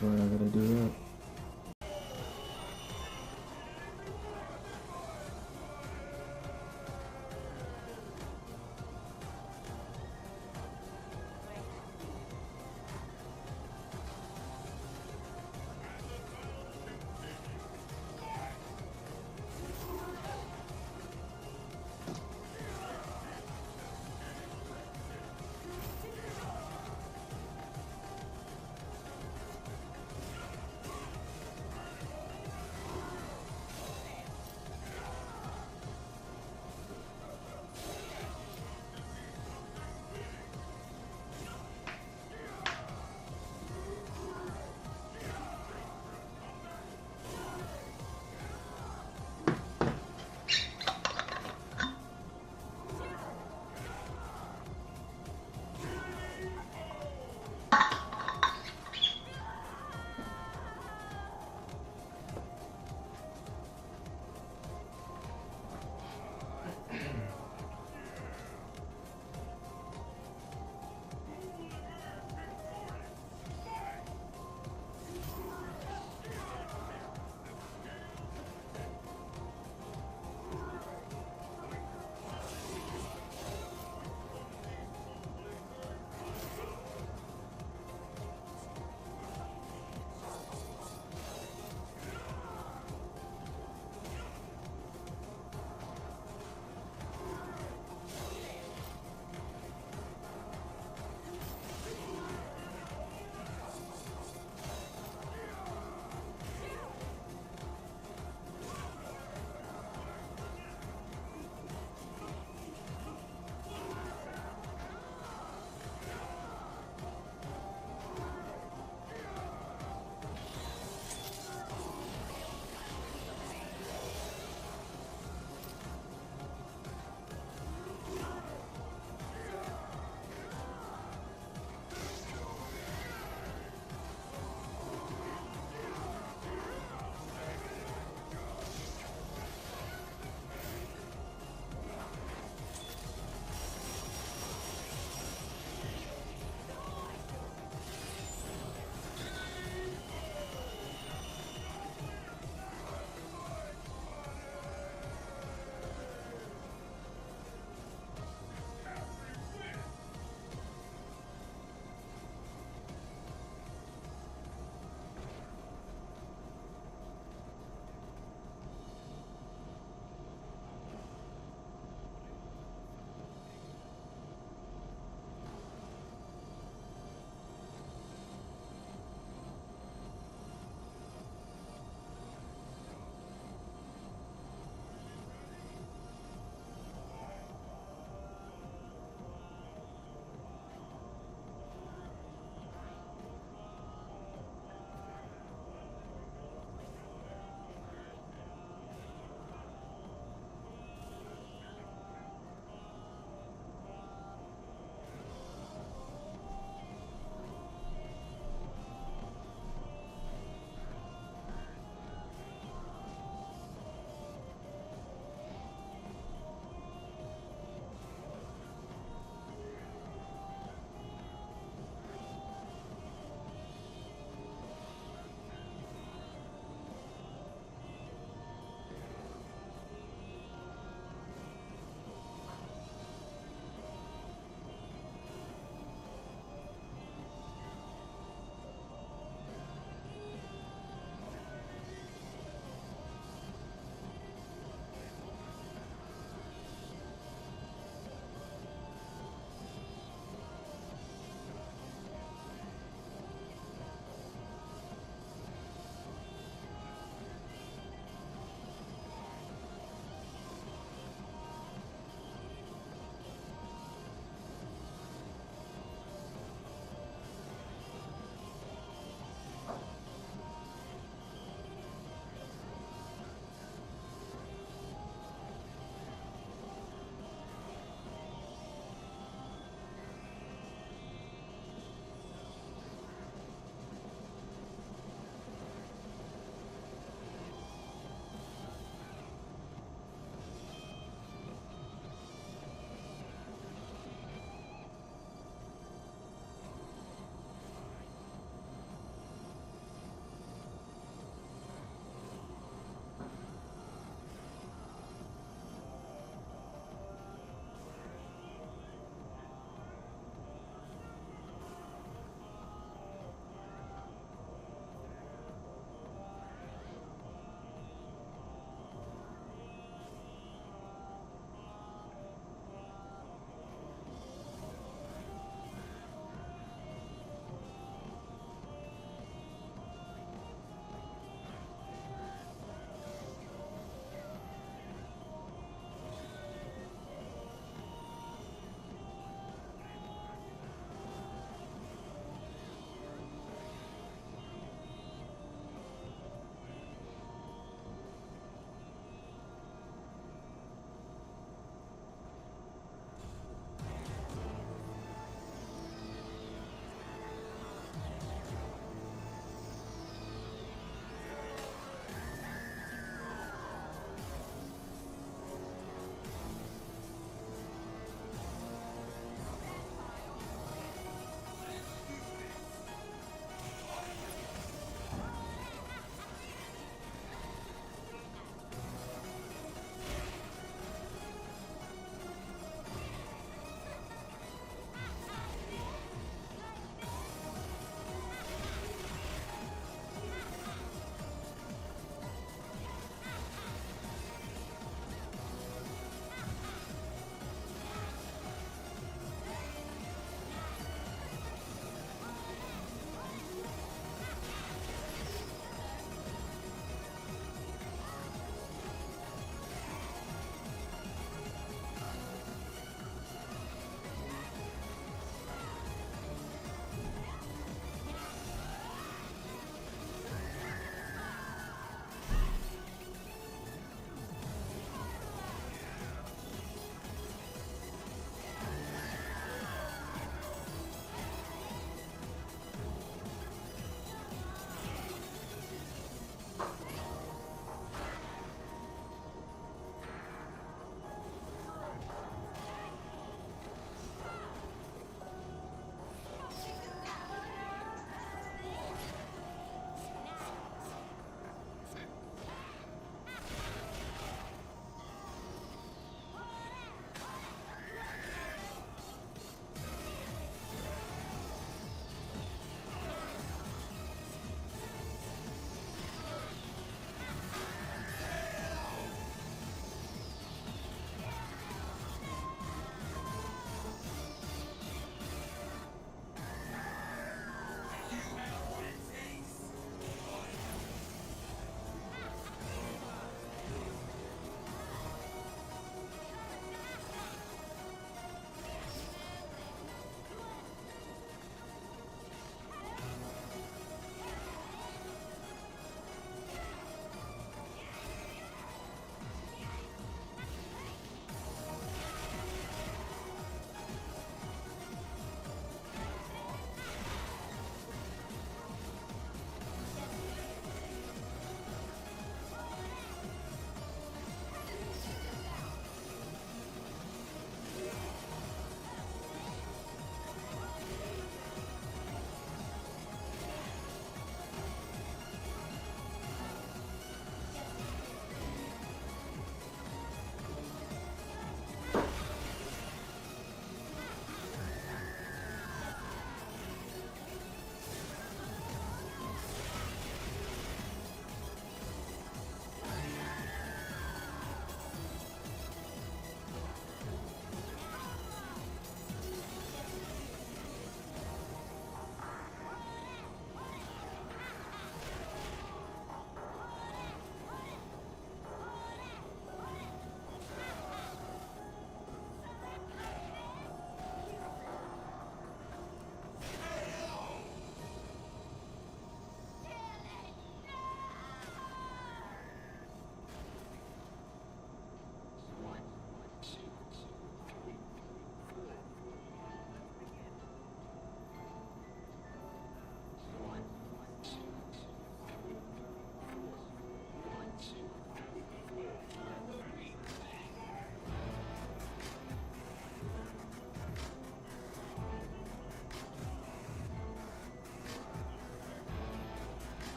That's why I gotta do that.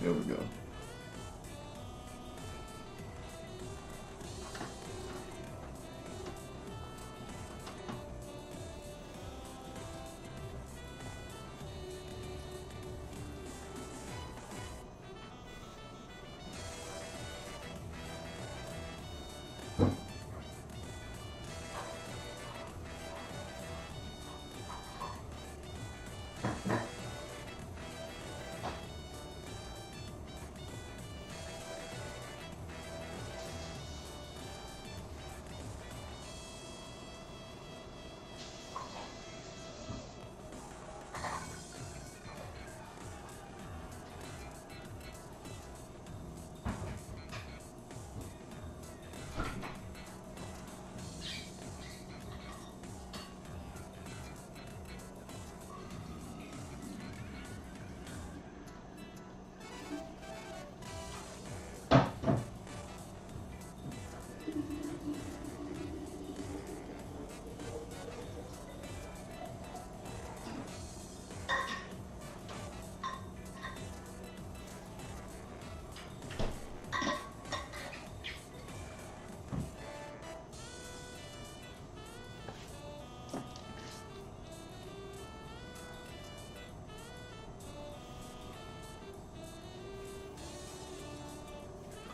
There we go.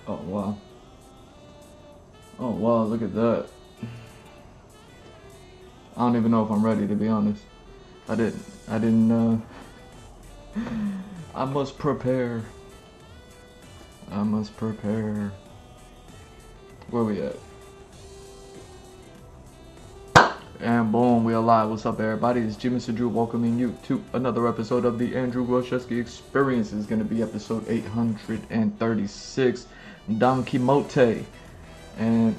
Oh wow. Oh wow, look at that. I don't even know if I'm ready, to be honest. I didn't I must prepare. I must prepare. Where we at? And boom, we are live. What's up, everybody? It's Jimmy Drew welcoming you to another episode of the Andrew Groszewski Experience. It's going to be episode 836, Donquimote. And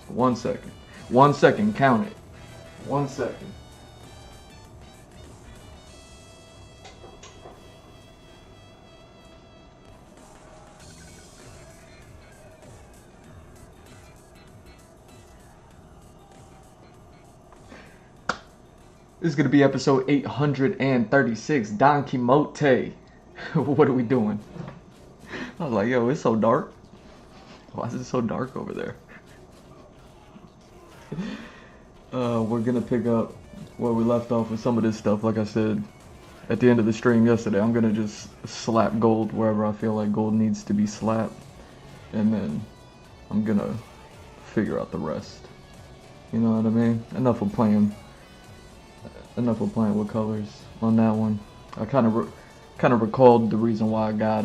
one second, count it. 1 second. This is going to be episode 836, Donquimote. What are we doing? I was like, yo, it's so dark. Why is it so dark over there? We're going to pick up where we left off with some of this stuff. Like I said at the end of the stream yesterday, I'm going to just slap gold wherever I feel like gold needs to be slapped. And then I'm going to figure out the rest. You know what I mean? Enough of playing with colors on that one. I kind of recalled the reason why I got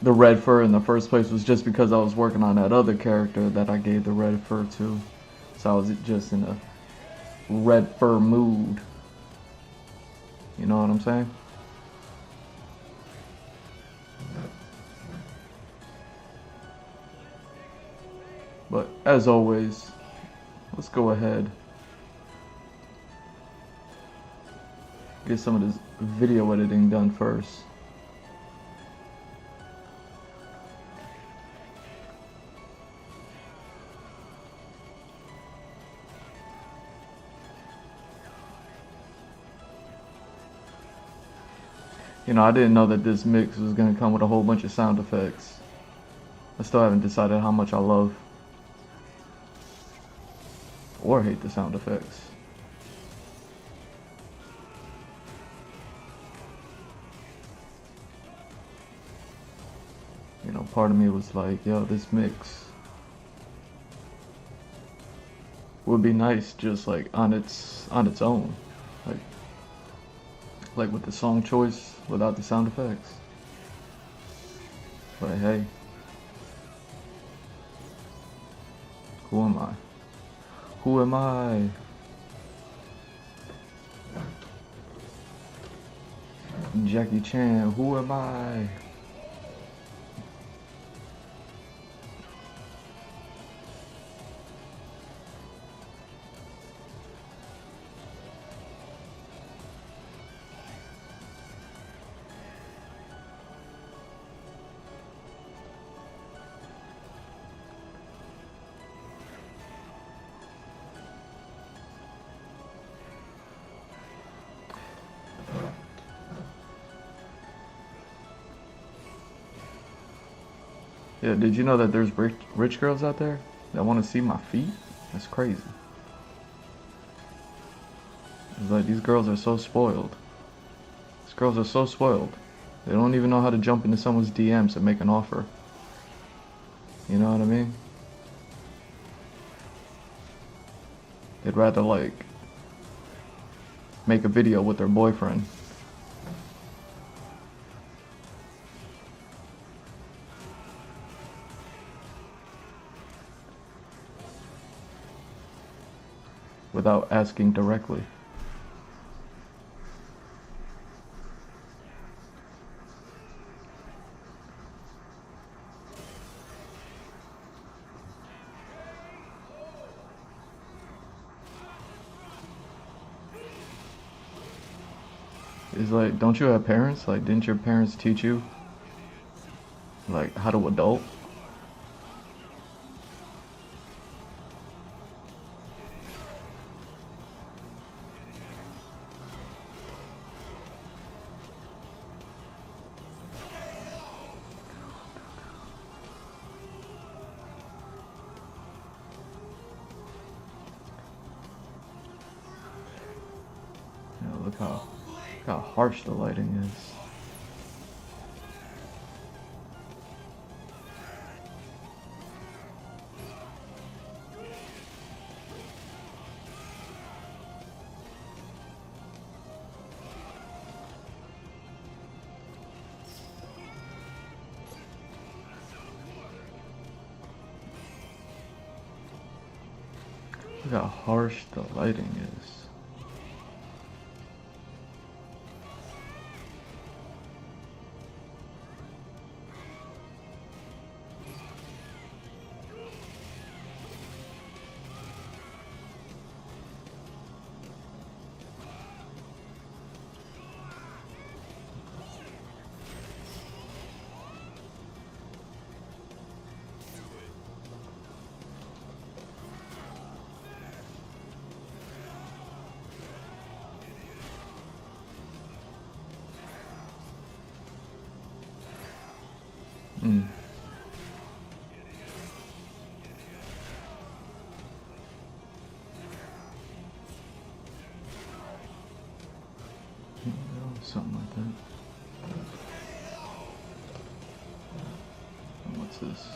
the red fur in the first place was just because I was working on that other character that I gave the red fur to. So I was just in a red fur mood. You know what I'm saying? But as always, let's go ahead, get some of this video editing done first. You know, I didn't know that this mix was going to come with a whole bunch of sound effects. I still haven't decided how much I love or hate the sound effects. You know, part of me was like, yo, this mix would be nice just like on its own. Like with the song choice without the sound effects. But hey, who am I? Who am I? Jackie Chan, who am I? Yeah, did you know that there's rich girls out there that want to see my feet? That's crazy. It's like these girls are so spoiled. These girls are so spoiled. They don't even know how to jump into someone's DMs and make an offer. You know what I mean? They'd rather like make a video with their boyfriend. Without asking directly. It's like, don't you have parents? Like, didn't your parents teach you, like, how to adult? You know, look how harsh the lighting is. Look how harsh the lighting is. Mm. Something like that. What's this?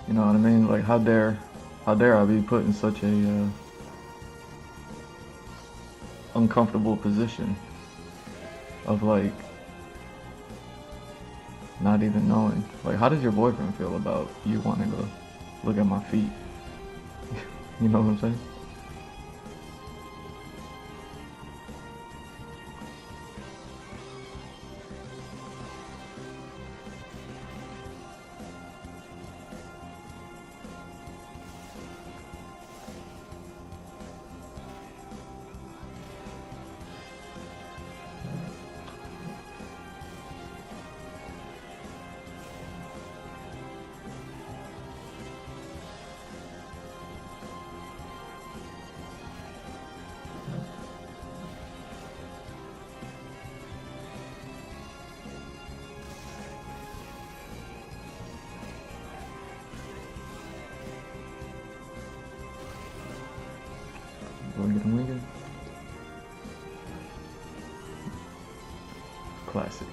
You know what I mean? Like, how dare I be put in such a uncomfortable position of like not even knowing. Like, how does your boyfriend feel about you wanting to look at my feet? You know what I'm saying? get him. Classic.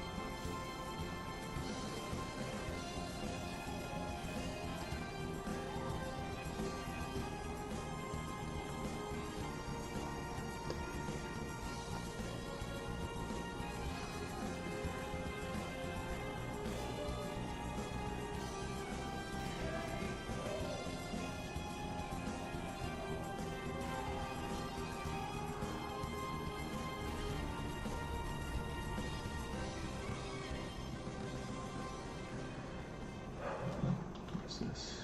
This.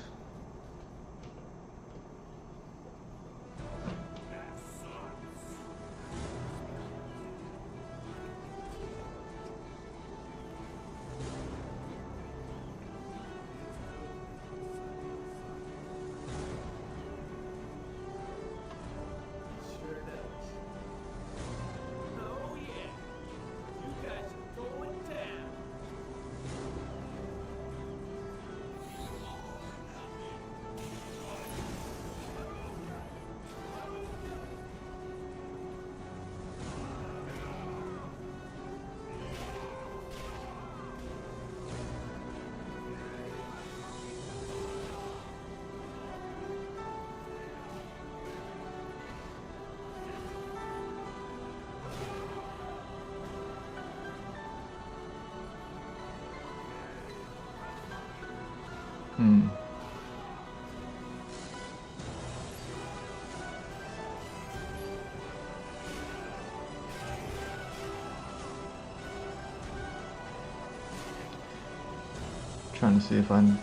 Trying to see if I'm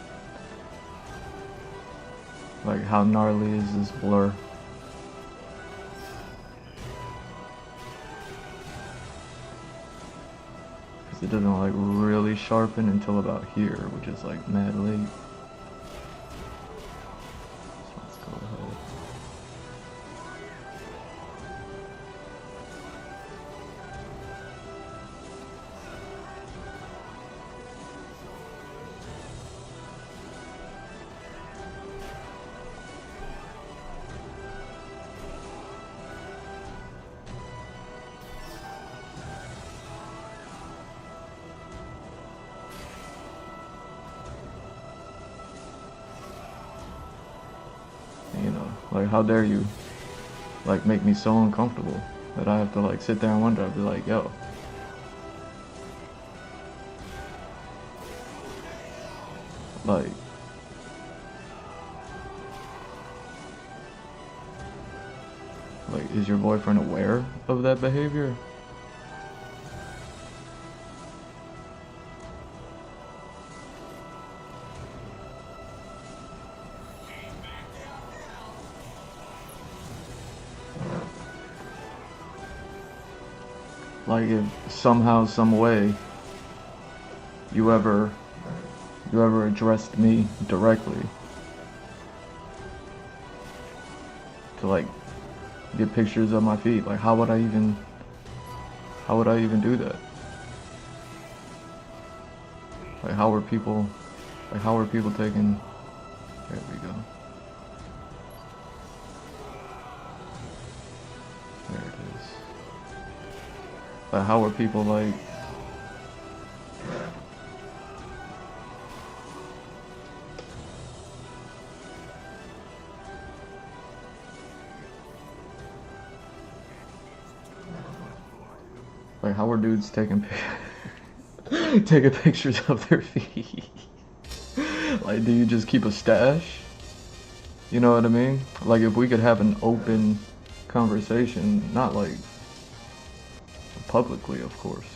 like how gnarly is this blur. Because it doesn't like really sharpen until about here, which is like mad late. So let's go ahead. Like, how dare you, like, make me so uncomfortable that I have to, like, sit there and wonder. I'd be like, yo. Like, is your boyfriend aware of that behavior? Like, if somehow, some way, you ever addressed me directly to, like, get pictures of my feet, like, how would I even do that? Like, how are people taking, there we go. There it is. Like, how are people, like, how are dudes taking pictures of their feet? Like, do you just keep a stash? You know what I mean? Like, if we could have an open conversation, not like publicly, of course.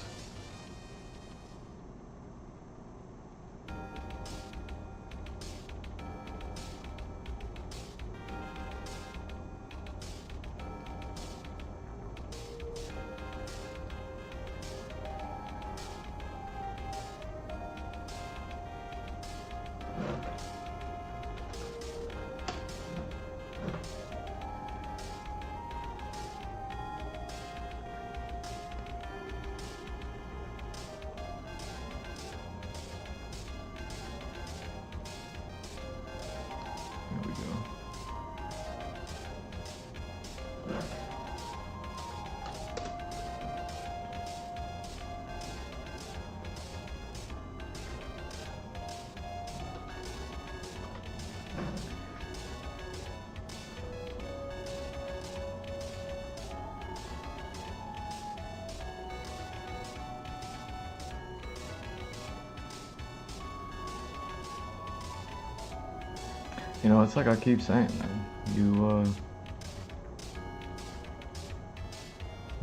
You know, it's like I keep saying, man. You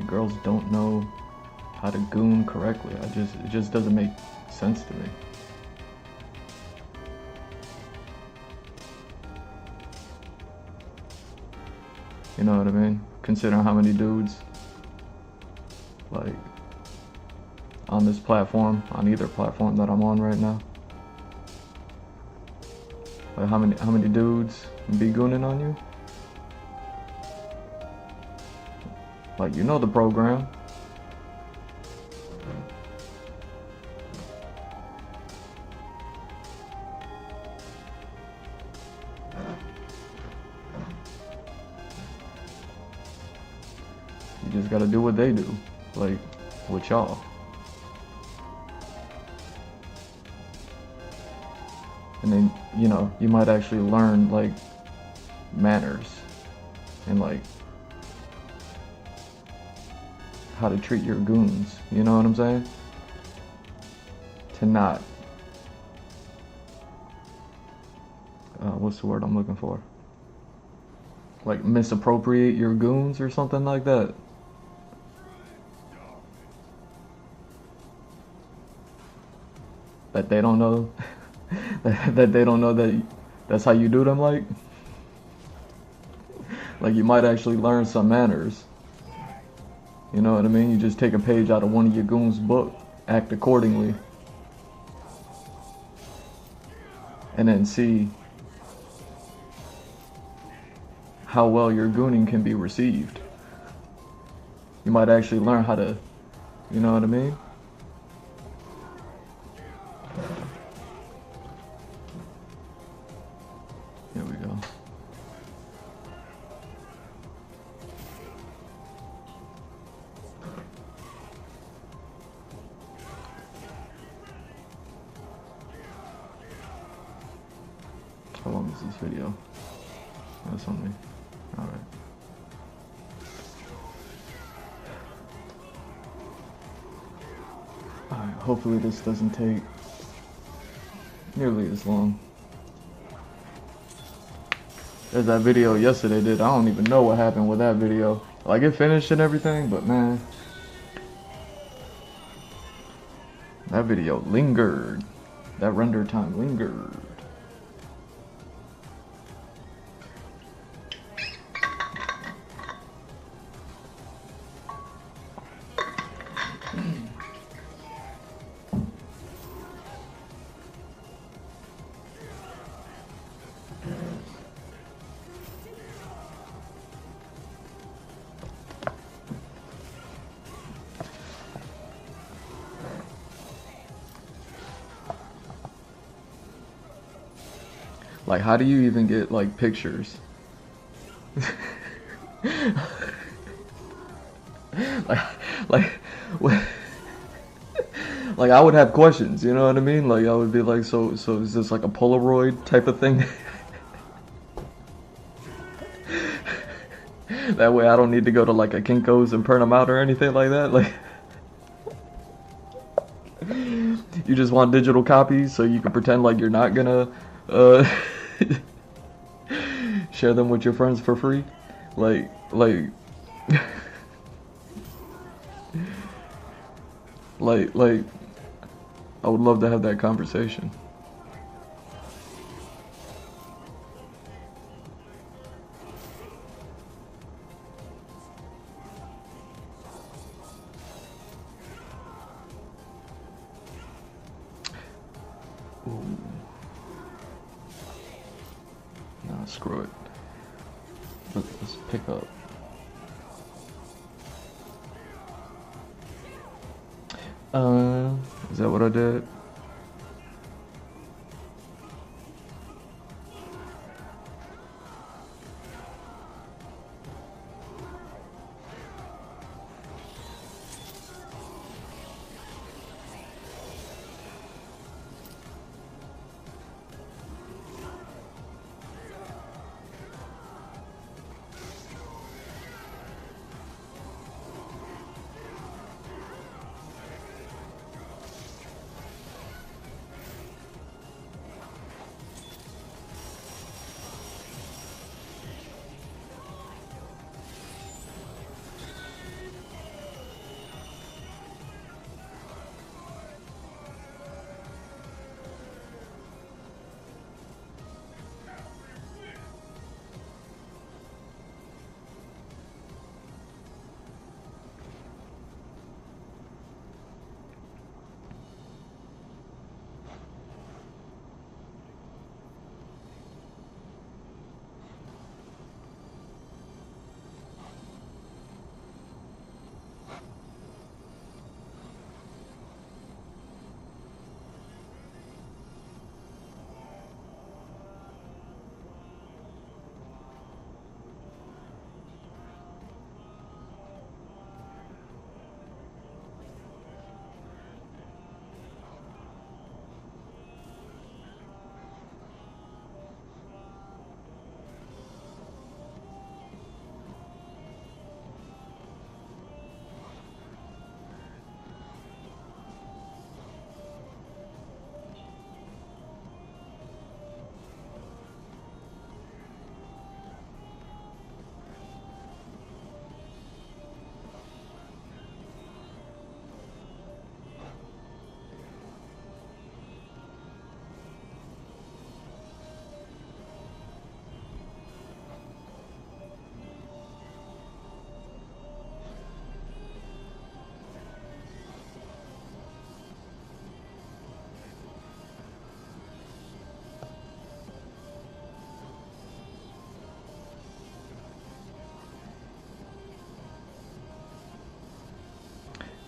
girls don't know how to goon correctly. It just doesn't make sense to me. You know what I mean? Considering how many dudes, like, on this platform, on either platform that I'm on right now, like how many dudes be gooning on you? Like, you know the program. You just gotta do what they do, like with y'all. And then, you know, you might actually learn like manners and like how to treat your goons, you know what I'm saying? To not, what's the word I'm looking for? Like misappropriate your goons or something like that. That they don't know, that they don't know that that's how you do them, like you might actually learn some manners. You know what I mean? You just take a page out of one of your goons' book, act accordingly, and then see how well your gooning can be received. You might actually learn how to, you know what I mean? Here we go. How long is this video? That's on me. Alright. Alright, hopefully this doesn't take nearly as long. There's that video yesterday I don't even know what happened with that video. Like, it finished and everything, but man, that video lingered. That render time lingered. Like, how do you even get, like, pictures? like, like, I would have questions, you know what I mean? Like, I would be like, so is this like a Polaroid type of thing? That way I don't need to go to, like, a Kinko's and print them out or anything like that. Like, you just want digital copies so you can pretend like you're not gonna, share them with your friends for free, like like I would love to have that conversation. Ooh. Nah, screw it. Let's pick up. Is that what I did?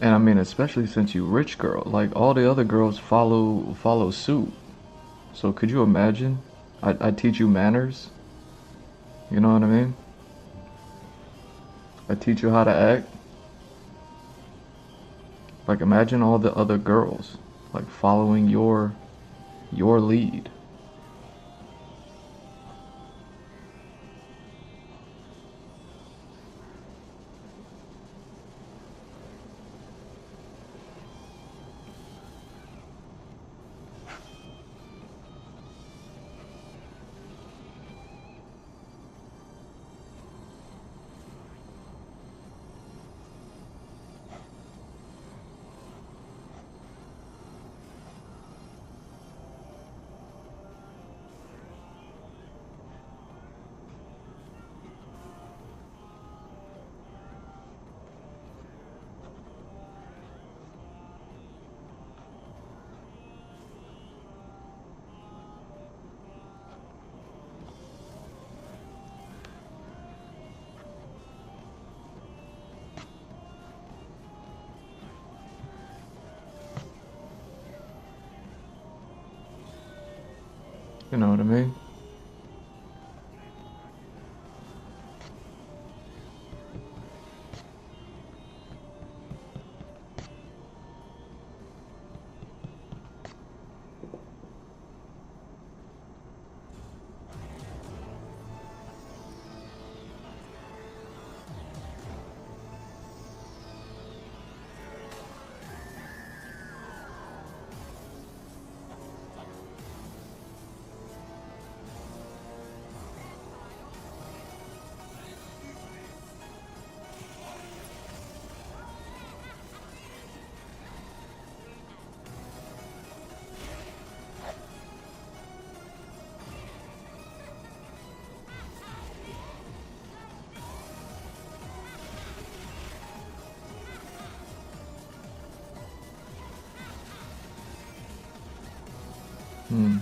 And I mean, especially since you rich girl, like all the other girls follow suit. So could you imagine? I teach you manners. You know what I mean? I teach you how to act. Like imagine all the other girls like following your lead. You know what I mean? Hmm.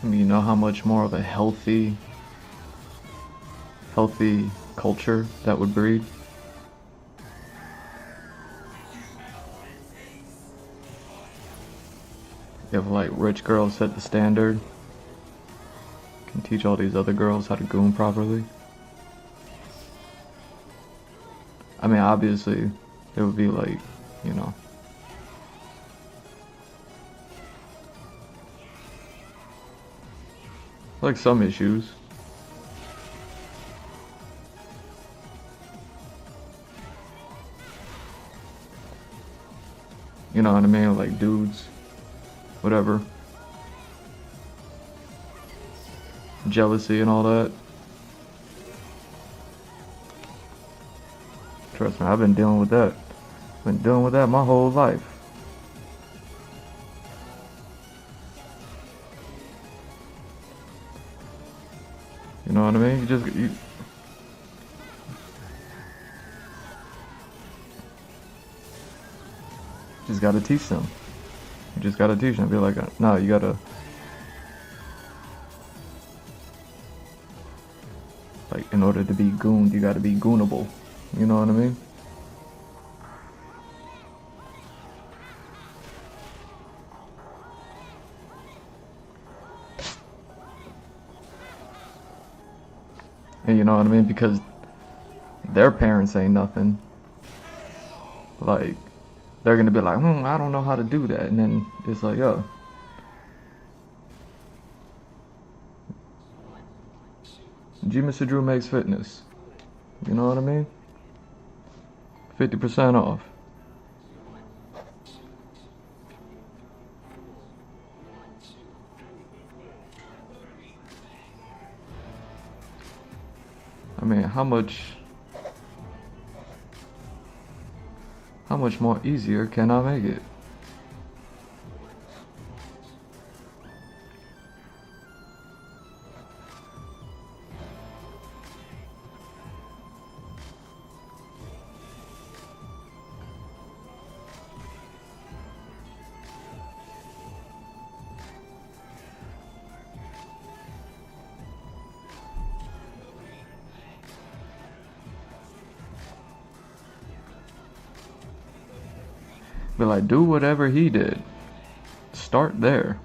I mean, you know how much more of a healthy culture that would breed? If like rich girls set the standard, can teach all these other girls how to goon properly. I mean, obviously, it would be like, you know, like some issues. You know what I mean? Like dudes, whatever. Jealousy and all that. Trust me, I've been dealing with that. Been dealing with that my whole life. You know what I mean? You just gotta teach them. You just gotta teach them. Be like, no, you gotta, like, in order to be gooned, you gotta be goonable. You know what I mean? And you know what I mean? Because their parents ain't nothing. Like, they're gonna be like, I don't know how to do that. And then it's like, yo. Mr. Drew makes fitness. You know what I mean? 50% off. I mean, how much more easier can I make it? But like, do whatever he did. Start there.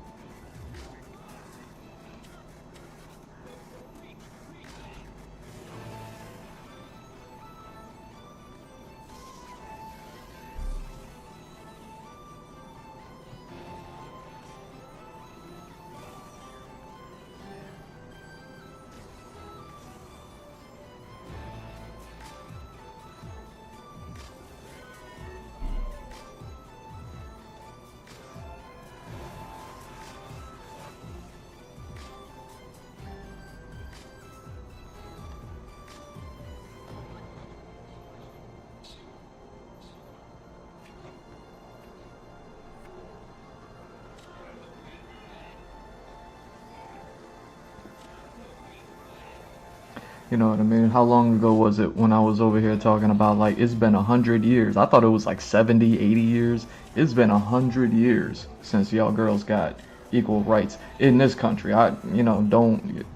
You know what I mean? How long ago was it when I was over here talking about like it's been 100 years? I thought it was like 70, 80 years. It's been 100 years since y'all girls got equal rights in this country. Don't.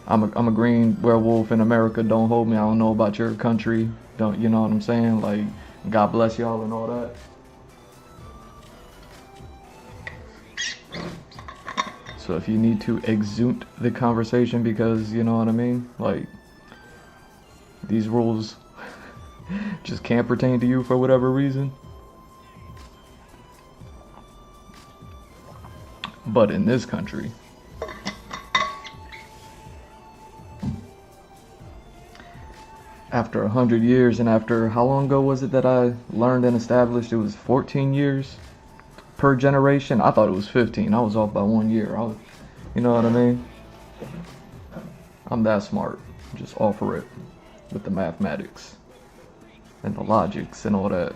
I'm a green werewolf in America. Don't hold me. I don't know about your country. Don't, you know what I'm saying? Like, God bless y'all and all that. So if you need to exude the conversation because, you know what I mean? Like, these rules just can't pertain to you for whatever reason. But in this country, after 100 years, and after how long ago was it that I learned and established it was 14 years per generation? I thought it was 15. I was off by 1 year. You know what I mean? I'm that smart. Just offer it with the mathematics and the logics and all that.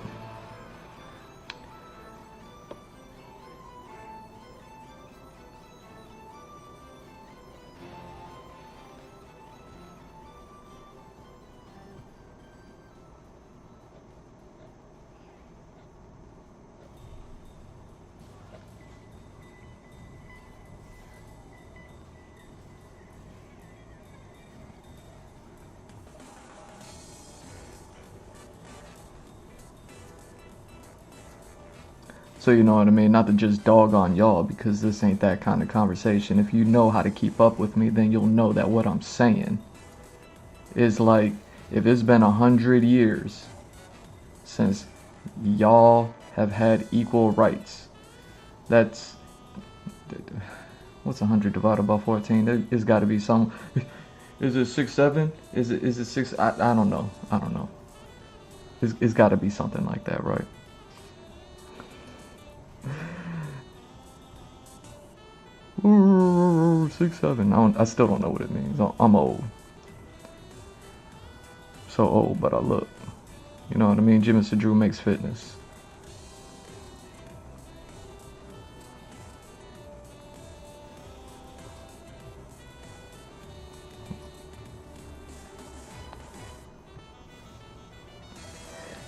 So you know what I mean? Not to just dog on y'all, because this ain't that kind of conversation. If you know how to keep up with me, then you'll know that what I'm saying is like, if it's been 100 years since y'all have had equal rights, that's, what's 100 divided by 14? There's got to be some. Is it 6, 7? Is it 6? I don't know. I don't know. It's got to be something like that, right? 6, 7. I still don't know what it means. I'm old. So old, but I look. You know what I mean? Mr. Drew makes fitness.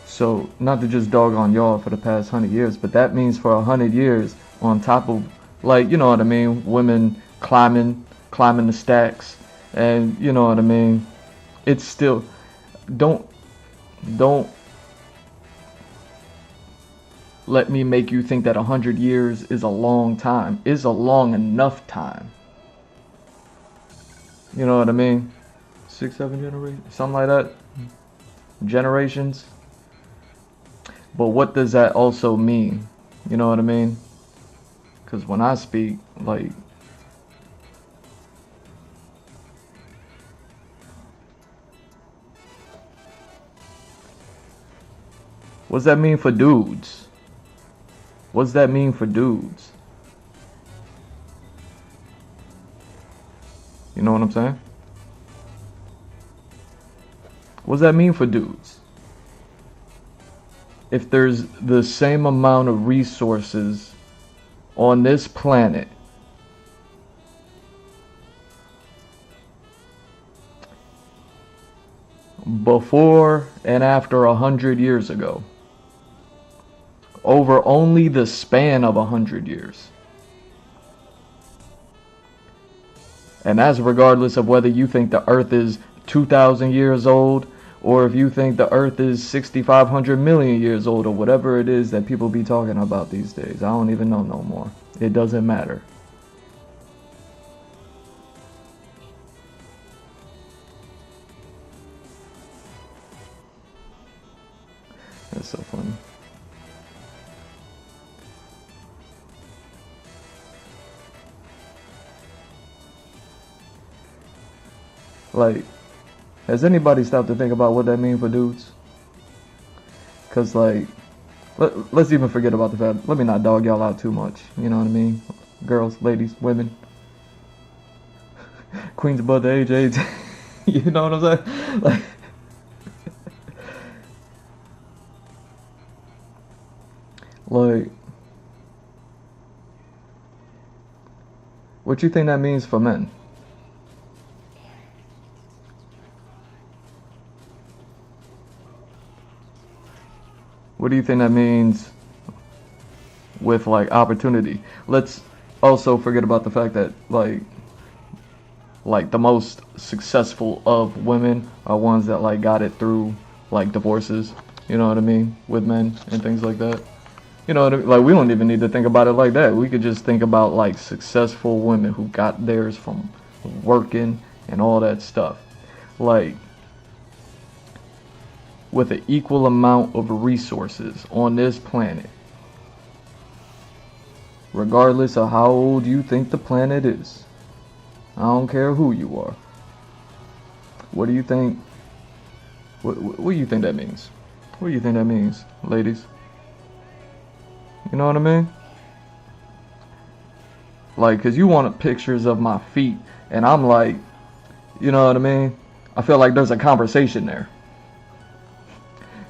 So, not to just dog on y'all for the past 100 years, but that means for 100 years, on top of, like, you know what I mean, women climbing the stacks, and you know what I mean, it's still, don't let me make you think that 100 years is a long time. Is a long enough time. You know what I mean? 6, 7 generations, something like that. Generations. But what does that also mean? You know what I mean? Because when I speak, like, what's that mean for dudes? What's that mean for dudes? You know what I'm saying? What's that mean for dudes? If there's the same amount of resources on this planet before and after 100 years ago, over only the span of 100 years. And that's regardless of whether you think the earth is 2,000 years old, or if you think the earth is 6,500 million years old, or whatever it is that people be talking about these days. I don't even know no more. It doesn't matter. That's so funny. Like, has anybody stopped to think about what that means for dudes? Because, like, let's even forget about the fact, let me not dog y'all out too much. You know what I mean? Girls, ladies, women. Queens above the age 8. You know what I'm saying? Like, like, what you think that means for men? What do you think that means with, like, opportunity? Let's also forget about the fact that, like the most successful of women are ones that, like, got it through, like, divorces, you know what I mean, with men and things like that. You know what I mean? Like, we don't even need to think about it like that. We could just think about, like, successful women who got theirs from working and all that stuff. Like, with an equal amount of resources on this planet, regardless of how old you think the planet is. I don't care who you are. What do you think? What do you think that means? What do you think that means, ladies? You know what I mean? Like, cause you wanted pictures of my feet, and I'm like, you know what I mean? I feel like there's a conversation there.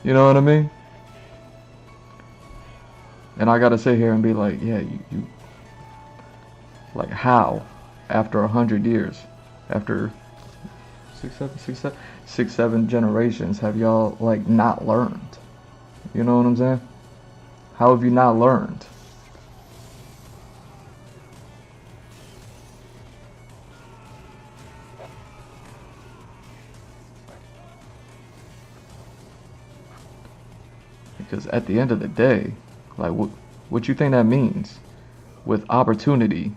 You know what I mean? And I gotta sit here and be like, yeah, you like, how? After 100 years, after 6, 7 generations, have y'all, like, not learned? You know what I'm saying? How have you not learned? Because at the end of the day, like, what you think that means with opportunity?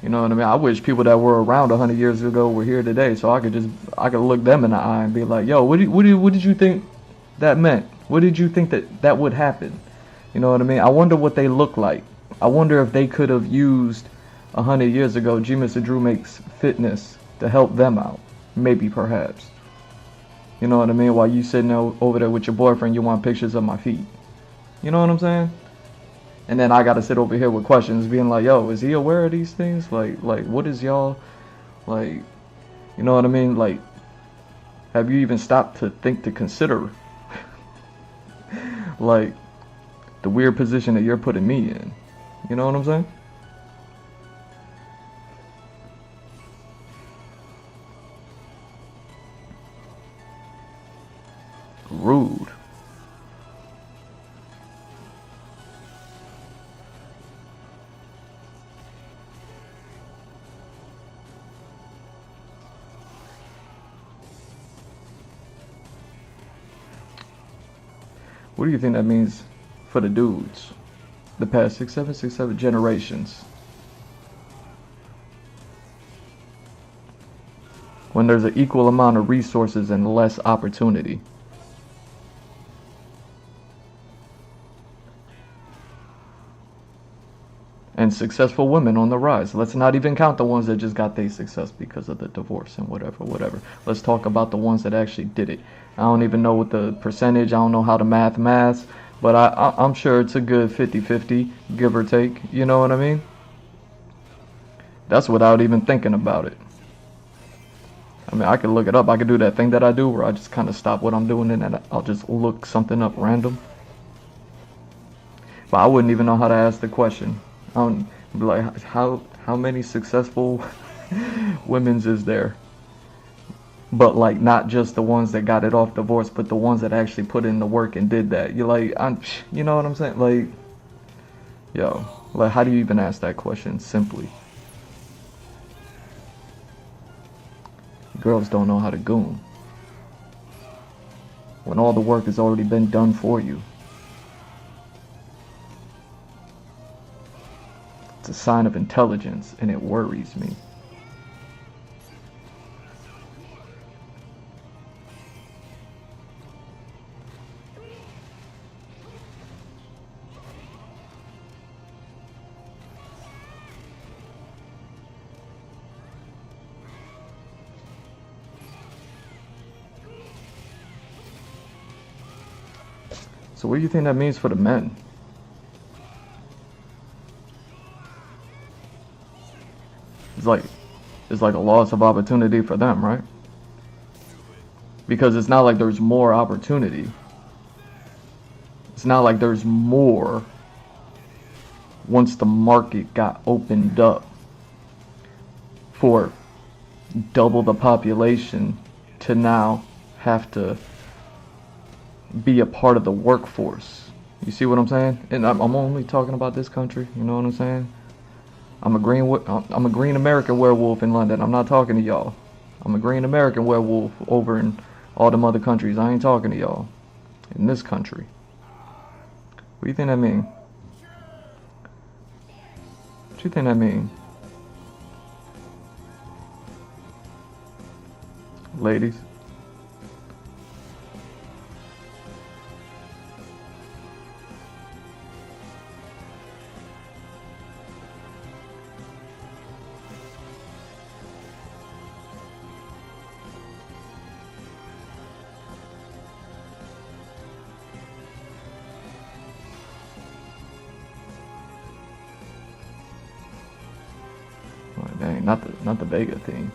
You know what I mean? I wish people that were around 100 years ago were here today, so I could look them in the eye and be like, yo, what did you think that meant? What did you think that would happen? You know what I mean? I wonder what they look like. I wonder if they could have used 100 years ago G Mr. Drew Makes Fitness to help them out. Maybe, perhaps. You know what I mean? While you sitting over there with your boyfriend, you want pictures of my feet. You know what I'm saying? And then I gotta sit over here with questions, being like, yo, is he aware of these things? Like, what is y'all, like, you know what I mean? Like, have you even stopped to think, to consider, like, the weird position that you're putting me in? You know what I'm saying? Rude. What do you think that means for the dudes? The past 6, 7 generations. when there's an equal amount of resources and less opportunity. And successful women on the rise. Let's not even count the ones that just got their success because of the divorce and whatever. Let's talk about the ones that actually did it. I don't even know what the percentage, I don't know how to math, but I'm sure it's a good 50-50, give or take. You know what I mean? That's without even thinking about it. I mean, I could look it up. I could do that thing that I do where I just kind of stop what I'm doing and then I'll just look something up random. But I wouldn't even know how to ask the question. I don't be like, how many successful women's is there? But like, not just the ones that got it off divorce, but the ones that actually put in the work and did that. You're like, you know what I'm saying? Like, yo, like, how do you even ask that question simply? Girls don't know how to goon when all the work has already been done for you. It's a sign of intelligence, and it worries me. So what do you think that means for the men? It's like a loss of opportunity for them, right? Because it's not like there's more opportunity. It's not like there's more once the market got opened up for double the population to now have to be a part of the workforce. You see what I'm saying? And I'm only talking about this country, you know what I'm saying? I'm a green American werewolf in London. I'm not talking to y'all. I'm a green American werewolf over in all them other countries. I ain't talking to y'all. In this country. What do you think that mean? What you think that mean? Ladies? Dang, not the Vega thing.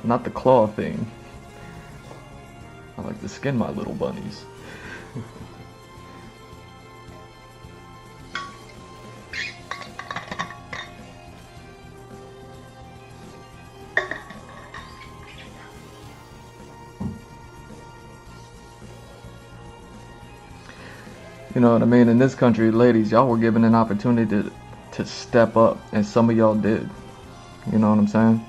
Not the claw thing. I like to skin my little bunnies. You know what I mean? In this country, ladies, y'all were given an opportunity to step up, and some of y'all did. You know what I'm saying?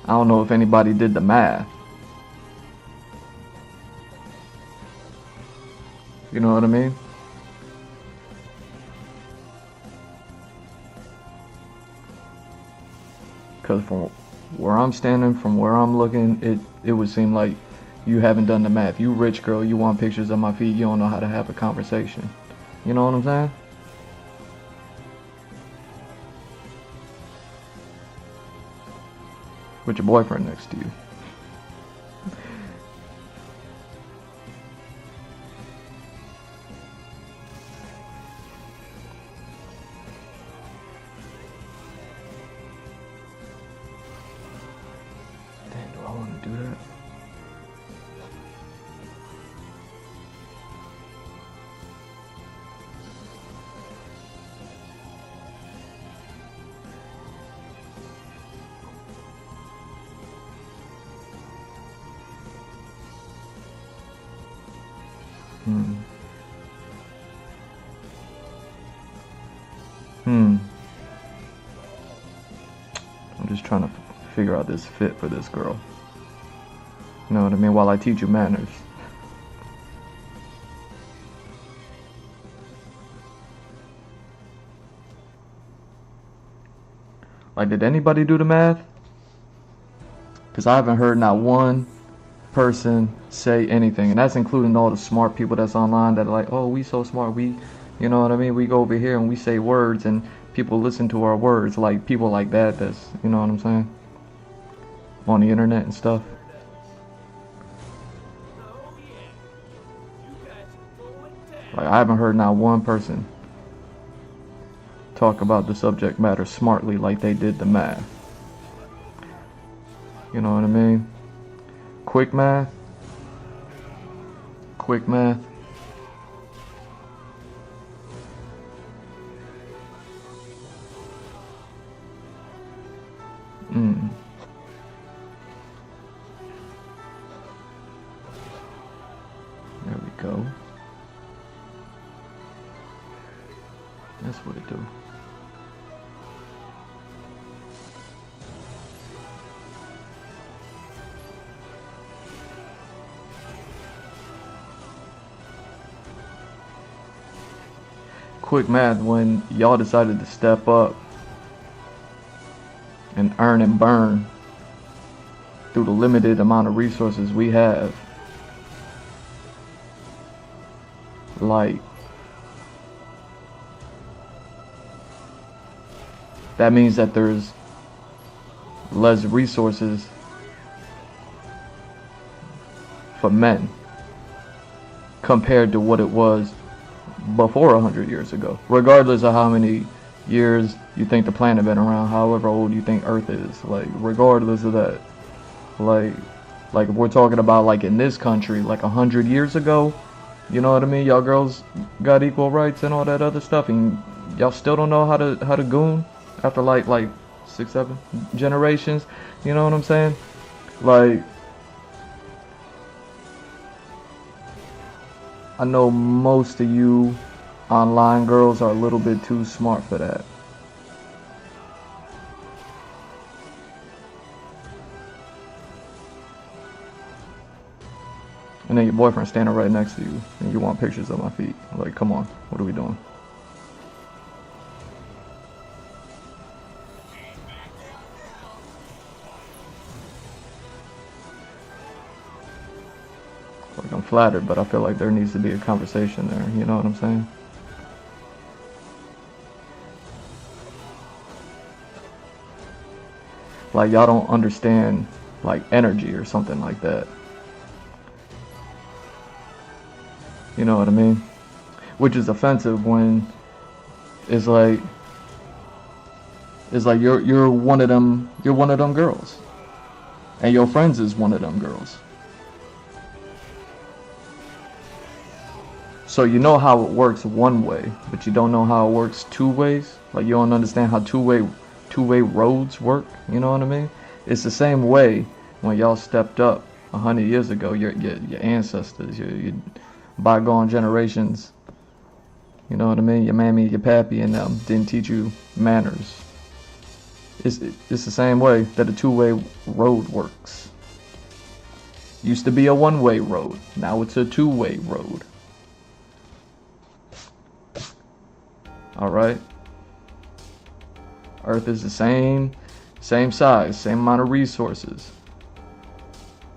I don't know if anybody did the math. You know what I mean? Because from where I'm standing, from where I'm looking, it would seem like you haven't done the math. You rich girl, you want pictures of my feet, you don't know how to have a conversation. You know what I'm saying? With your boyfriend next to you. Damn, do I want to do that? I'm just trying to figure out this fit for this girl. You know what I mean? While I teach you manners. Like, did anybody do the math? Because I haven't heard not one person say anything, and that's including all the smart people that's online that are like, oh, we so smart, we, you know what I mean, we go over here and we say words and people listen to our words, like people like that, that's, you know what I'm saying, on the internet and stuff. Like, I haven't heard not one person talk about the subject matter smartly like they did the math. You know what I mean? Quick math. Quick math. There we go. That's what it do. Quick math, when y'all decided to step up and earn and burn through the limited amount of resources we have, like, that means that there's less resources for men compared to what it was before 100 years ago, regardless of how many years you think the planet been around, however old you think Earth is, like, regardless of that, like if we're talking about, like, in this country, like 100 years ago, you know what I mean, y'all girls got equal rights and all that other stuff, and y'all still don't know how to goon after like 6-7 generations, you know what I'm saying? Like, I know most of you online girls are a little bit too smart for that. And then your boyfriend standing right next to you and you want pictures of my feet. Like, come on, what are we doing? Like, I'm flattered, but I feel like there needs to be a conversation there, you know what I'm saying? Like, y'all don't understand, like, energy or something like that. You know what I mean? Which is offensive when it's like you're one of them girls. And your friends is one of them girls. So you know how it works one way, but you don't know how it works two ways. Like, you don't understand how two-way roads work, you know what I mean? It's the same way when y'all stepped up 100 years ago, your ancestors, your bygone generations, you know what I mean? Your mammy, your pappy, and them didn't teach you manners. It's the same way that a two-way road works. Used to be a one-way road, now it's a two-way road. Alright? Earth is the same size, same amount of resources.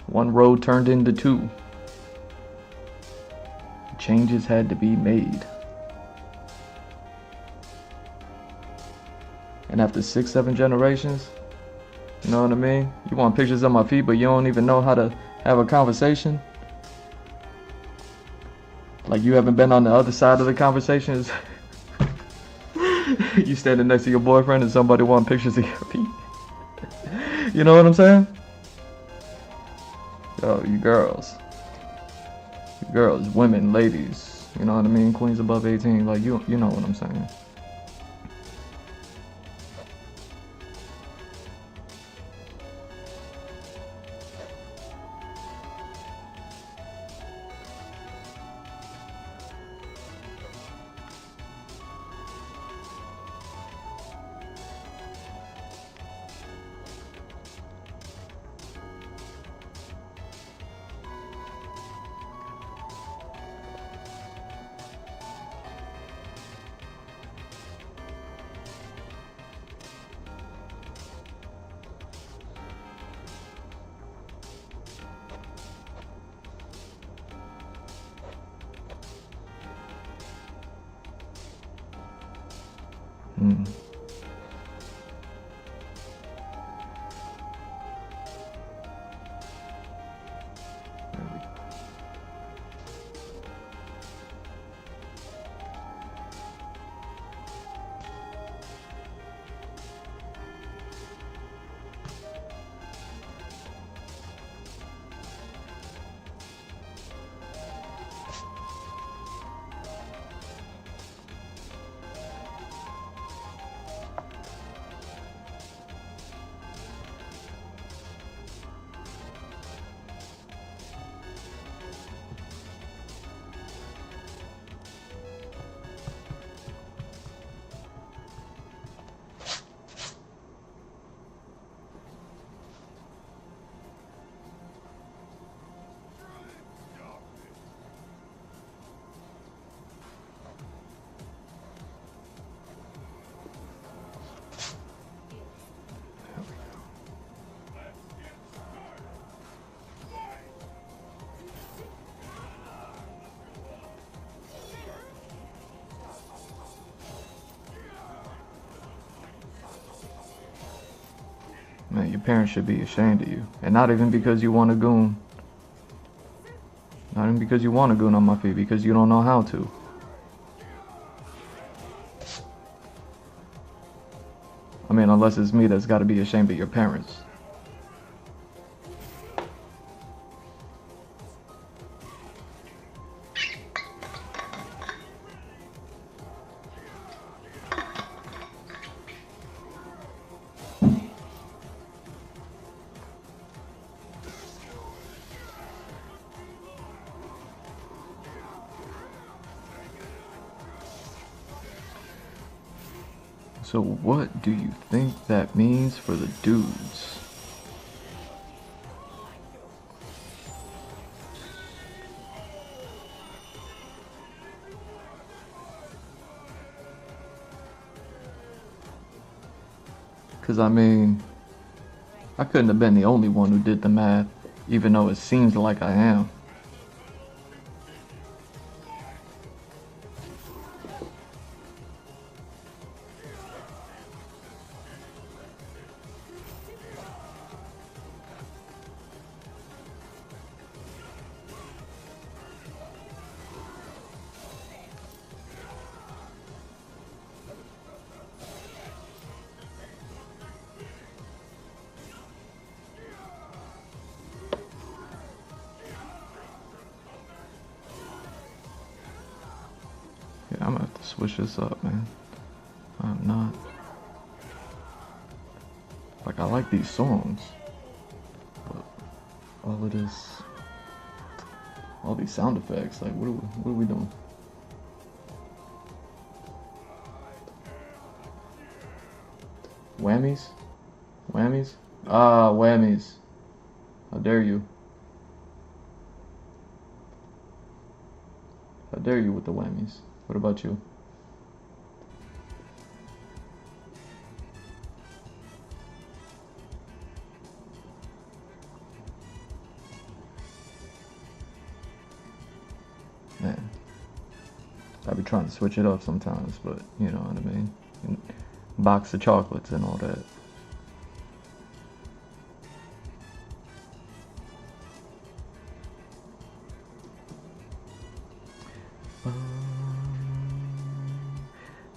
One road turned into two. Changes had to be made. And after 6-7 generations, you know what I mean? You want pictures of my feet, but you don't even know how to have a conversation? Like, you haven't been on the other side of the conversations? You standing next to your boyfriend and somebody want pictures of your feet? You know what I'm saying? Yo, you girls, women, ladies, you know what I mean? Queens above 18, like, you know what I'm saying. Man, your parents should be ashamed of you. And not even because you want to goon. Not even because you want to goon on my feet, because you don't know how to. I mean, unless it's me that's got to be ashamed of your parents. So what do you think that means for the dudes? Because I mean, I couldn't have been the only one who did the math, even though it seems like I am. Yeah, I'm gonna have to switch this up, man. I'm not. Like, I like these songs, but all of this, all these sound effects, like, what are we doing? Whammies? Whammies? Ah, whammies. How dare you? How dare you with the whammies? What about you? Man, I be trying to switch it up sometimes, but you know what I mean? Box of chocolates and all that.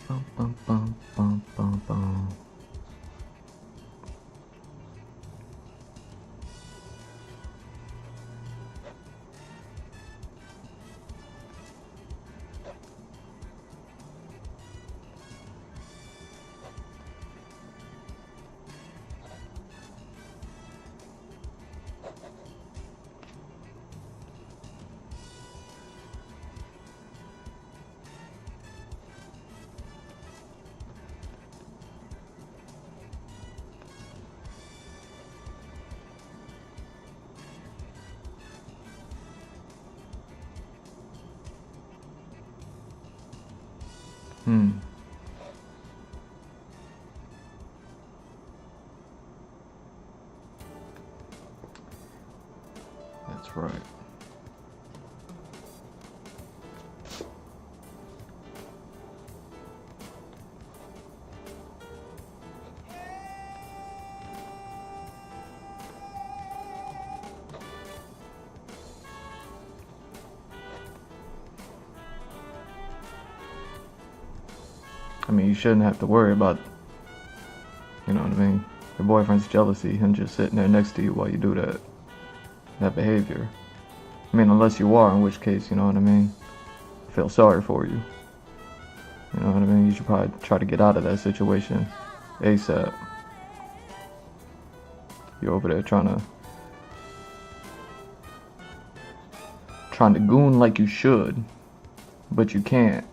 Bum, bum, bum, bum, bum, bum. That's right. I mean, you shouldn't have to worry about, you know what I mean, your boyfriend's jealousy, him just sitting there next to you while you do that behavior. I mean, unless you are, in which case, you know what I mean, I feel sorry for you. You know what I mean? You should probably try to get out of that situation ASAP. You're over there trying to goon like you should, but you can't.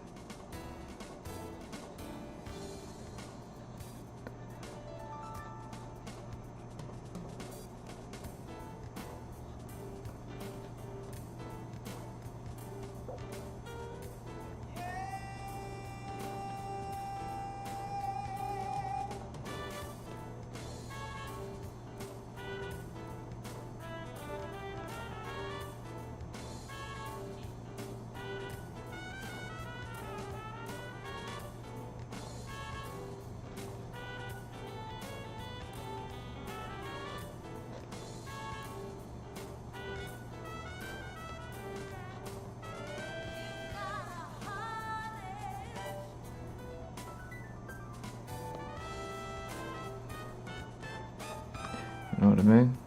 You know what I mean?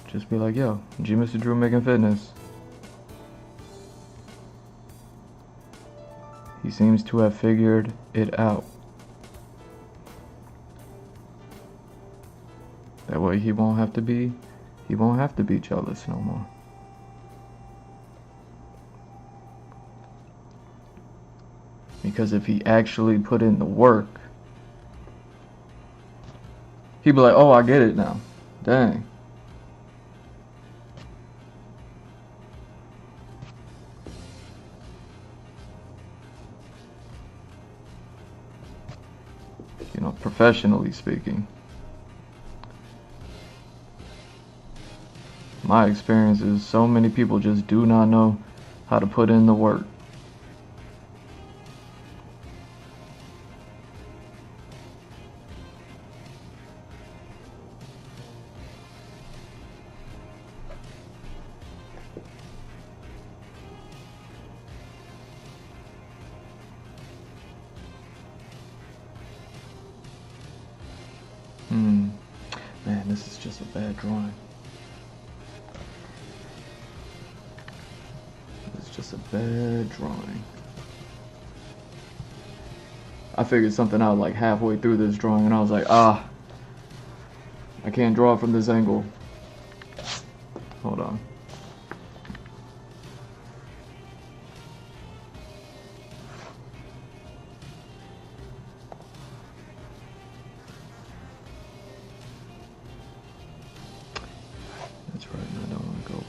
Just be like, yo, G Mr. Drew making fitness. He seems to have figured it out. That way he won't have to be jealous no more. Because if he actually put in the work, he'd be like, oh, I get it now. Dang. You know, professionally speaking. My experience is so many people just do not know how to put in the work. Man, this is just a bad drawing. It's just a bad drawing. I figured something out like halfway through this drawing and I was like, I can't draw from this angle. Hold on. That's right, I don't want to go.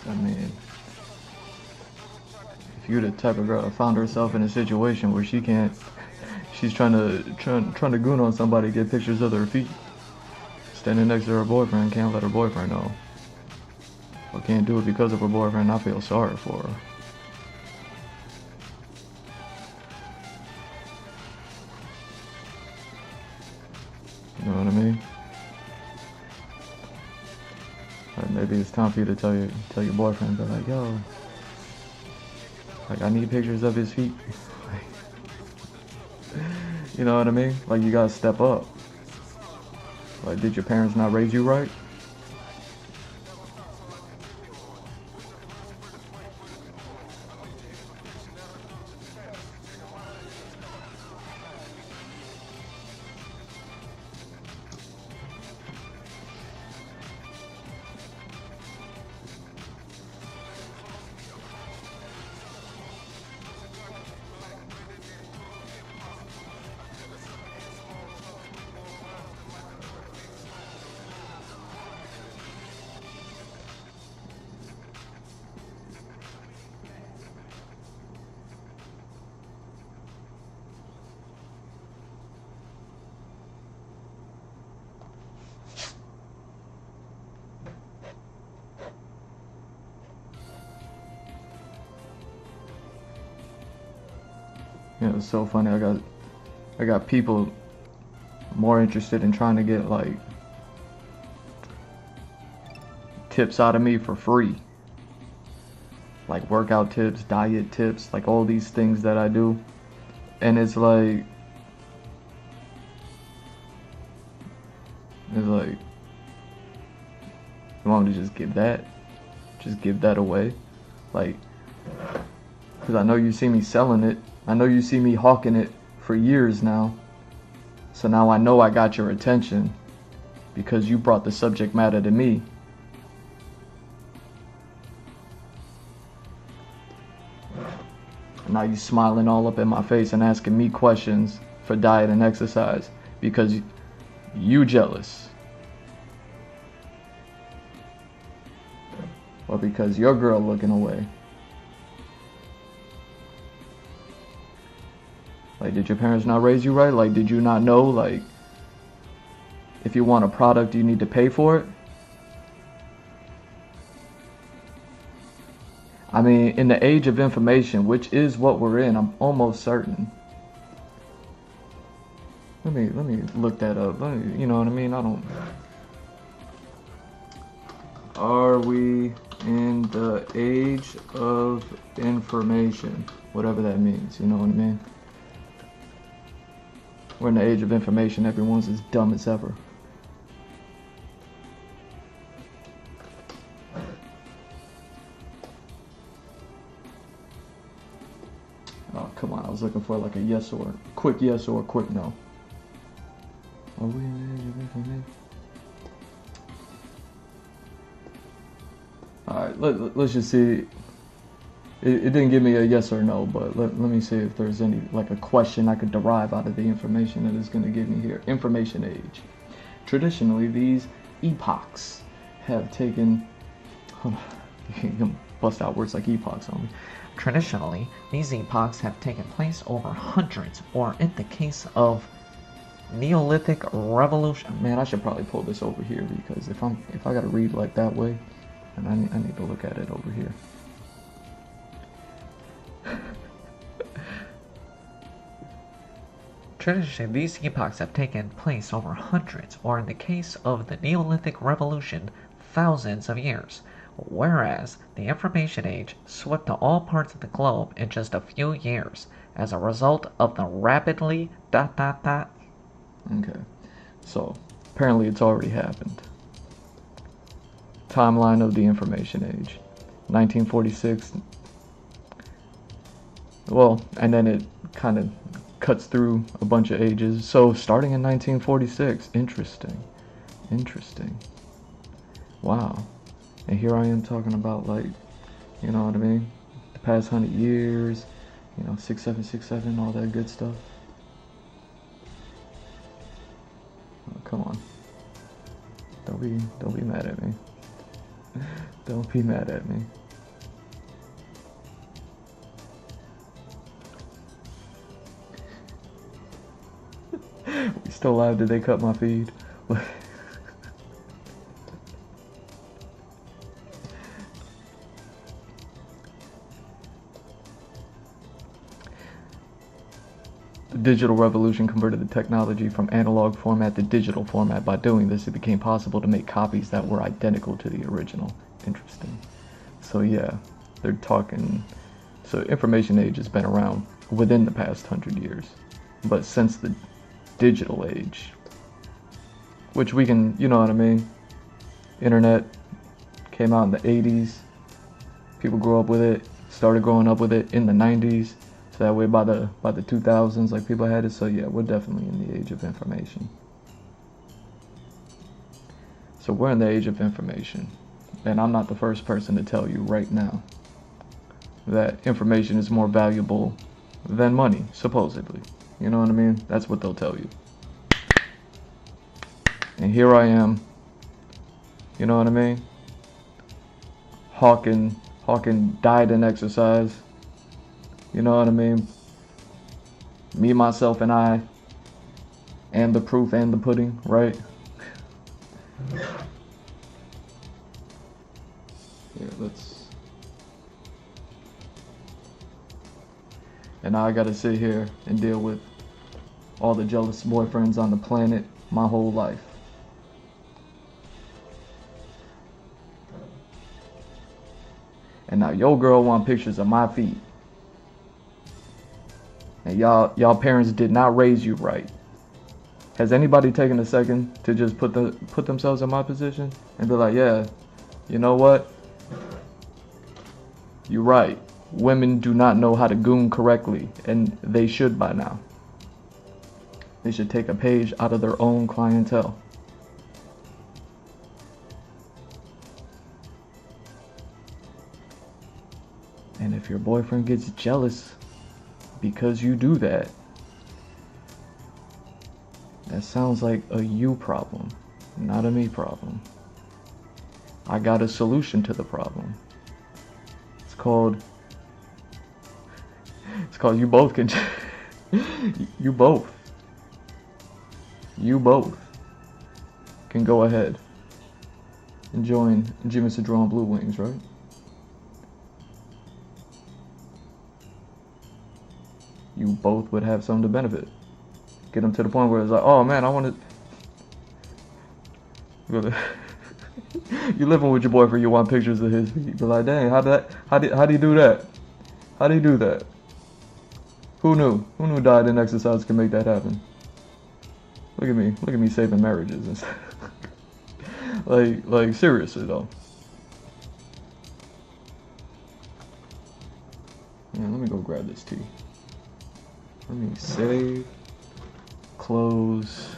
I mean, if you're the type of girl that found herself in a situation where she can't, she's trying to goon on somebody, get pictures of their feet, standing next to her boyfriend, can't let her boyfriend know, or can't do it because of her boyfriend, I feel sorry for her. You know what I mean? Like maybe it's time for you to tell your boyfriend, but like, yo, like I need pictures of his feet. You know what I mean? Like you gotta step up. Like, did your parents not raise you right? Yeah, it's so funny. I got people more interested in trying to get like tips out of me for free. Like workout tips, diet tips, like all these things that I do. And it's like you want me to just give that away? Like, because I know you see me selling it. I know you see me hawking it for years now. So now I know I got your attention because you brought the subject matter to me. And now you smiling all up in my face and asking me questions for diet and exercise because you jealous. Or because your girl looking away. Like, did your parents not raise you right? Like, did you not know, like, if you want a product, you need to pay for it? I mean, in the age of information, which is what we're in, I'm almost certain. Let me look that up. You know what I mean? Are we in the age of information? Whatever that means, you know what I mean? We're in the age of information. Everyone's as dumb as ever. Oh, come on. I was looking for like a yes or quick no. Are we in the age of information? Alright, let's just see. It didn't give me a yes or no, but let me see if there's any, like a question I could derive out of the information that it's going to give me here. Information age. Traditionally, these epochs have taken... You can bust out words like epochs on me. Traditionally, these epochs have taken place over hundreds, or in the case of Neolithic Revolution. Man, I should probably pull this over here because if I got to read like that way, then I need to look at it over here. Traditionally, these epochs have taken place over hundreds, or in the case of the Neolithic Revolution, thousands of years, whereas the Information Age swept to all parts of the globe in just a few years as a result of the rapidly ... Okay, so apparently it's already happened. Timeline of the Information Age. 1946. Well, and then it kind of cuts through a bunch of ages. So starting in 1946. Interesting. Wow. And here I am talking about, like, you know what I mean? The past 100 years, you know, 6767, all that good stuff. Oh, come on. Don't be mad at me. Don't be mad at me. We still live, did they cut my feed? The digital revolution converted the technology from analog format to digital format. By doing this, it became possible to make copies that were identical to the original. Interesting. So yeah, they're talking, so information age has been around within the past 100 years. But since the digital age, which we can, you know what I mean? Internet came out in the 80s. People grew up with it, started growing up with it in the 90s. So that way by the 2000s, like people had it. So yeah, we're definitely in the age of information. So we're in the age of information. And I'm not the first person to tell you right now that information is more valuable than money, supposedly. You know what I mean? That's what they'll tell you. And here I am, you know what I mean? Hawking diet and exercise. You know what I mean? Me, myself, and I, and the proof and the pudding, right? Yeah, let's. And now I gotta sit here and deal with all the jealous boyfriends on the planet my whole life. And now your girl want pictures of my feet. And y'all parents did not raise you right. Has anybody taken a second to just put themselves in my position and be like, yeah, you know what? You're right. Women do not know how to goon correctly, and they should by now. They should take a page out of their own clientele. And if your boyfriend gets jealous because you do that, that sounds like a you problem, not a me problem. I got a solution to the problem. It's called you both can you both can go ahead and join Jimmy Cedron Blue Wings, right? You both would have something to benefit. Get them to the point where it's like, oh man, I want to. You living with your boyfriend, you want pictures of his feet. Be like, dang, how do you do that? How do you do that? Who knew? Who knew diet and exercise can make that happen? Look at me saving marriages and stuff. like seriously though. Yeah, let me go grab this tea. Let me save, close.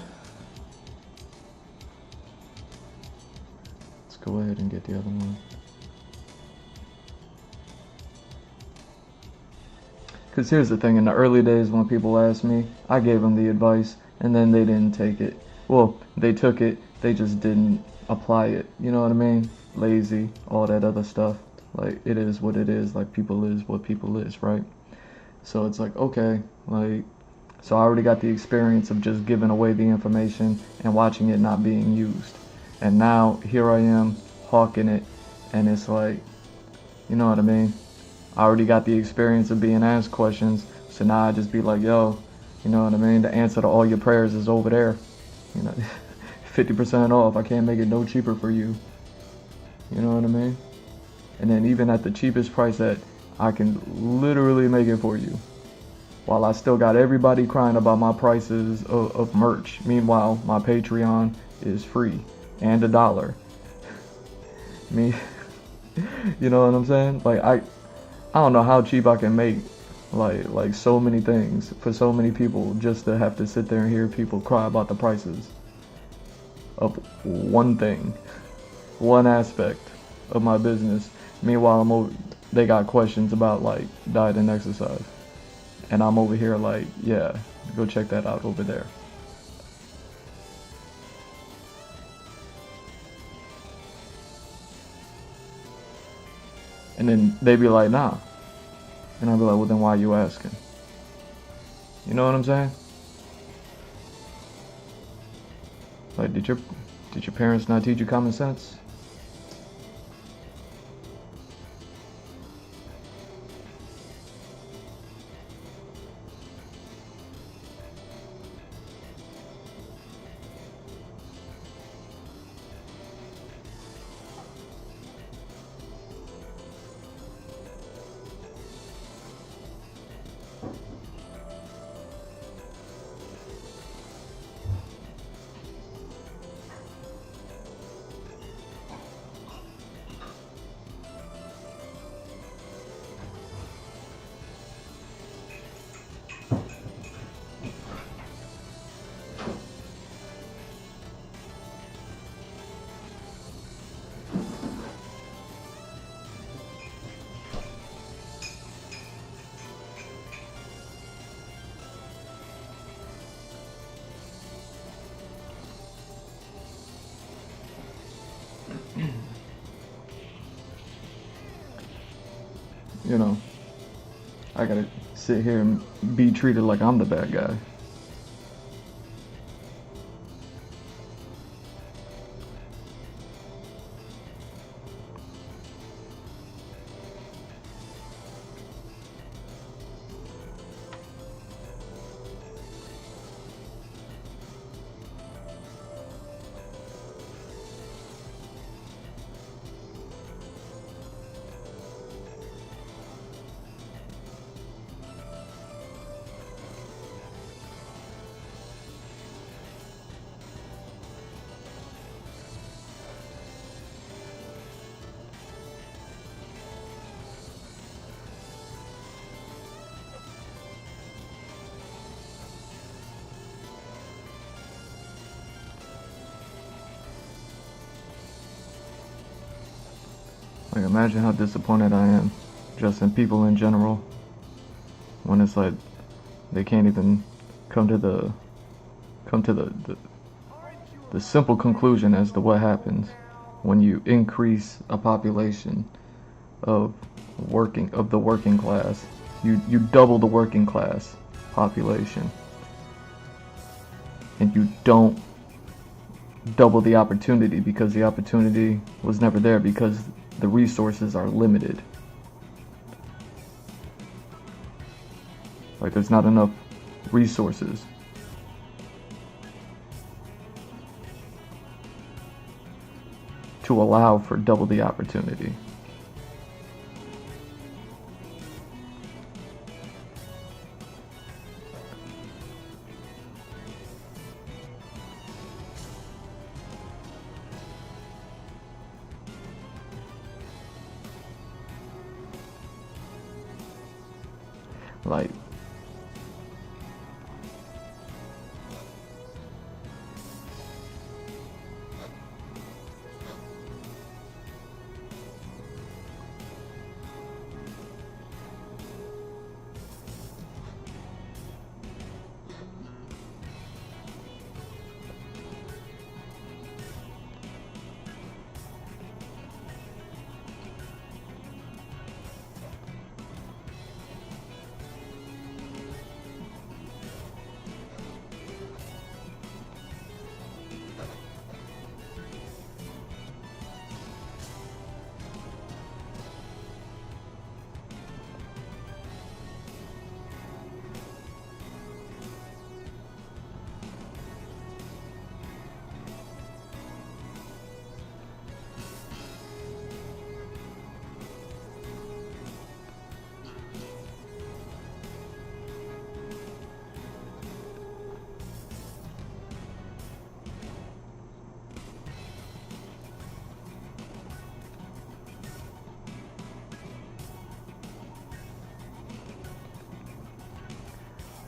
Let's go ahead and get the other one. Because here's the thing, in the early days when people asked me, I gave them the advice and then they didn't take it. Well, they took it, they just didn't apply it. You know what I mean? Lazy, all that other stuff. Like, it is what it is. Like, people is what people is, right? So it's like, okay, like, so I already got the experience of just giving away the information and watching it not being used. And now here I am hawking it, and it's like, you know what I mean? I already got the experience of being asked questions, so now I just be like, yo, you know what I mean? The answer to all your prayers is over there. You know, 50% off. I can't make it no cheaper for you. You know what I mean? And then even at the cheapest price that I can literally make it for you, while I still got everybody crying about my prices of merch. Meanwhile, my Patreon is free and $1. Me, you know what I'm saying? Like, I don't know how cheap I can make like so many things for so many people just to have to sit there and hear people cry about the prices of one thing, one aspect of my business. Meanwhile, they got questions about like diet and exercise. And I'm over here like, yeah, go check that out over there. And then they be like, nah. And I'll be like, well, then why are you asking? You know what I'm saying? Like, did your parents not teach you common sense? You know, I gotta sit here and be treated like I'm the bad guy. Like, imagine how disappointed I am just in people in general when it's like they can't even come to the simple conclusion as to what happens when you increase a population of the working class. You double the working class population, and you don't double the opportunity, because the opportunity was never there, because the resources are limited. Like, there's not enough resources. To allow for double the opportunity.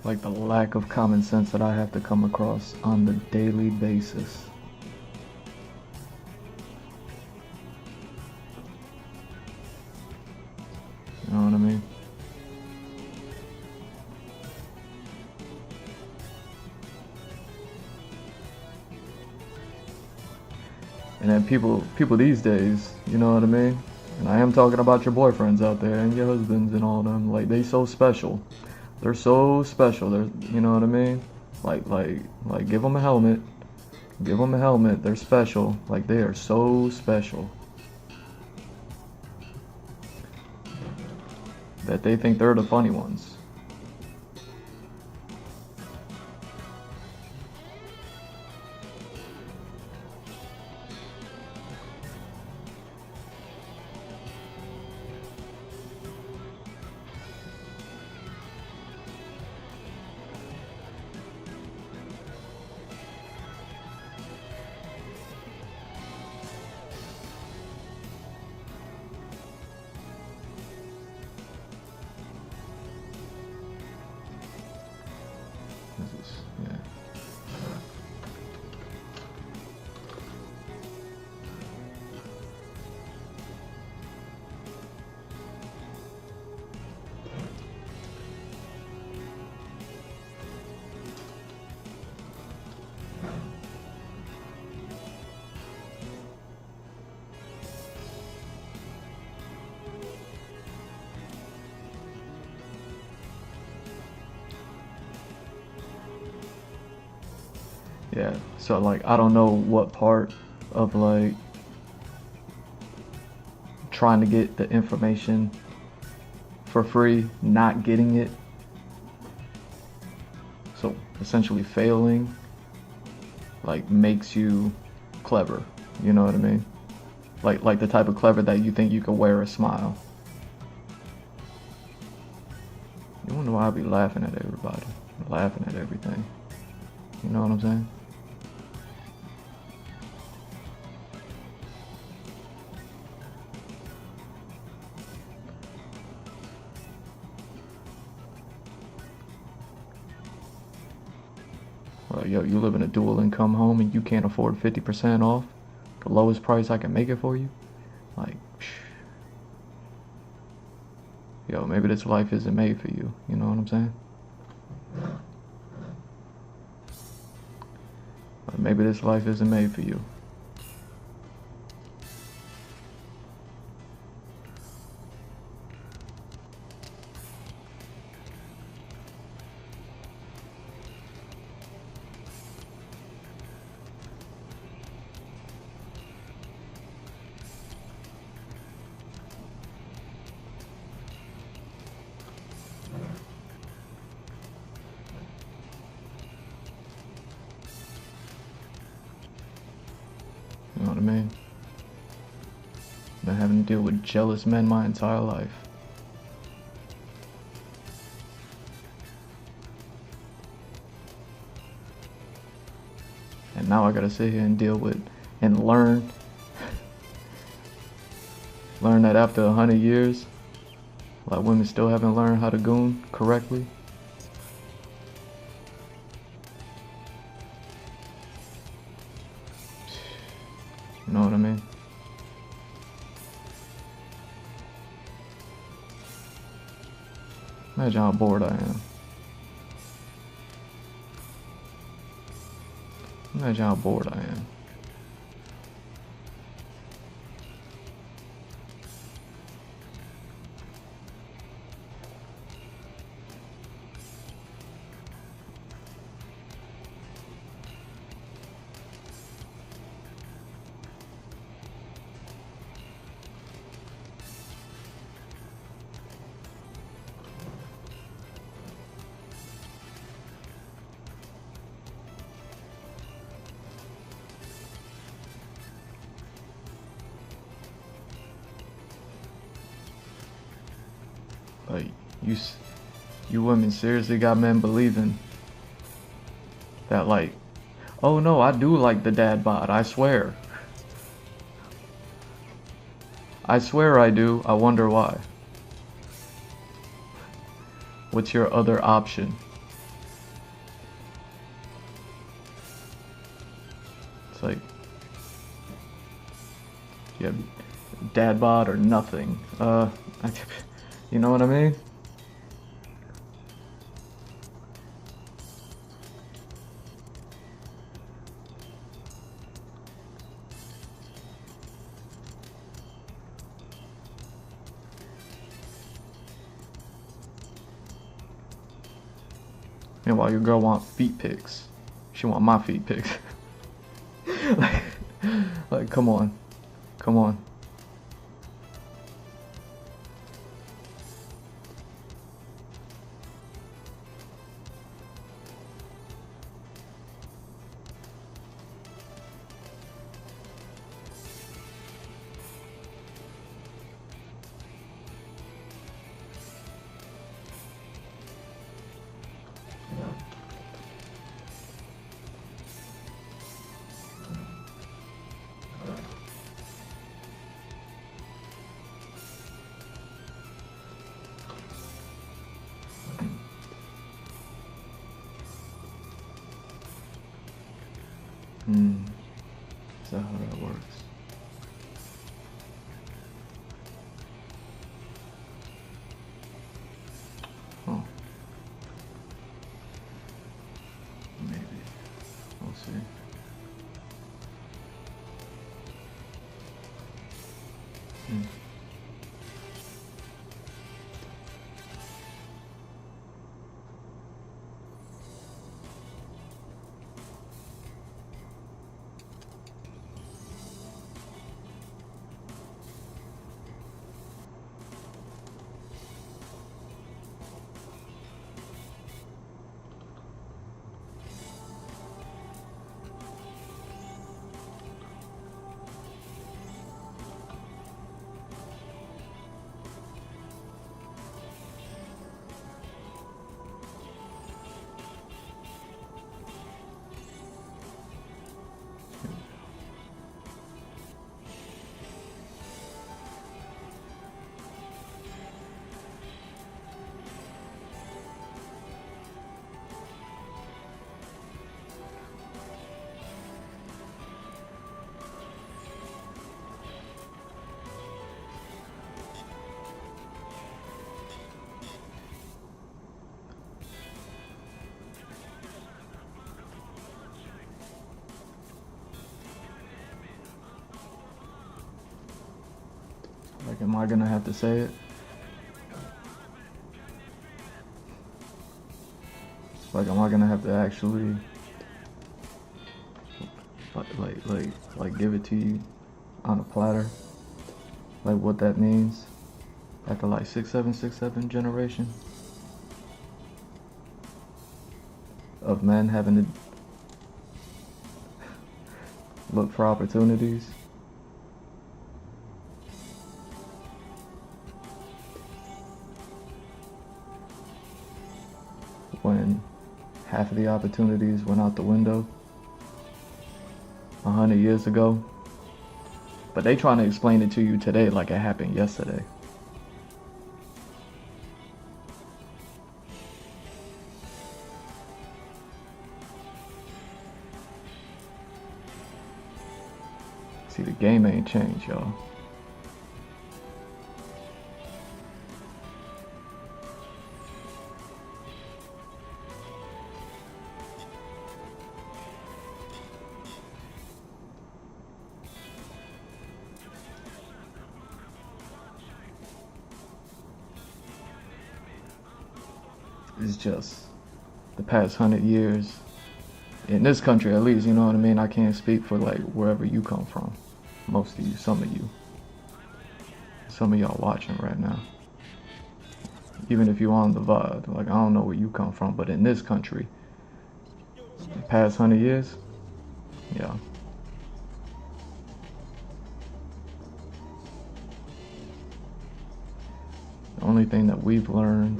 Like, the lack of common sense that I have to come across on the daily basis. You know what I mean? And then people these days, you know what I mean? And I am talking about your boyfriends out there and your husbands and all them. Like, they so special. They're so special. They're, you know what I mean? Like, give them a helmet. Give them a helmet. They're special. Like, they are so special. That they think they're the funny ones. Yeah. Yeah, so like I don't know what part of like trying to get the information for free, not getting it. So essentially failing like makes you clever, you know what I mean? Like the type of clever that you think you could wear a smile. You wonder why I be laughing at everybody, laughing at everything. You know what I'm saying? Well, yo, you live in a dual income home and you can't afford 50% off the lowest price I can make it for you? Like, yo, maybe this life isn't made for you. You know what I'm saying? Maybe this life isn't made for you. You know what I mean? Been having to deal with jealous men my entire life. And now I gotta sit here and deal with and learn that after 100 years, like women still haven't learned how to goon correctly. You know what I mean? Imagine how bored I am. Imagine how bored I am. Like, you women seriously got men believing that, like, oh no, I do like the dad bod, I swear. I swear I do, I wonder why. What's your other option? It's like, you have dad bod or nothing. You know what I mean? Meanwhile, your girl want feet pics. She want my feet pics. like, like, come on. Come on. Is that how that works? Oh. Maybe. We'll see. Like, am I gonna have to say it? Like, am I gonna have to actually like give it to you on a platter? Like, what that means after like 6767 generation of men having to look for opportunities? When half of the opportunities went out the window 100 years ago. But they trying to explain it to you today like it happened yesterday. See, the game ain't changed, y'all. It's just the past 100 years in this country, at least, you know what I mean? I can't speak for like wherever you come from. Most of you, some of y'all watching right now. Even if you're on the VOD, like, I don't know where you come from, but in this country, the past 100 years, yeah. The only thing that we've learned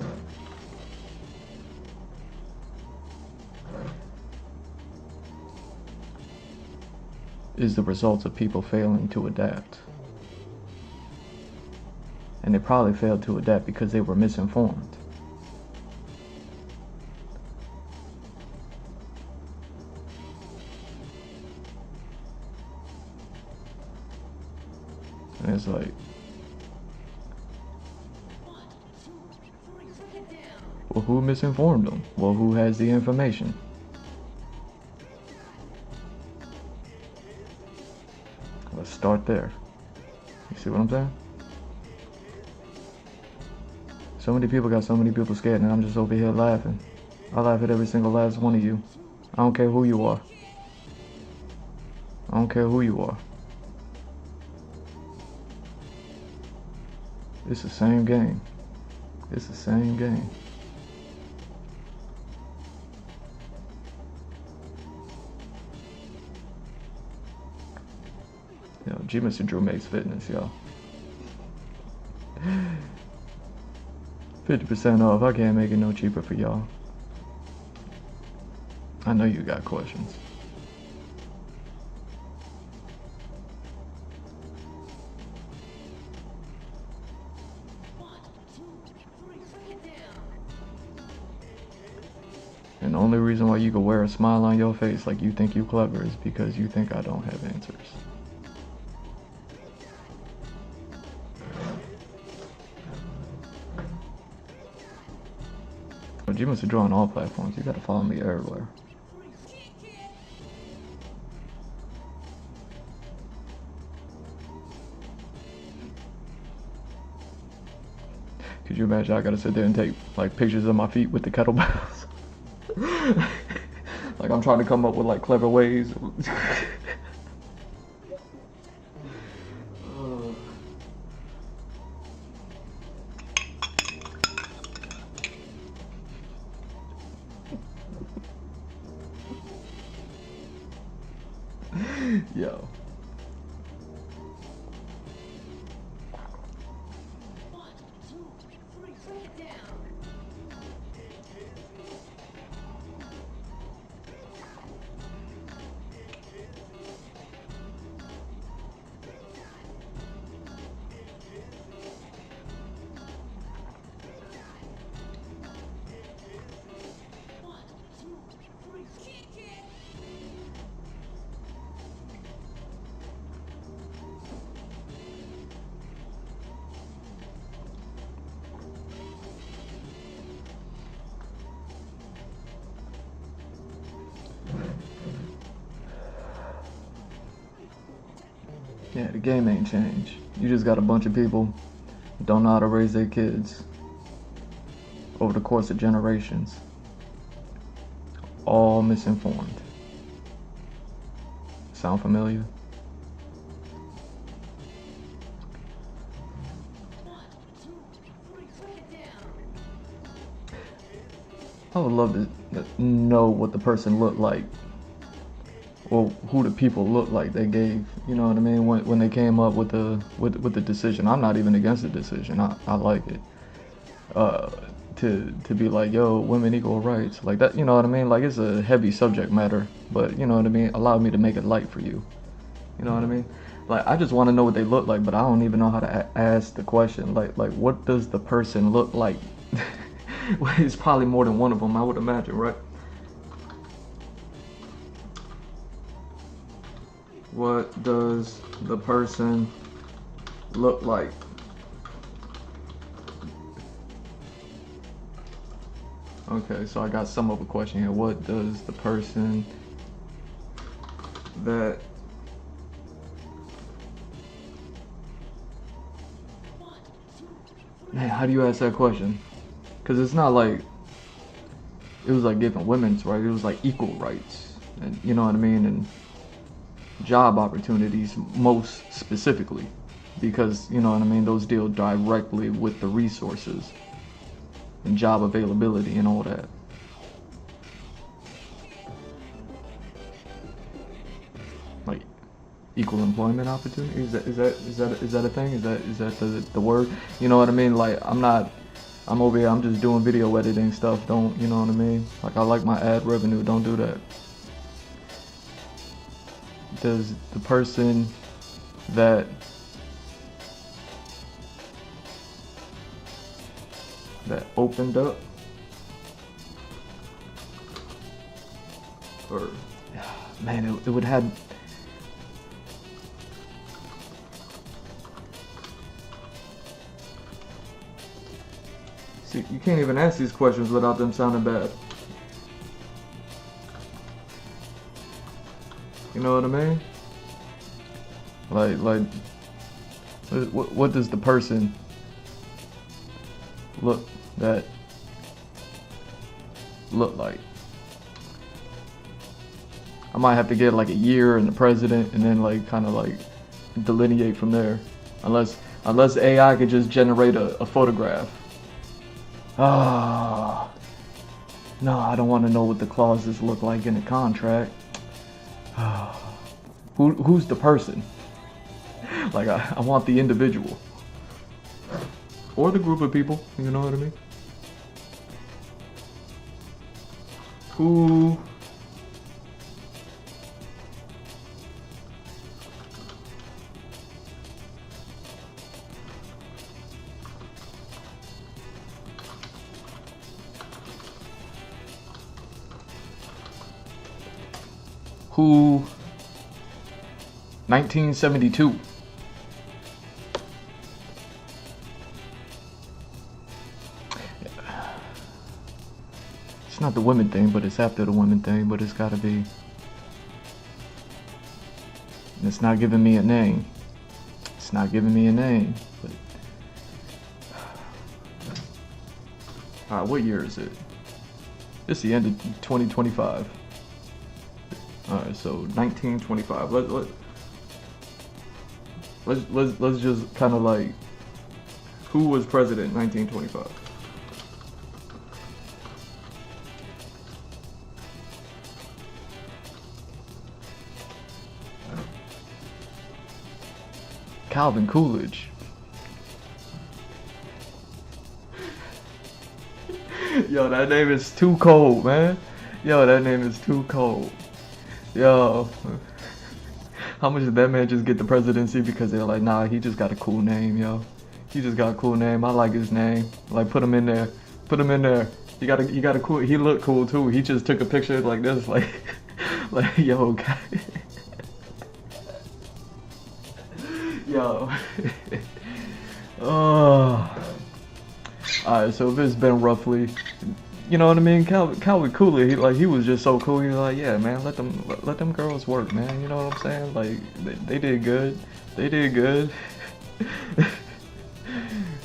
is the results of people failing to adapt. And they probably failed to adapt because they were misinformed. And it's like, well, who misinformed them? Well, who has the information? Let's start there. You see what I'm saying? So many people got so many people scared, and I'm just over here laughing. I laugh at every single last one of you. I don't care who you are. I don't care who you are. It's the same game. It's the same game. Yo, Mr. Drew makes fitness, y'all. 50% off. I can't make it no cheaper for y'all. I know you got questions. And the only reason why you can wear a smile on your face like you think you clever is because you think I don't have answers. But you must draw on all platforms. You gotta follow me everywhere. Could you imagine I gotta sit there and take like pictures of my feet with the kettlebells? Like I'm trying to come up with like clever ways. Yo. Yeah, the game ain't changed. You just got a bunch of people who don't know how to raise their kids over the course of generations. All misinformed. Sound familiar? I would love to know what the person looked like, or who the people looked like they gave, you know what I mean, when they came up with the decision. I'm not even against the decision. I like it. To be like, yo, women equal rights, like that, you know what I mean? Like, it's a heavy subject matter, but you know what I mean? Allow me to make it light for you. You know what I mean? Like, I just want to know what they look like, but I don't even know how to ask the question. Like what does the person look like? It's probably more than one of them, I would imagine, right? What does the person look like? Okay, so I got some of a question here. What does the person that man, how do you ask that question? Because it's not like it was like giving women's rights. It was like equal rights, and you know what I mean, and job opportunities most specifically, because you know what I mean, those deal directly with the resources and job availability and all that. Like equal employment opportunity, is that a thing? Is that the word? You know what I mean? Like I'm over here, I'm just doing video editing stuff. Don't, you know what I mean? Like, I like my ad revenue. Don't do that. Does the person that opened up, or man, it would have. See, you can't even ask these questions without them sounding bad. You know what I mean? Like, what does the person look that look like. I might have to get like a year and the president, and then like kind of like delineate from there, unless AI could just generate a photograph. Ah, no, I don't want to know what the clauses look like in the contract. Who's the person? Like I want the individual or the group of people. You know what I mean? Who? Who? 1972. It's not the women thing, but it's after the women thing, but it's gotta be. And it's not giving me a name. It's not giving me a name. But... Alright, what year is it? It's the end of 2025. Alright, so 1925. Let's just kind of like, who was president in 1925? Calvin Coolidge. Yo, that name is too cold, man. Yo, that name is too cold. Yo, how much did that man just get the presidency because they're like, nah, he just got a cool name, yo. He just got a cool name. I like his name. Like, put him in there. Put him in there. He got a cool. He looked cool too. He just took a picture like this, like, like, yo, guy. Yo. Oh. Alright, so if it's been roughly, you know what I mean? Calvin Coolidge, he was just so cool. He was like, yeah, man, let them girls work, man. You know what I'm saying? Like, they did good. They did good.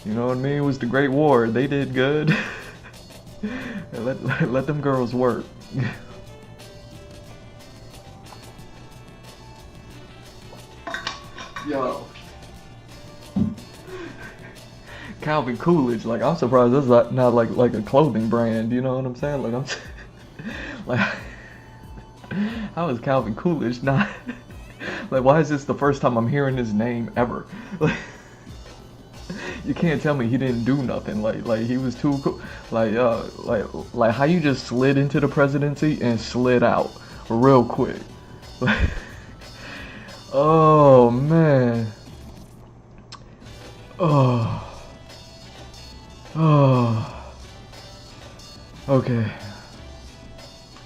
You know what I mean? It was the Great War. They did good. let them girls work. Yo. Calvin Coolidge, like, I'm surprised this is not like a clothing brand, you know what I'm saying? Like, I'm like, how is Calvin Coolidge not, like, why is this the first time I'm hearing his name ever? Like, you can't tell me he didn't do nothing, like he was too cool, like how you just slid into the presidency and slid out real quick. Like, oh man. Oh. Oh, okay.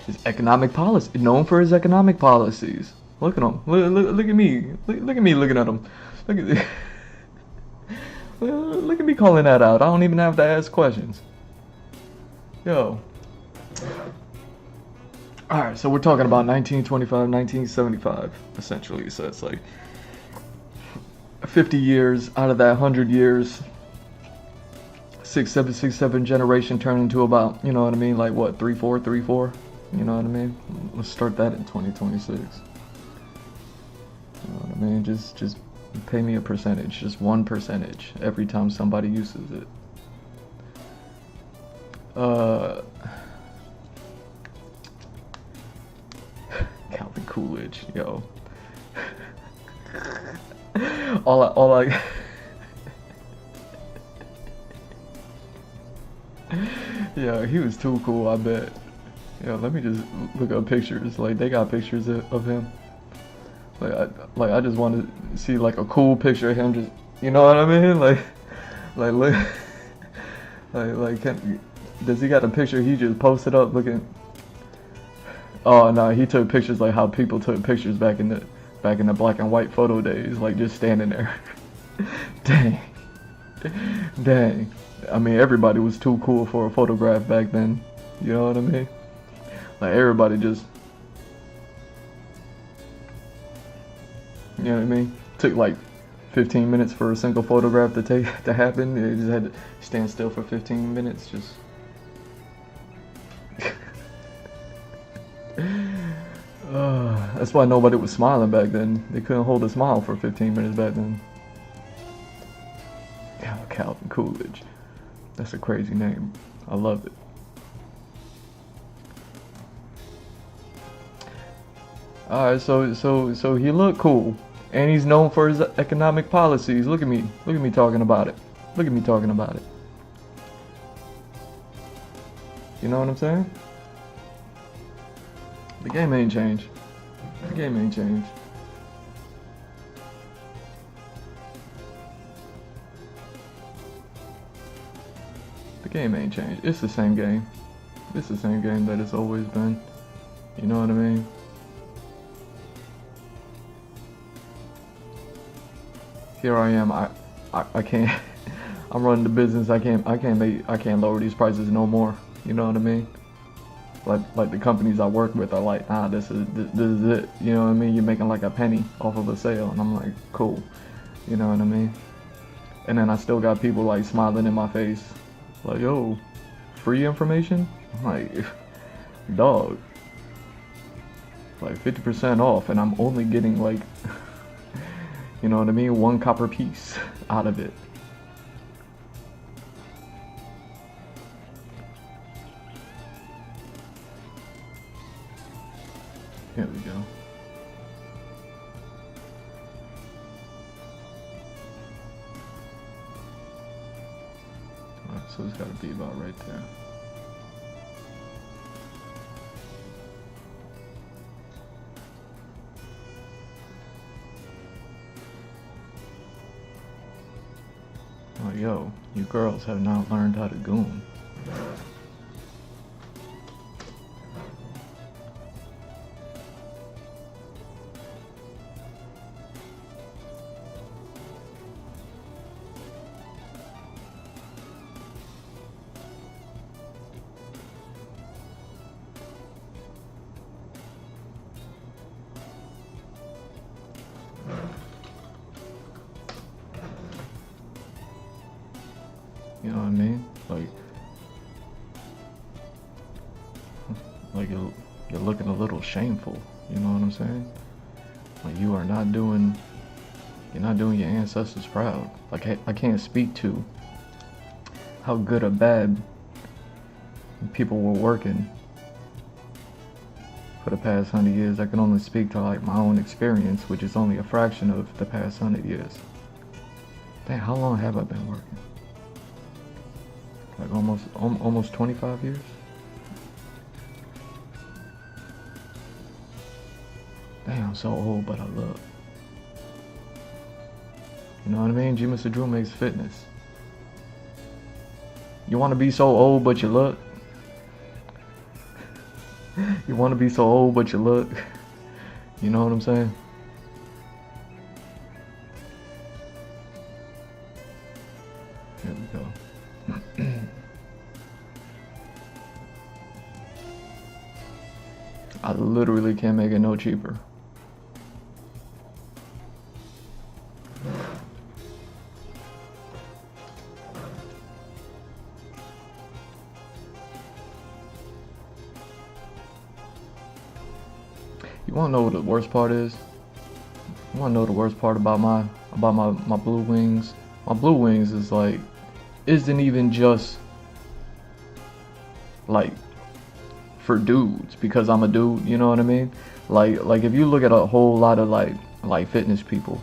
His economic policy, known for his economic policies. Look at him. Look at me. Look at me looking at him. Look at me calling that out. I don't even have to ask questions. Yo. Alright, so we're talking about 1925, 1975, essentially. So it's like 50 years out of that 100 years. 6-7 generation turned into about, you know what I mean, like what, 3-4, you know what I mean? Let's start that in 2026. You know what I mean? Just pay me a percentage, just 1% every time somebody uses it. Calvin Coolidge, yo. all I Yeah, he was too cool, I bet. Yeah, let me just look up pictures. Like, they got pictures of him. Like I just want to see like a cool picture of him. Just, you know what I mean? Like look. Does he got a picture he just posted up looking? Oh no, he took pictures like how people took pictures back in the black and white photo days, like just standing there. Dang. I mean, everybody was too cool for a photograph back then. You know what I mean? Like, everybody just, you know what I mean? Took like 15 minutes for a single photograph to happen. They just had to stand still for 15 minutes. Just That's why nobody was smiling back then. They couldn't hold a smile for 15 minutes back then. Yeah, Calvin Coolidge. That's a crazy name. I love it. Alright, so he looked cool. And he's known for his economic policies. Look at me talking about it. Look at me talking about it. You know what I'm saying? The game ain't changed. The game ain't changed. The game ain't changed. It's the same game. It's the same game that it's always been. You know what I mean? Here I am. I can't. I'm running the business. I can't lower these prices no more. You know what I mean? Like the companies I work with are like, nah, this is it. You know what I mean? You're making like a penny off of a sale, and I'm like, cool. You know what I mean? And then I still got people like smiling in my face, like, yo, free information? I'm like, dog, like 50% off, and I'm only getting like, you know what I mean, 1 copper piece out of it. Here we go. Alright, so it's gotta be about right there. Oh, yo, you girls have not learned how to goon. You know what I mean? Like you're looking a little shameful. You know what I'm saying? Like you're not doing your ancestors proud. Like I can't speak to how good or bad people were working for the past 100 years. I can only speak to like my own experience, which is only a fraction of the past 100 years. Dang, how long have I been working? Like almost 25 years? Damn, I'm so old, but I look. You know what I mean? G. Mr. Drew makes fitness. You want to be so old, but you look? You want to be so old, but you look? You know what I'm saying? Here we go. I literally can't make it no cheaper. You wanna know what the worst part is? You wanna know the worst part about my blue wings? My blue wings is like, isn't even just like for dudes because I'm a dude, you know what I mean? Like if you look at a whole lot of like fitness people,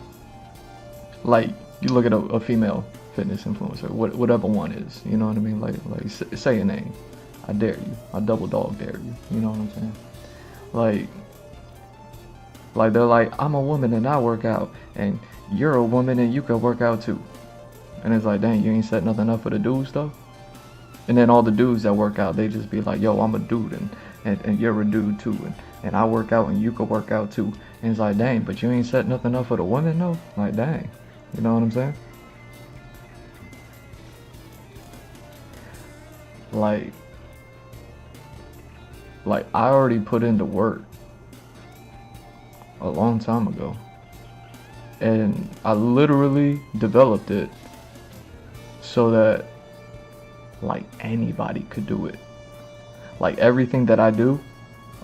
like you look at a female fitness influencer, whatever one is, you know what I mean? Like say a name. I dare you. I double dog dare you. You know what I'm saying? Like they're like, I'm a woman and I work out, and you're a woman and you can work out too. And it's like, dang, you ain't set nothing up for the dudes though? And then all the dudes that work out, they just be like, yo, I'm a dude and you're a dude too, and I work out and you can work out too. And it's like, dang, but you ain't set nothing up for the women though? Like, dang, you know what I'm saying? Like I already put in the work a long time ago, and I literally developed it so that like anybody could do it. Like everything that I do,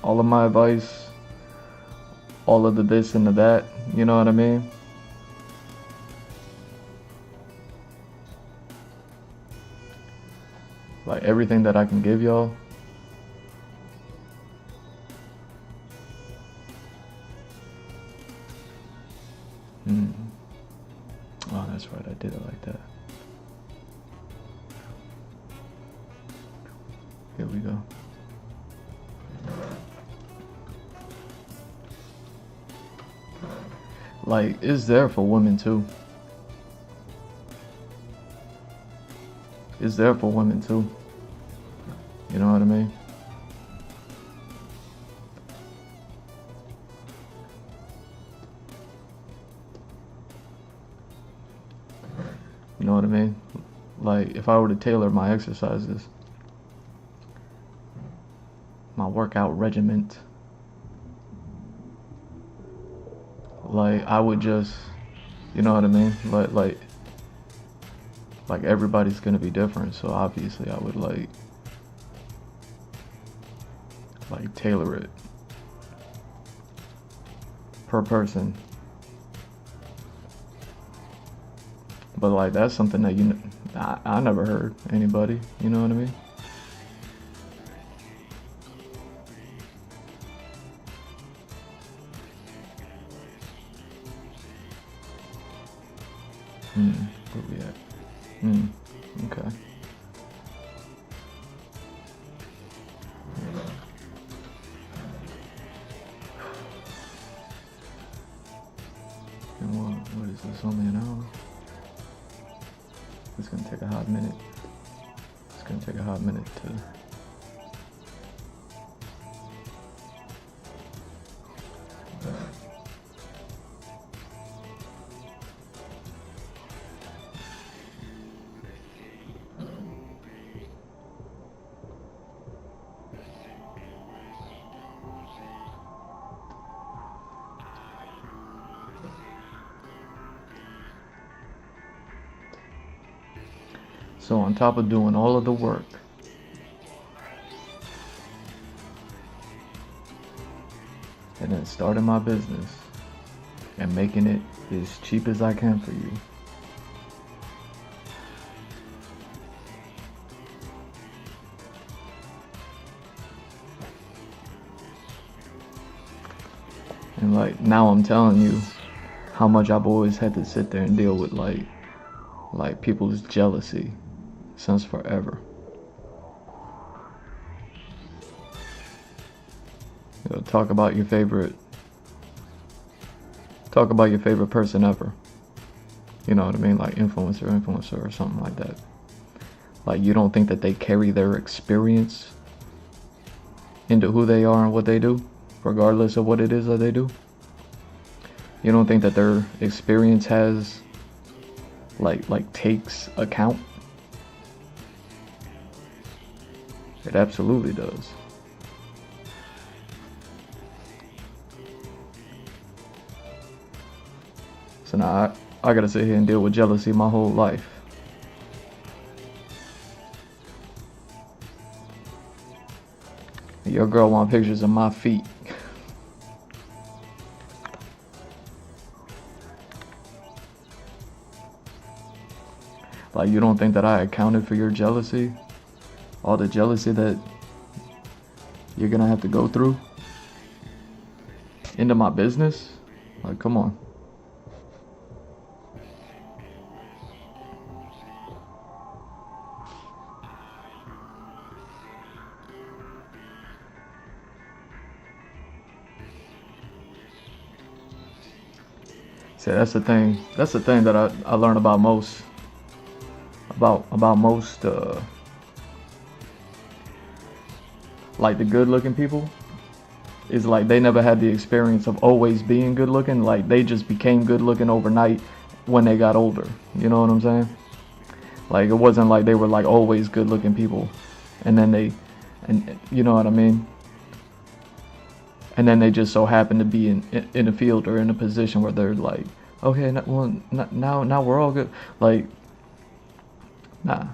all of my advice, all of the this and the that, you know what I mean? Like everything that I can give y'all. Oh, that's right, I did it like that. Here we go. Like, it's there for women too. It's there for women too. You know what I mean? You know what I mean? Like, if I were to tailor my exercises, my workout regimen, like, I would just, you know what I mean? Like everybody's gonna be different, so obviously I would like tailor it per person. But like that's something that I never heard anybody, you know what I mean? Where we at? Okay. And what is this, only an hour? It's gonna take a hot minute. It's gonna take a hot minute to... So on top of doing all of the work, and then starting my business and making it as cheap as I can for you, and like now I'm telling you how much I've always had to sit there and deal with like people's jealousy since forever. You know, talk about your favorite person ever. You know what I mean? Like influencer or something like that. Like you don't think that they carry their experience into who they are and what they do, regardless of what it is that they do? You don't think that their experience has like takes account? It absolutely does. So now I gotta sit here and deal with jealousy my whole life. Your girl want pictures of my feet. Like, you don't think that I accounted for your jealousy? All the jealousy that you're gonna have to go through into my business? Like, come on. See, that's the thing that I learned about most like the good looking people is like they never had the experience of always being good looking. Like they just became good looking overnight when they got older. You know what I'm saying? Like it wasn't like they were like always good looking people and then you know what I mean? And then they just so happen to be in a field or in a position where they're like, okay, now we're all good. Like, nah.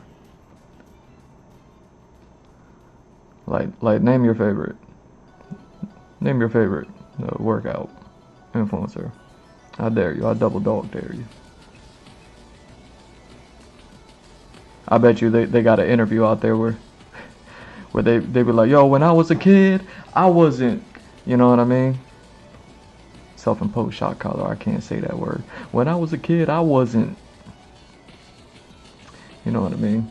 Like name your favorite. Name your favorite workout influencer. I dare you. I double dog dare you. I bet you they got an interview out there where they be like, yo, when I was a kid, I wasn't, you know what I mean? Self-imposed shot collar. I can't say that word. When I was a kid, I wasn't, you know what I mean?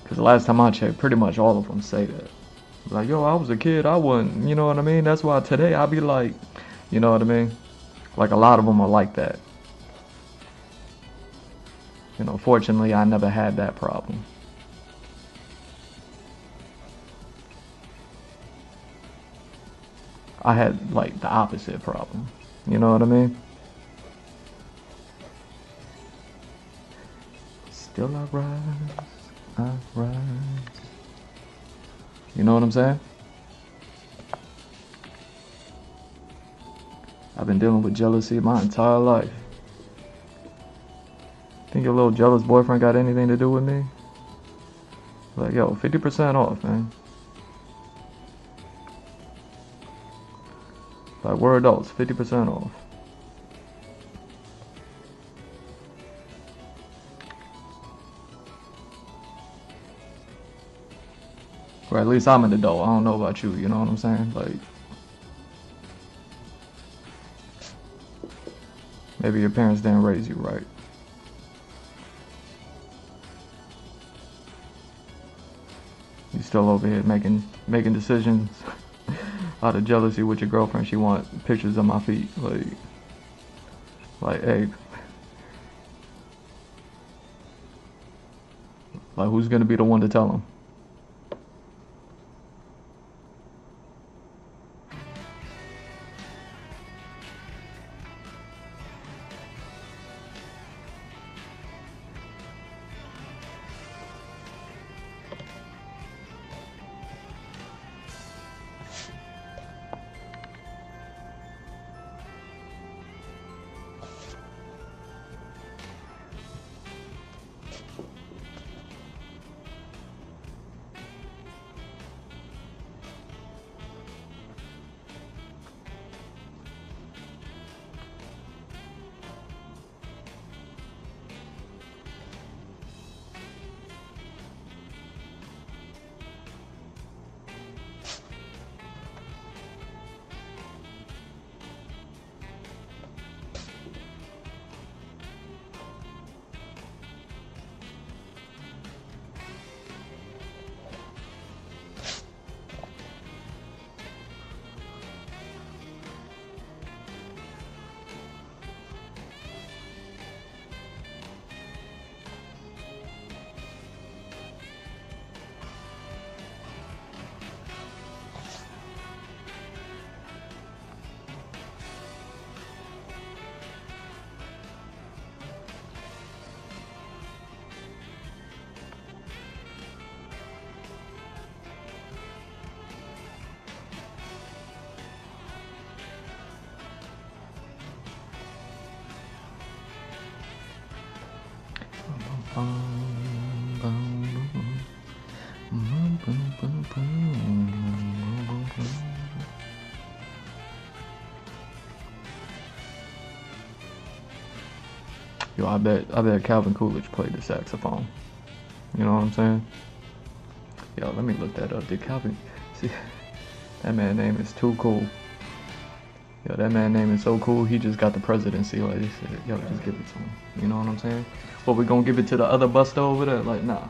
Because the last time I checked, pretty much all of them say that. Like, yo, I was a kid, I wasn't, you know what I mean? That's why today I be like, you know what I mean? Like, a lot of them are like that. You know, fortunately, I never had that problem. I had, like, the opposite problem. You know what I mean? Still I rise. You know what I'm saying? I've been dealing with jealousy my entire life. Think your little jealous boyfriend got anything to do with me? Like, yo, 50% off, man. Like, we're adults, 50% off. Or at least I'm an adult. I don't know about you, you know what I'm saying? Like, maybe your parents didn't raise you right. You still over here making decisions out of jealousy with your girlfriend. She want pictures of my feet. Like, hey, like who's gonna be the one to tell him? Yo, I bet Calvin Coolidge played the saxophone. You know what I'm saying? Yo, let me look that up. Did Calvin see that man name is too cool. Yo, that man name is so cool, he just got the presidency. Like they said, yo, just give it to him. You know what I'm saying? But we gonna give it to the other buster over there? Like, nah.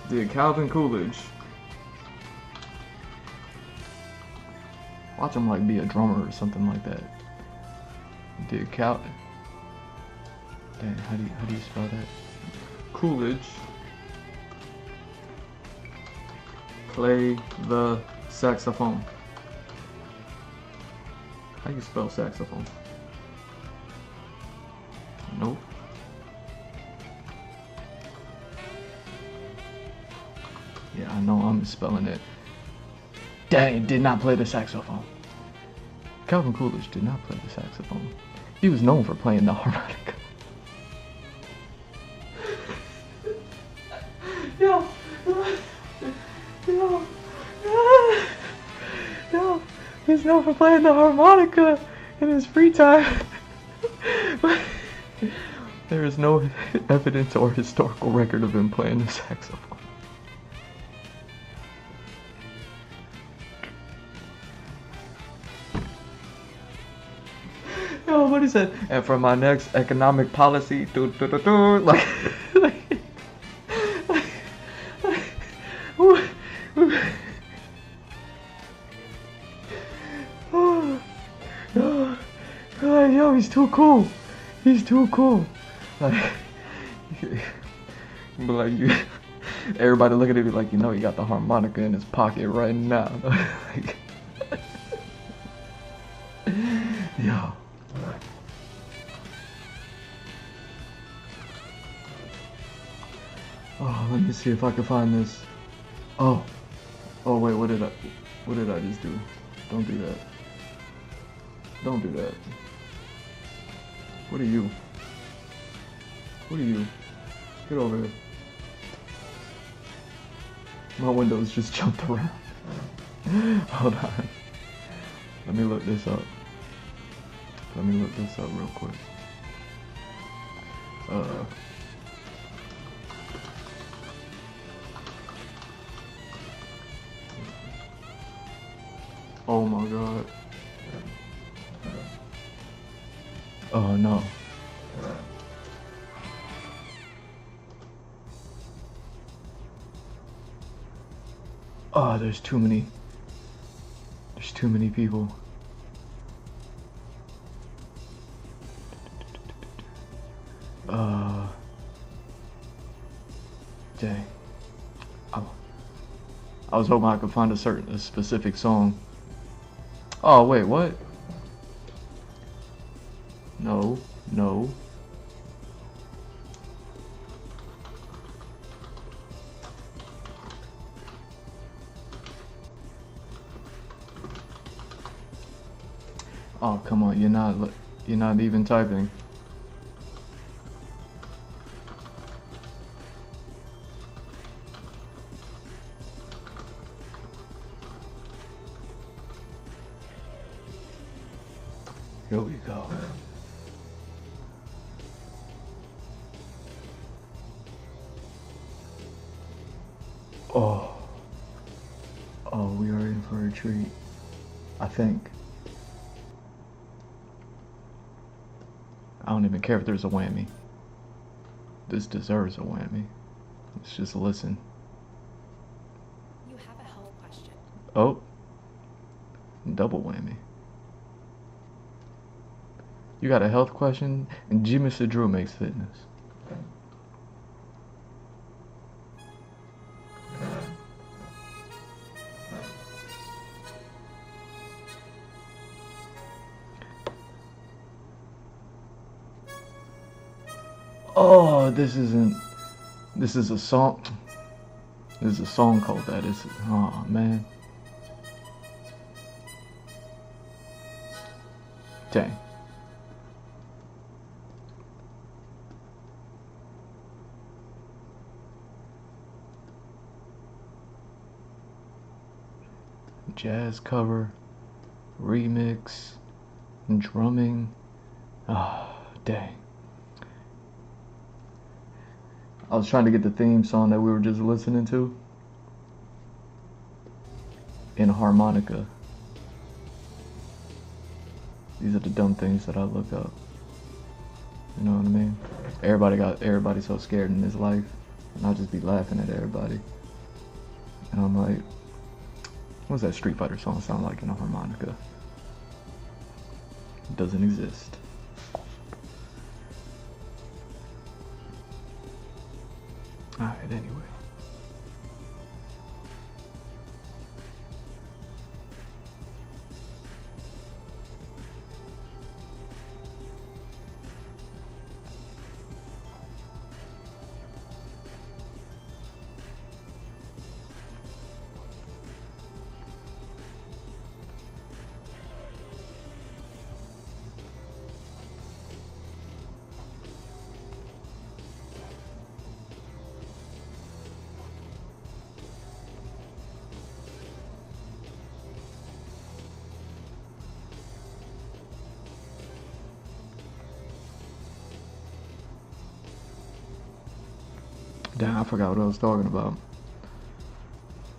Did Calvin Coolidge watch him like be a drummer or something like that? Did Calvin? Dang, how do you spell that? Coolidge play the saxophone. How you spell saxophone? Nope. Yeah, I know I'm misspelling it. Dang, did not play the saxophone. Calvin Coolidge did not play the saxophone. He was known for playing the harmonica. Yo, he's known for playing the harmonica in his free time. There is no evidence or historical record of him playing the saxophone. Yo, what is that? And for my next economic policy, like, yo, he's too cool. He's too cool. Like, but like you, everybody look at it like, you know, he got the harmonica in his pocket right now. Like, yo. Oh, let me see if I can find this. Oh wait, what did I just do? Don't do that. Don't do that. What are you? What are you? Get over here. My windows just jumped around. Hold on. Let me look this up. Let me look this up real quick. Oh my god. Oh no. Oh, there's too many. There's too many people. Dang. I was hoping I could find a specific song. Oh wait, what? No. Oh, come on, you're not even typing. Here we go. Oh, we are in for a treat. I think. I don't even care if there's a whammy. This deserves a whammy. Let's just listen. You have a health question. Oh. Double whammy. You got a health question? And G. Mr. Drew makes fitness. Oh, this is a song. This is a song called that. Oh man. Dang. Jazz cover, remix, and drumming. Ah, dang. I was trying to get the theme song that we were just listening to in harmonica. These are the dumb things that I look up. You know what I mean? Everybody's so scared in this life, and I'll just be laughing at everybody. And I'm like, what's that Street Fighter song sound like in a harmonica? It doesn't exist. Alright, anyway. Damn, I forgot what I was talking about.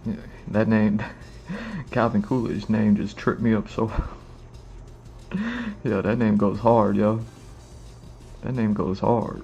Yeah, that name, Calvin Coolidge name just tripped me up so. Yeah, that name goes hard, yo. That name goes hard.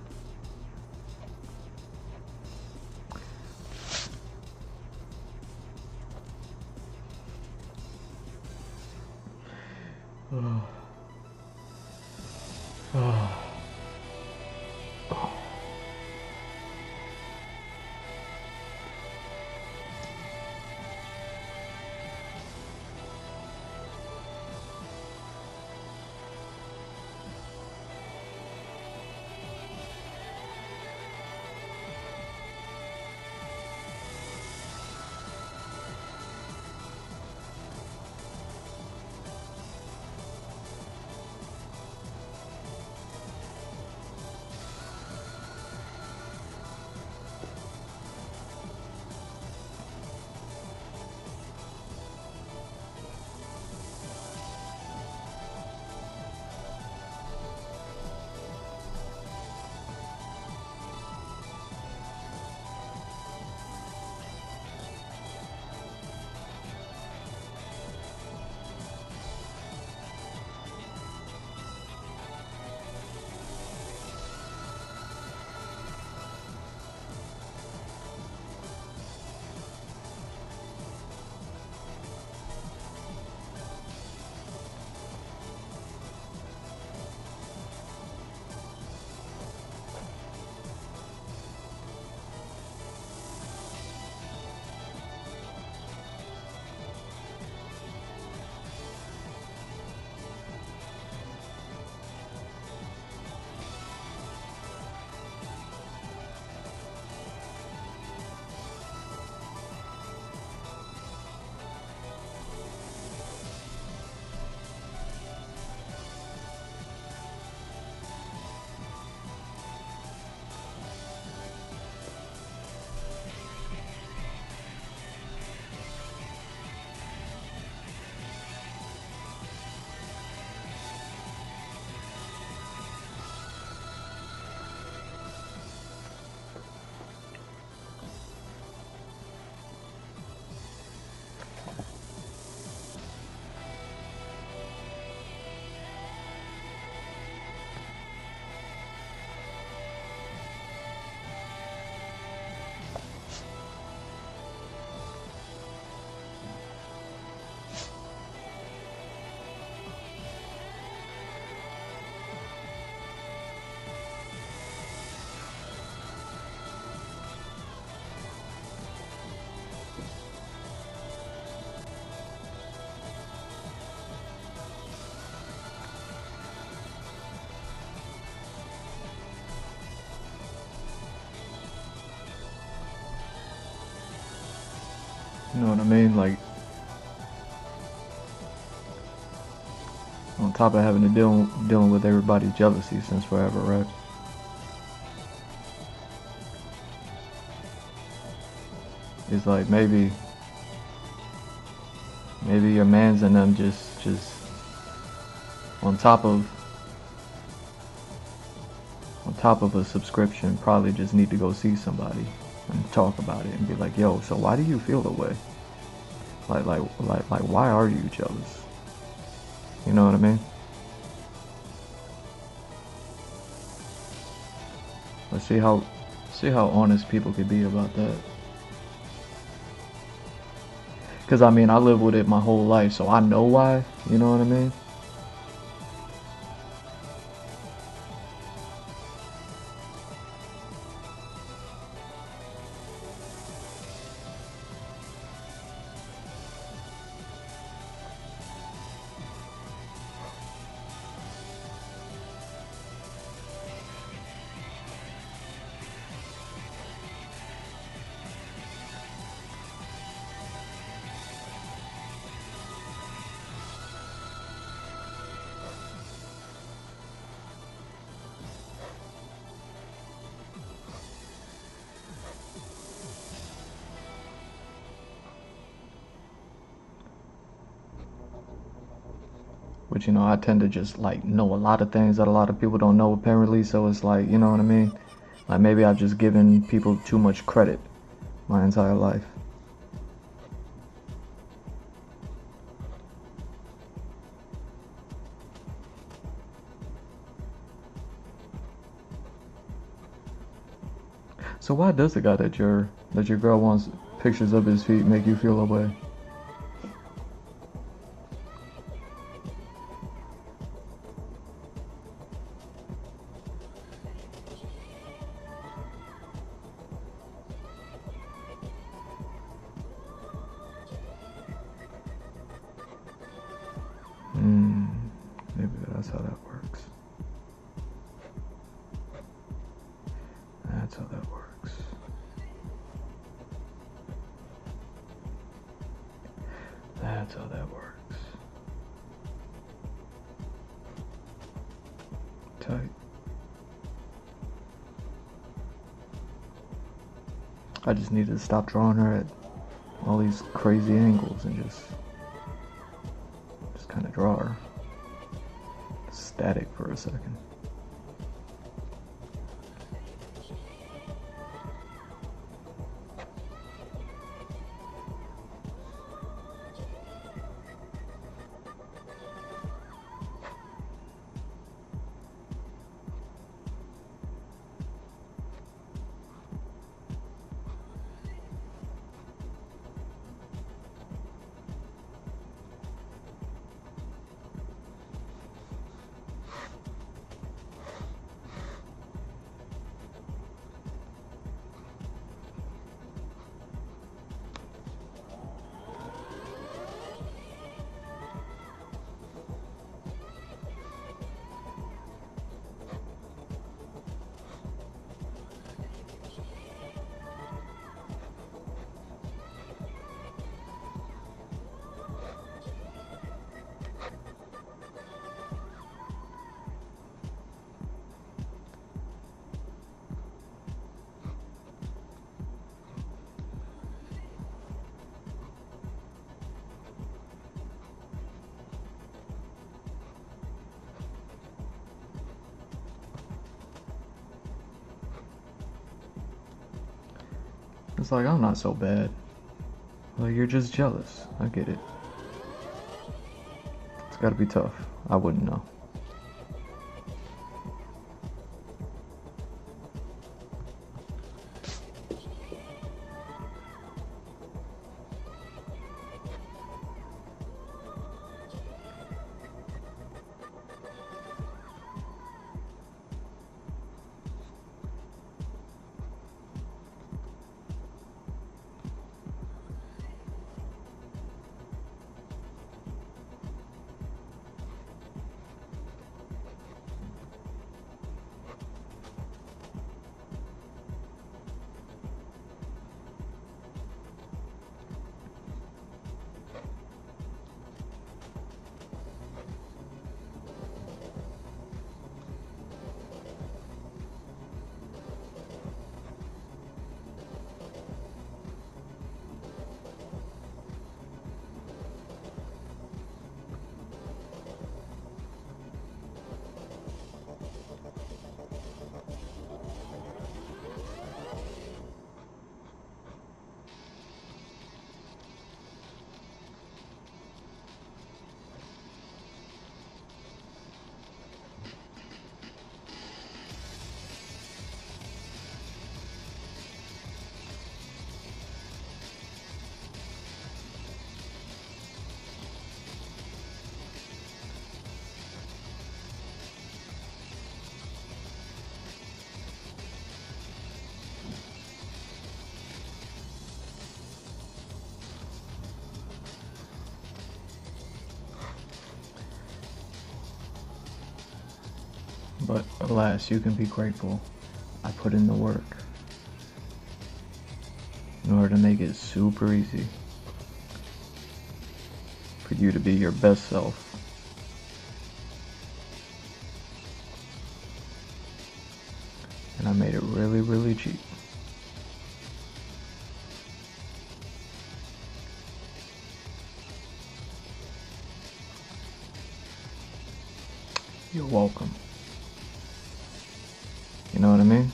You know what I mean? Like, on top of having to dealing with everybody's jealousy since forever, right? It's like maybe your mans and them just on top of a subscription probably just need to go see somebody and talk about it and be like, yo, so why do you feel the way? Like why are you jealous? You know what I mean? Let's see how honest people could be about that. Cause I mean, I live with it my whole life, so I know why. You know what I mean? But you know, I tend to just like know a lot of things that a lot of people don't know apparently, so it's like, you know what I mean? Like maybe I've just given people too much credit my entire life. So why does the guy that your girl wants pictures of his feet make you feel away? Maybe that's how that works. That's how that works. That's how that works. Tight. I just needed to stop drawing her at all these crazy angles and just kind of draw her static for a second. It's like, I'm not so bad. Well, you're just jealous. I get it. It's gotta be tough. I wouldn't know. But alas, you can be grateful. I put in the work in order to make it super easy for you to be your best self. And I made it really, really cheap. You're welcome. You know what I mean?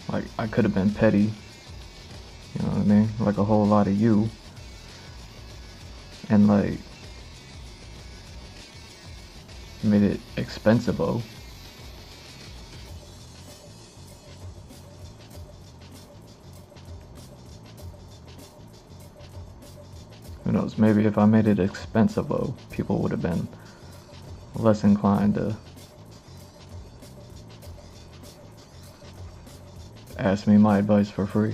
Like, I could have been petty, you know what I mean? Like a whole lot of you. And like, made it expensive-o. Who knows, maybe if I made it expensive-o, people would have been less inclined to ask me my advice for free.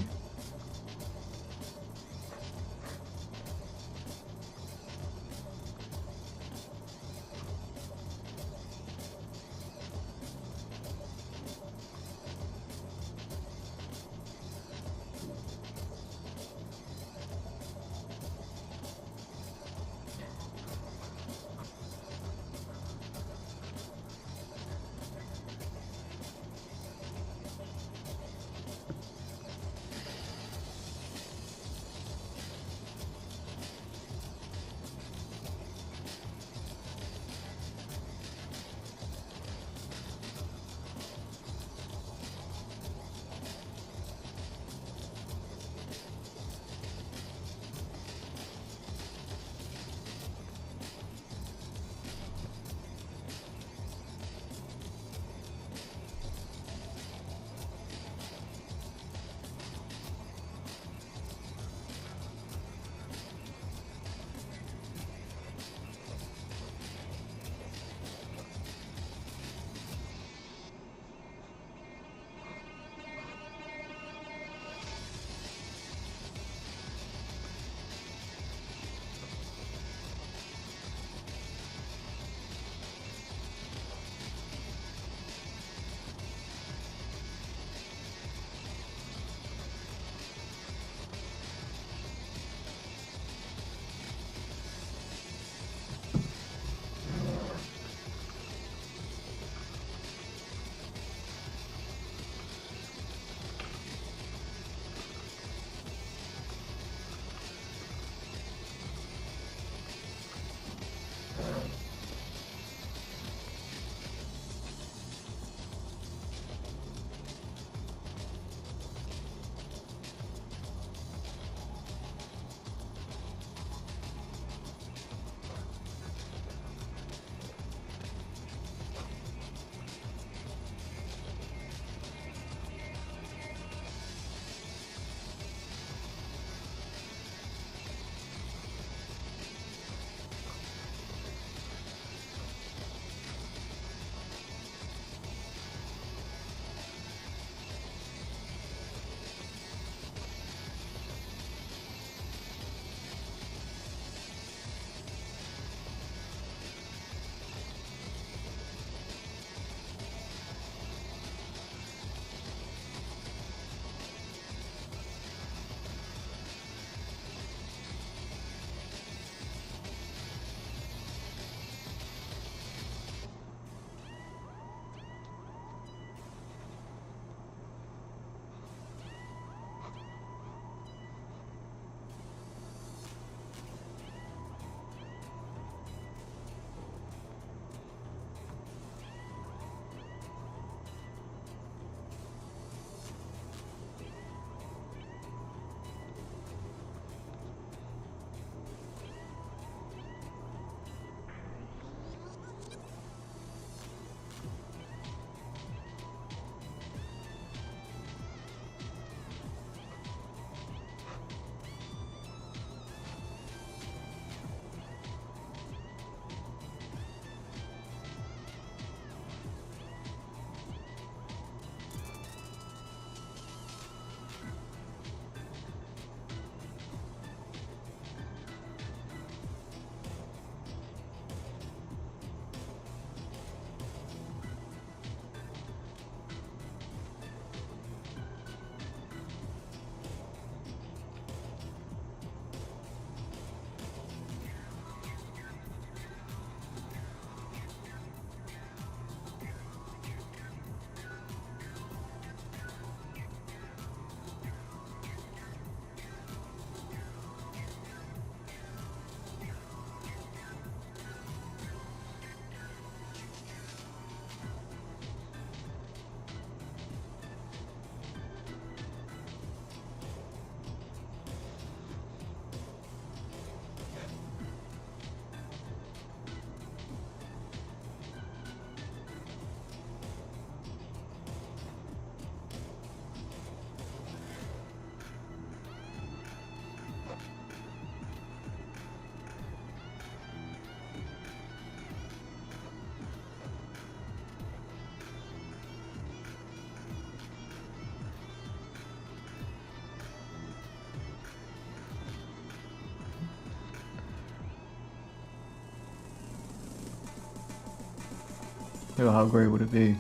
You know, how great would it be?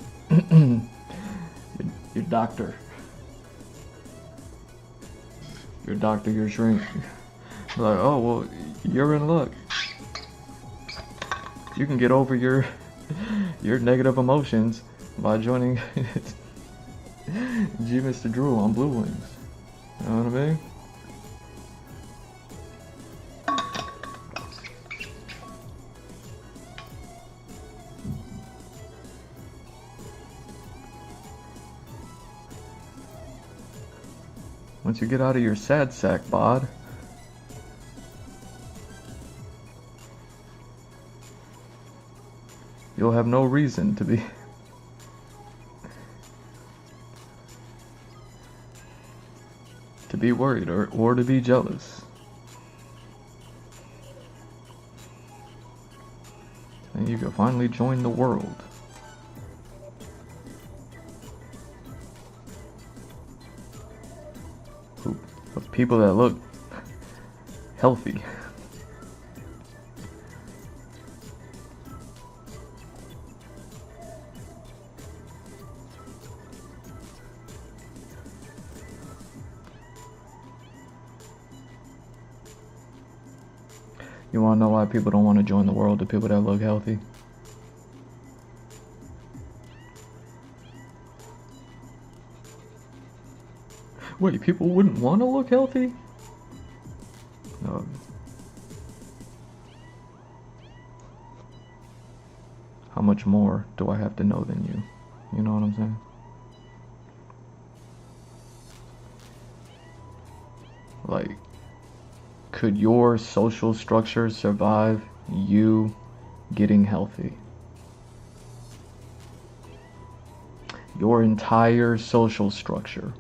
your doctor. Your doctor, your shrink. Like, oh, well, you're in luck. You can get over your negative emotions by joining G Mr. Drew on Blue Wings. You know what I mean? Once you get out of your sad sack, bod, you'll have no reason to be worried or to be jealous. And you can finally join the world. Of people that look healthy. You wanna know why people don't want to join the world, the people that look healthy? Wait, people wouldn't want to look healthy? No. How much more do I have to know than you? You know what I'm saying? Like, could your social structure survive you getting healthy? Your entire social structure.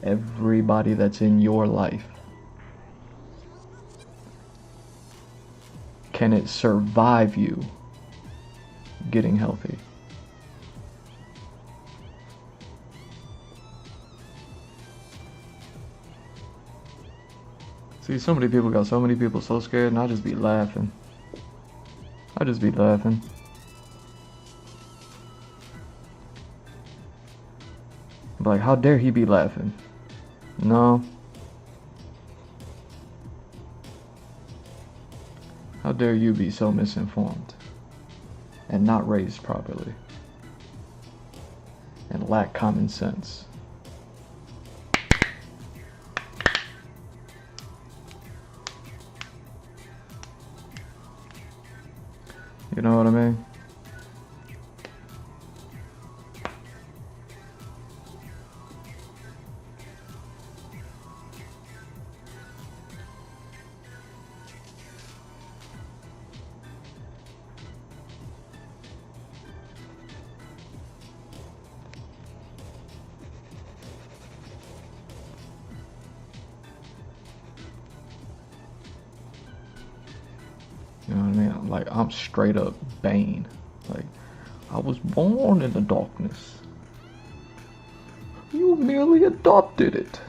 Everybody that's in your life. Can it survive you getting healthy? See, so many people got so many people so scared, and I just be laughing. I just be laughing. Like, how dare he be laughing? No. How dare you be so misinformed and not raised properly and lack common sense? You know what I mean? You know what I mean? Like, I'm straight up Bane. Like, I was born in the darkness. You merely adopted it.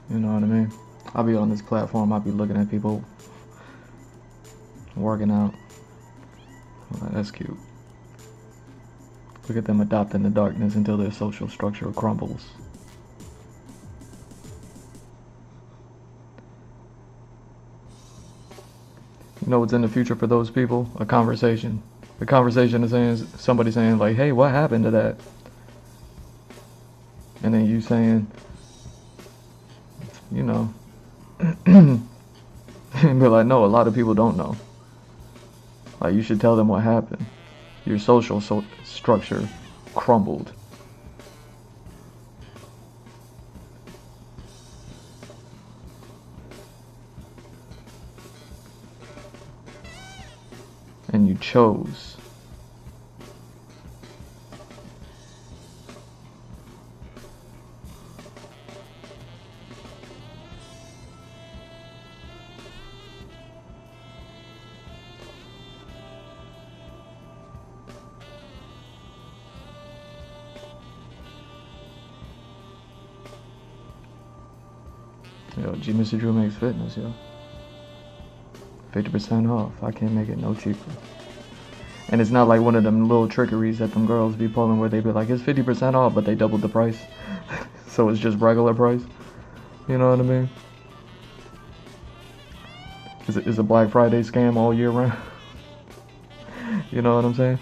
You know what I mean? I'll be on this platform, I'll be looking at people working out. Like, that's cute. Look at them adopting the darkness until their social structure crumbles. You know what's in the future for those people? A conversation. The conversation is saying, somebody saying like, hey, what happened to that? And then you saying, you know, and be like, no, a lot of people don't know. Like, you should tell them what happened. Your social structure crumbled. And you chose. Yo, Mr. Drew makes fitness, yo. 50% off. I can't make it no cheaper. And it's not like one of them little trickeries that them girls be pulling where they be like, it's 50% off, but they doubled the price. So it's just regular price. You know what I mean? Is a Black Friday scam all year round? You know what I'm saying?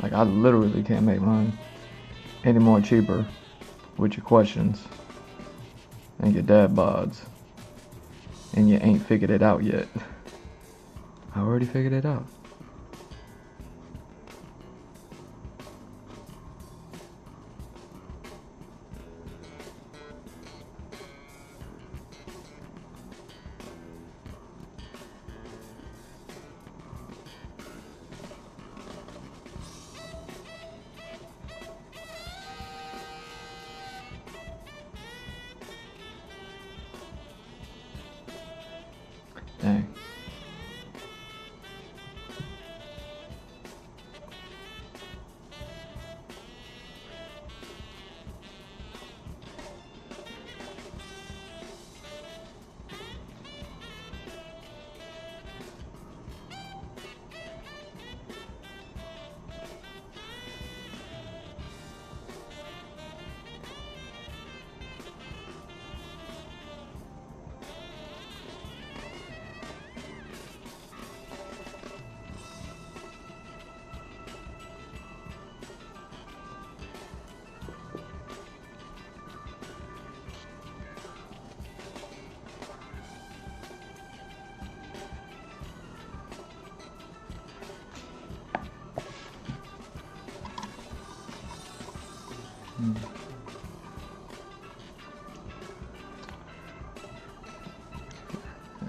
Like, I literally can't make mine any more cheaper with your questions and your dad bods, and you ain't figured it out yet. I already figured it out. Dang.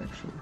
Actually.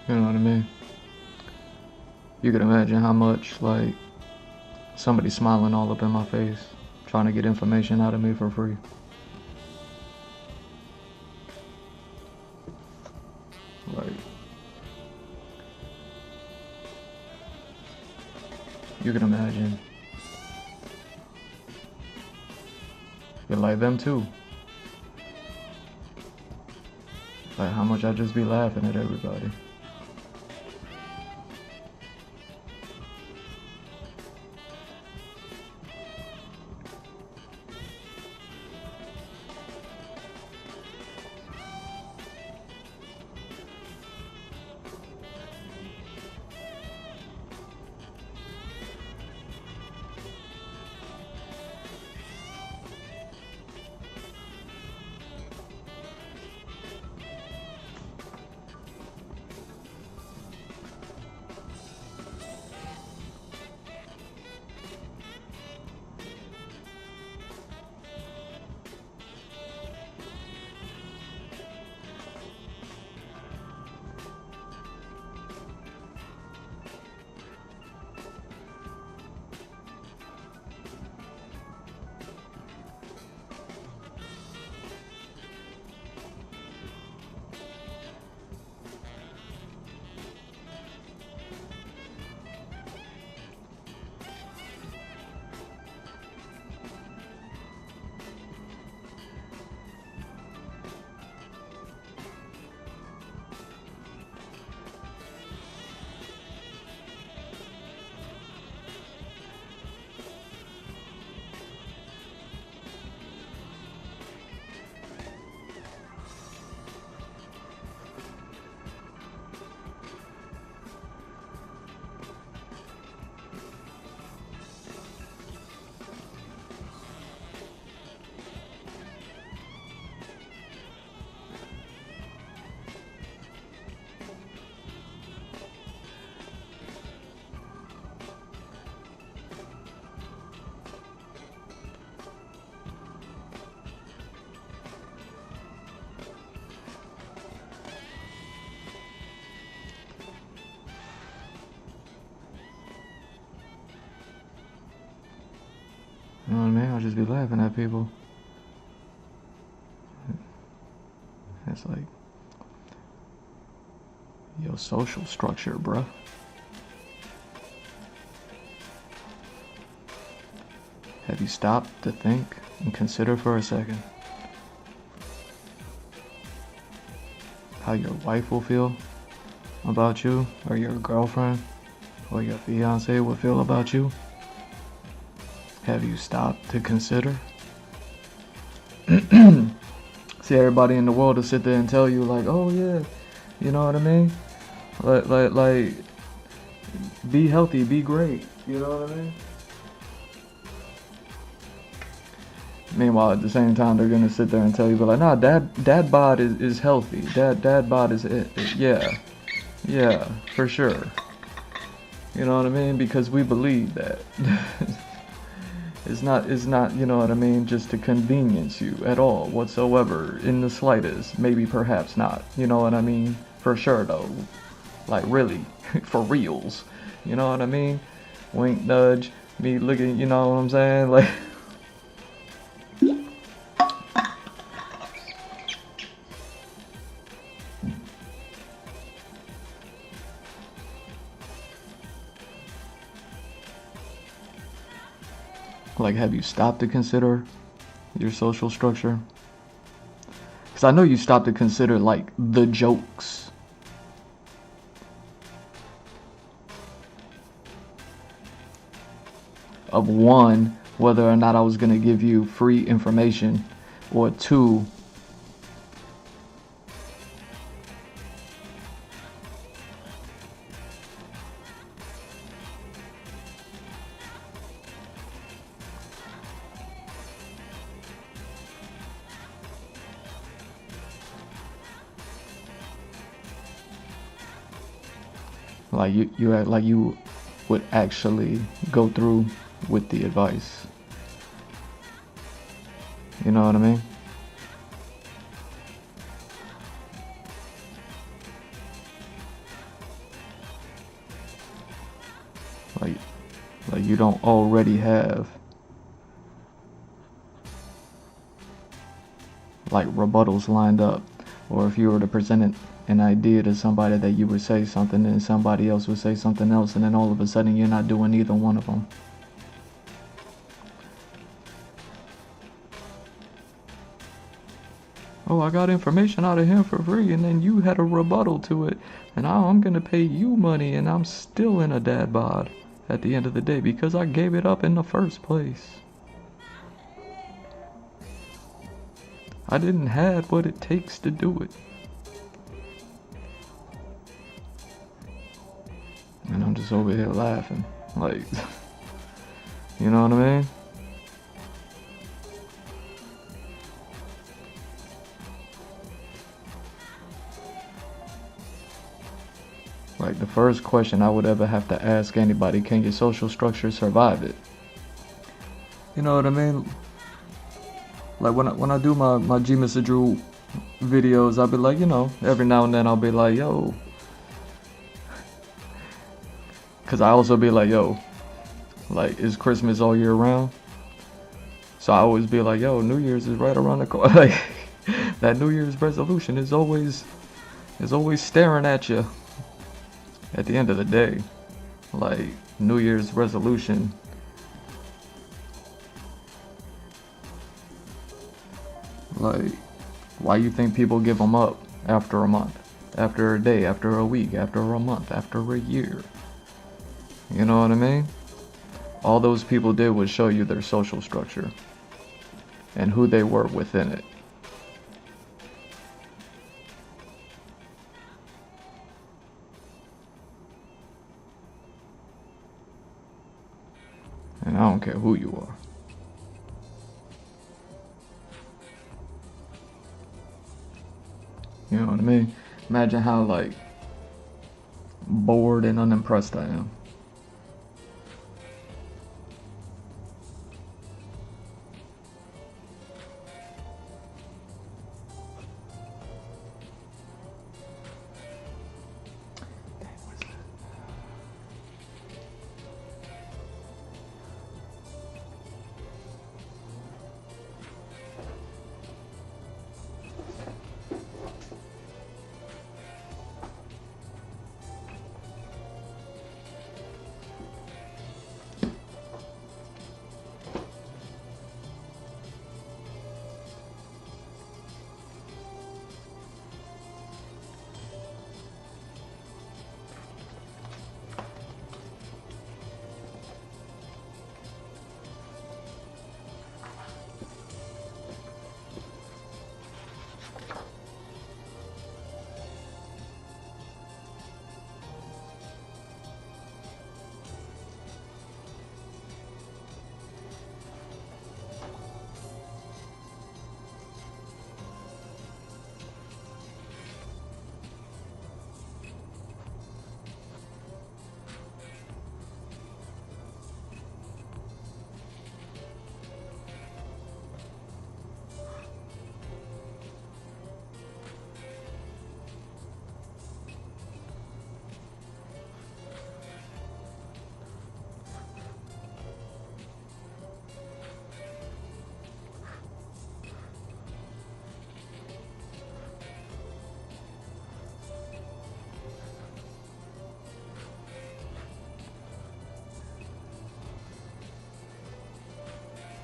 You know what I mean? You can imagine how much, like, somebody smiling all up in my face, trying to get information out of me for free. Like, you can imagine. You're like them too. Like how much I just be laughing at everybody. You know what I mean? I'll just be laughing at people. It's like your social structure, bruh. Have you stopped to think and consider for a second how your wife will feel about you, or your girlfriend, or your fiance will feel about you? Have you stopped to consider? See, everybody in the world will sit there and tell you like, oh yeah, you know what I mean? Like, be healthy, be great, you know what I mean? Meanwhile, at the same time, they're gonna sit there and tell you, but like, nah, dad bod is healthy. Dad bod is yeah, for sure. You know what I mean? Because we believe that. It's not, you know what I mean, just to convenience you at all whatsoever, in the slightest. Maybe perhaps not. You know what I mean? For sure though. Like really, for reals. You know what I mean? Wink, nudge, me looking, you know what I'm saying? Like. Like, have you stopped to consider your social structure? Because I know you stopped to consider, like, the jokes. Of one, whether or not I was going to give you free information, or two, like you act like you would actually go through with the advice. You know what I mean? Like you don't already have like rebuttals lined up, or if you were to present an idea to somebody that you would say something and somebody else would say something else, and then all of a sudden you're not doing either one of them. oh, I got information out of him for free, and then you had a rebuttal to it, and now I'm gonna pay you money, and I'm still in a dad bod at the end of the day because I gave it up in the first place. I didn't have what it takes to do it. And I'm just over here laughing. Like, you know what I mean? Like, the first question I would ever have to ask anybody, can your social structure survive it? You know what I mean? Like, when I do my G Mr. Drew videos, I'll be like, you know, every now and then I'll be like, yo. Because I also be like, yo, like, is Christmas all year round? So I always be like, yo, New Year's is right around the corner. Like, that New Year's resolution is always staring at you at the end of the day. Like, New Year's resolution. Like, why you think people give them up after a month, after a day, after a week, after a month, after a year? You know what I mean? All those people did was show you their social structure and who they were within it. And I don't care who you are. You know what I mean? Imagine how, like, bored and unimpressed I am.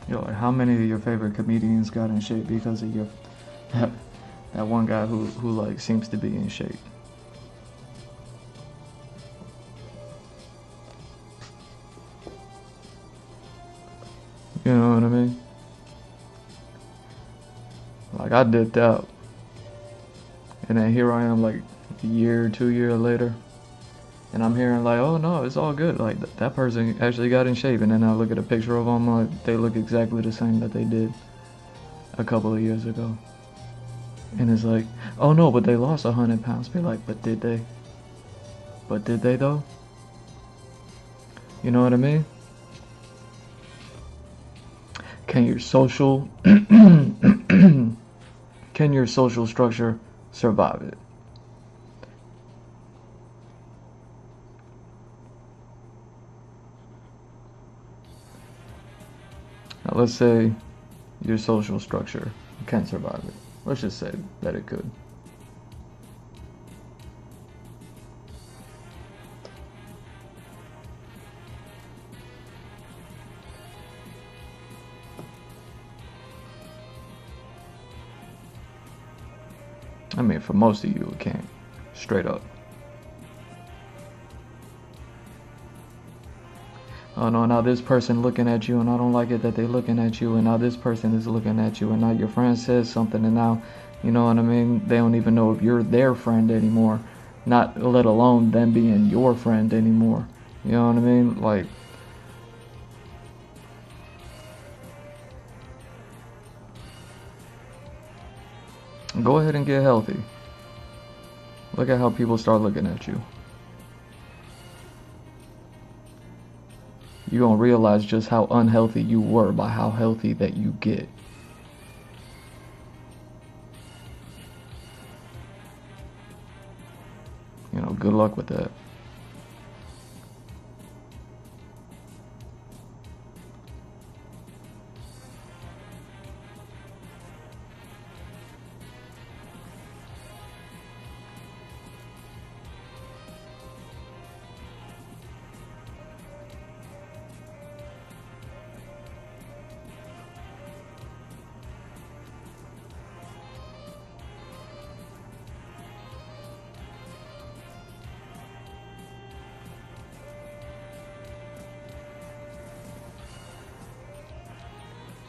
Yo, like, how many of your favorite comedians got in shape because of your that one guy who like seems to be in shape? You know what I mean? Like, I dipped out, and then here I am, like, a year, 2 years later, and I'm hearing like, oh no, it's all good. Like, that person actually got in shape, and then I look at a picture of them, like, they look exactly the same that they did a couple of years ago. And it's like, oh no, but they lost 100 pounds. Be like, but did they? But did they though? You know what I mean? Can your social can your social structure survive it? Now let's say your social structure can survive it. Let's just say that it could. I mean, for most of you, it can't. Straight up. Oh no, now this person looking at you and I don't like it that they looking at you, and now this person is looking at you, and now your friend says something, and now, you know what I mean, they don't even know if you're their friend anymore, not let alone them being your friend anymore. You know what I mean? Like, go ahead and get healthy. Look at how people start looking at you. You're gonna realize just how unhealthy you were by how healthy that you get. You know, good luck with that.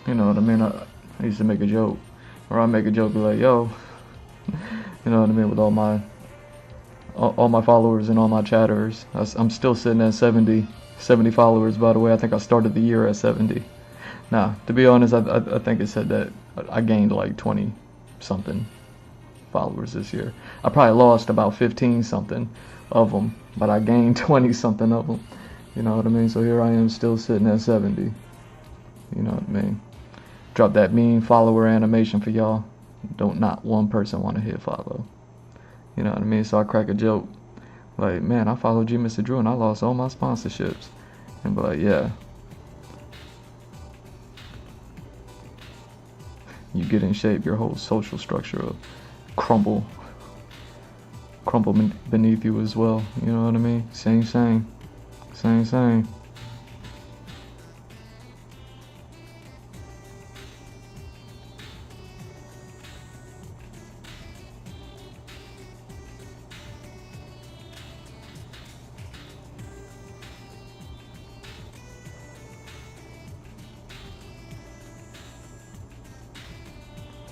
You know what I mean? I used to make a joke, or I make a joke, be like, yo, you know what I mean, with all my followers and all my chatters. I'm still sitting at 70 followers, by the way. I think I started the year at 70. Nah, to be honest, I think it said that I gained like 20 something followers this year. I probably lost about 15 something of them, but I gained 20 something of them. You know what I mean? So here I am still sitting at 70. You know what I mean? Drop that mean follower animation for y'all. Don't not one person want to hit follow. You know what I mean? So I crack a joke. Like, man, I followed you, Mr. Drew, and I lost all my sponsorships. And be like, yeah. You get in shape, your whole social structure will crumble beneath you as well. You know what I mean? Same.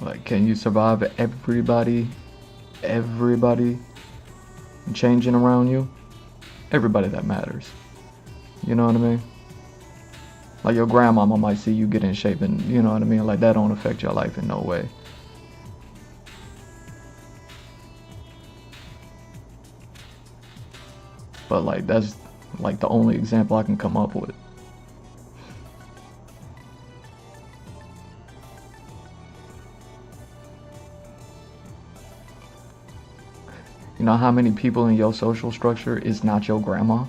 Like, can you survive everybody changing around you? Everybody that matters. You know what I mean? Like, your grandmama might see you get in shape and, you know what I mean? Like, that don't affect your life in no way. But, like, that's, like, the only example I can come up with. You know how many people in your social structure is not your grandma?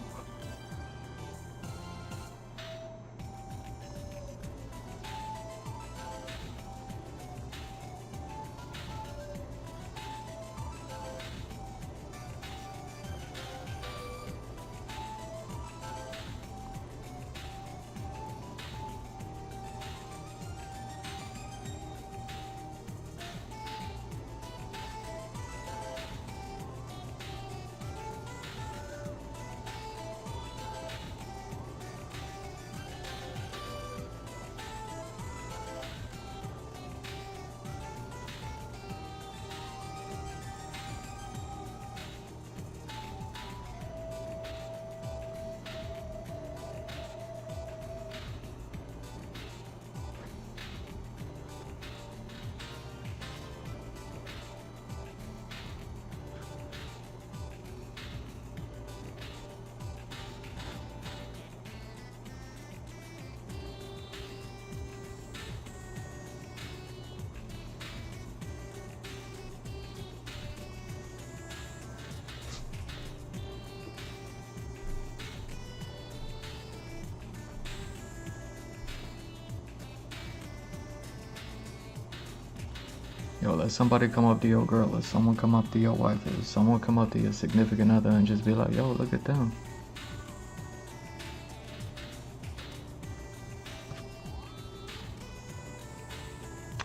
Yo, let somebody come up to your girl, let someone come up to your wife, let someone come up to your significant other and just be like, yo, look at them.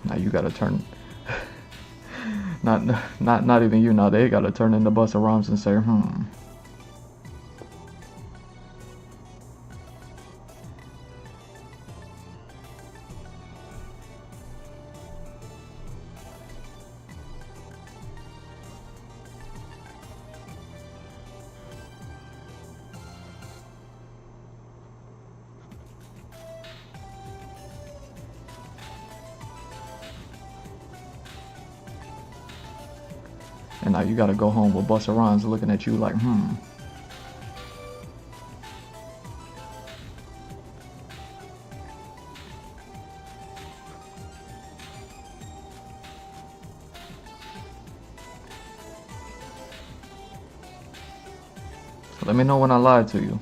Now you gotta turn Not even you now. They gotta turn into Busta Rhymes and say, hmm. And now you gotta go home with Busta Rhymes looking at you like, hmm. Let me know when I lied to you.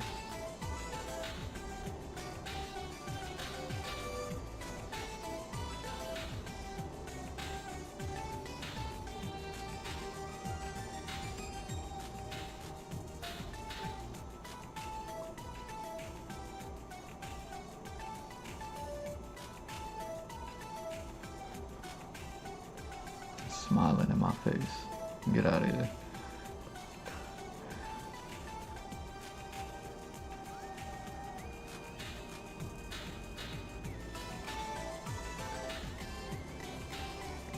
Smiling in my face. Get out of here.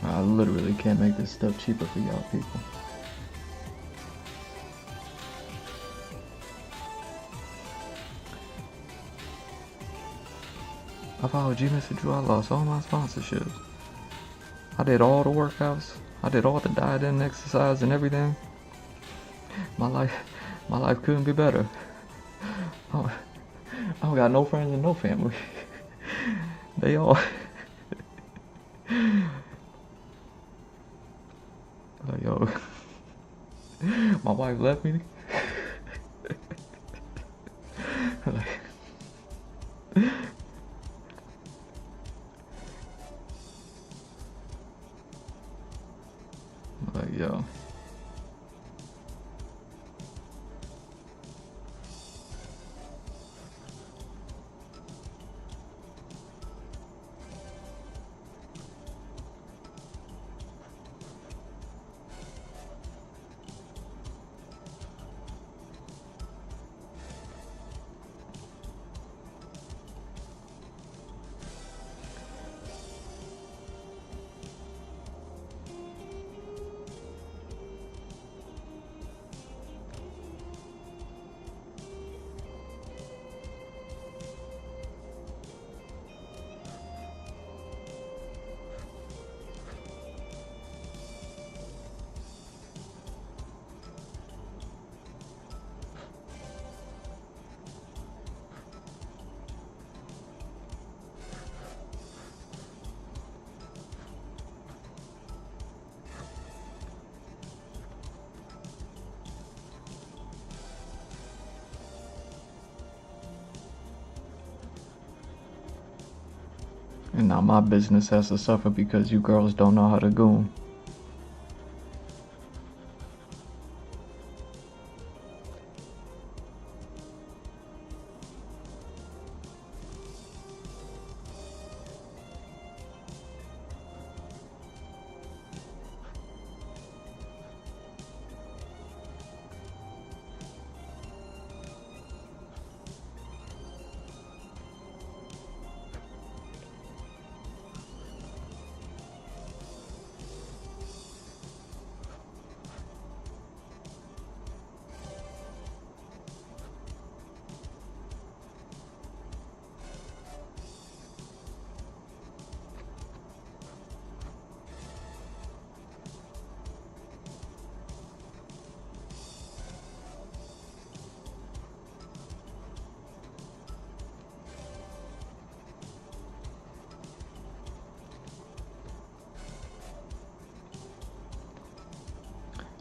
I literally can't make this stuff cheaper for y'all people. I followed G-Mr. Drew. I lost all my sponsorships. I did all the workouts. I did all the diet and exercise and everything. My life couldn't be better. I don't got no friends and no family. They all like, yo, my wife left me. Like, yo. And now my business has to suffer because you girls don't know how to goon.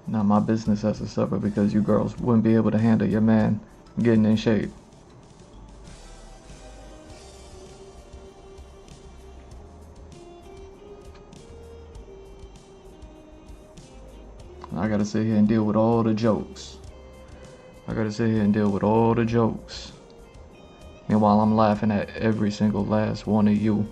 Now my business has to suffer because you girls wouldn't be able to handle your man getting in shape. I gotta sit here and deal with all the jokes. I gotta sit here and deal with all the jokes. Meanwhile, I'm laughing at every single last one of you.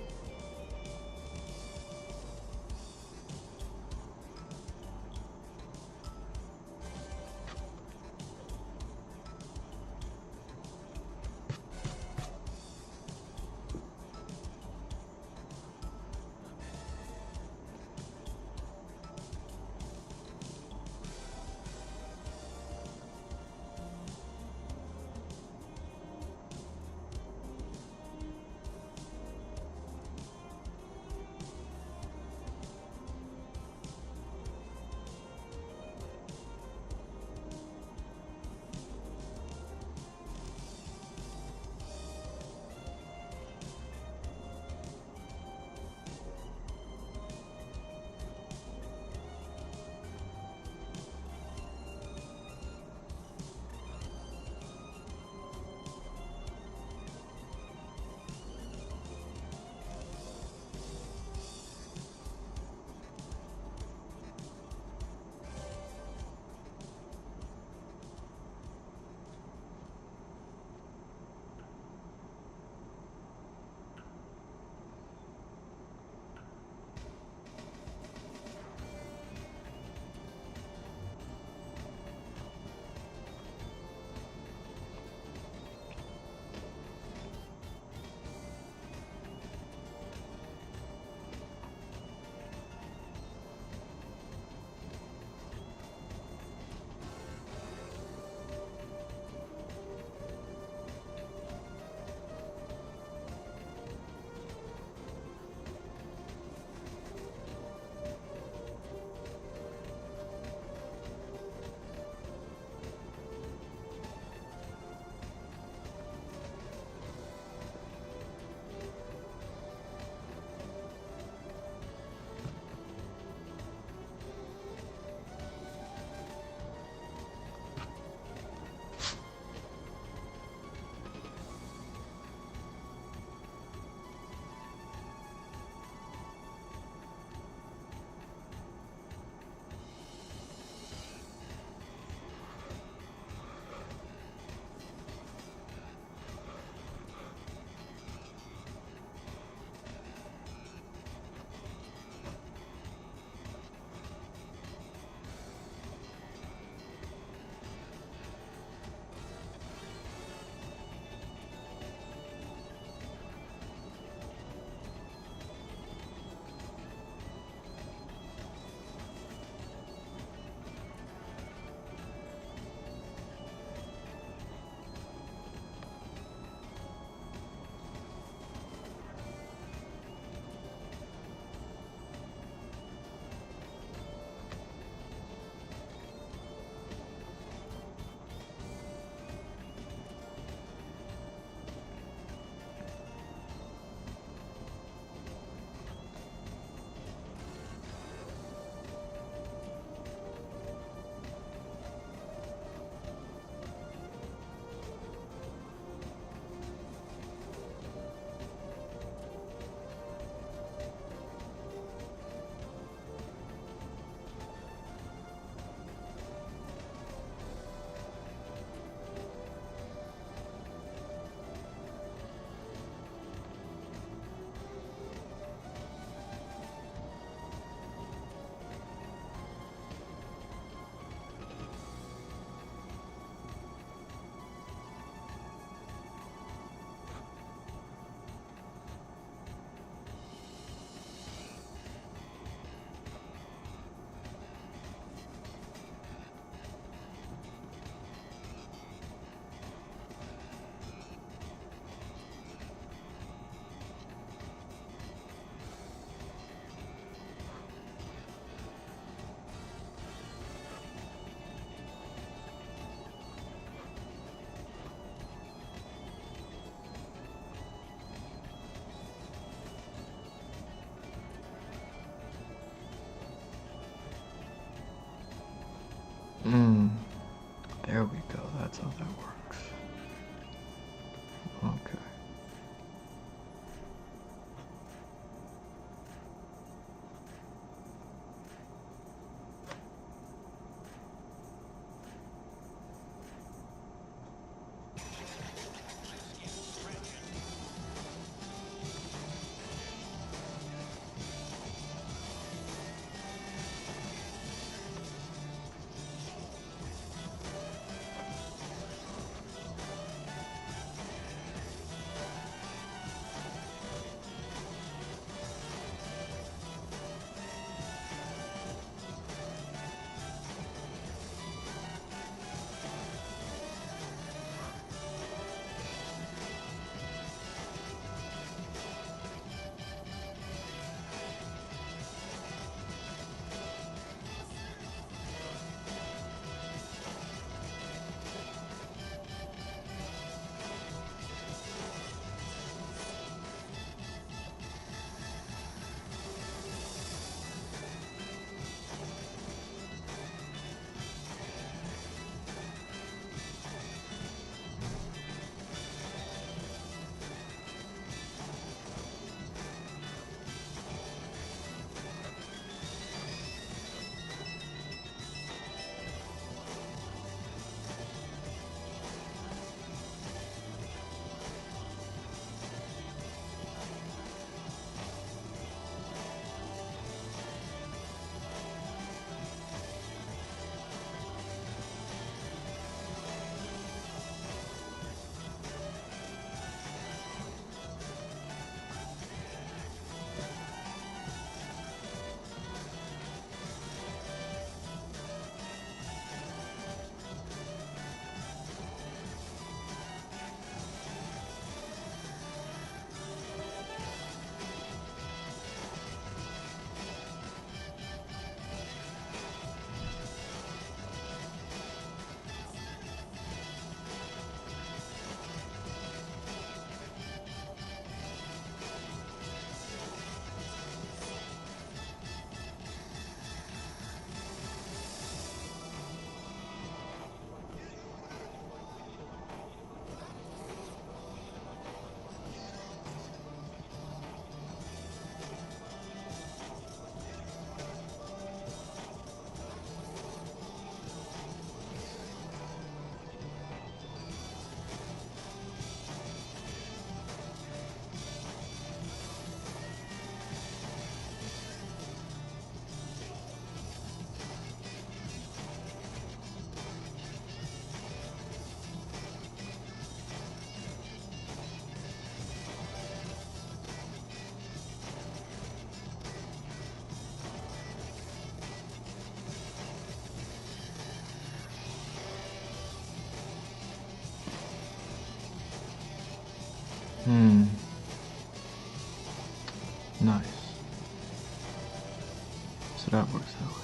So that works that way.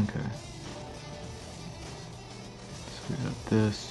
Okay. So we got this.